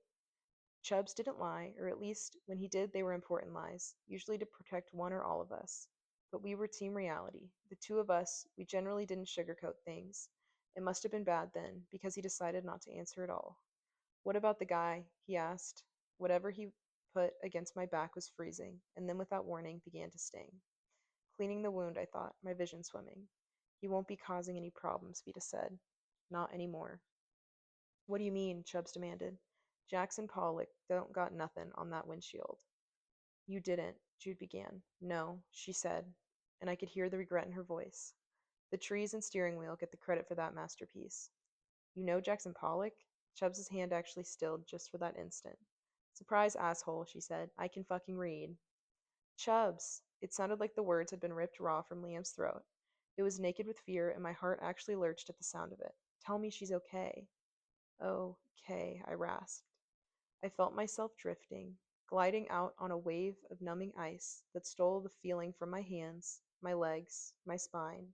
Chubbs didn't lie, or at least when he did, they were important lies, usually to protect one or all of us. But we were Team Reality. The two of us, we generally didn't sugarcoat things. It must have been bad then, because he decided not to answer at all. What about the guy? He asked. Whatever he put against my back was freezing, and then without warning began to sting. Cleaning the wound, I thought, my vision swimming. He won't be causing any problems, Vita said. Not anymore. What do you mean? Chubbs demanded. Jackson Pollock don't got nothin' on that windshield. You didn't, Jude began. No, she said, and I could hear the regret in her voice. The trees and steering wheel get the credit for that masterpiece. You know Jackson Pollock? Chubbs's hand actually stilled just for that instant. Surprise, asshole, she said. I can fucking read. Chubbs! It sounded like the words had been ripped raw from Liam's throat. It was naked with fear, and my heart actually lurched at the sound of it. Tell me she's okay. Okay, I rasped. I felt myself drifting, gliding out on a wave of numbing ice that stole the feeling from my hands, my legs, my spine.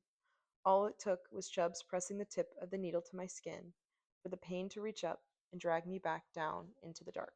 All it took was Chubbs pressing the tip of the needle to my skin, for the pain to reach up and drag me back down into the dark.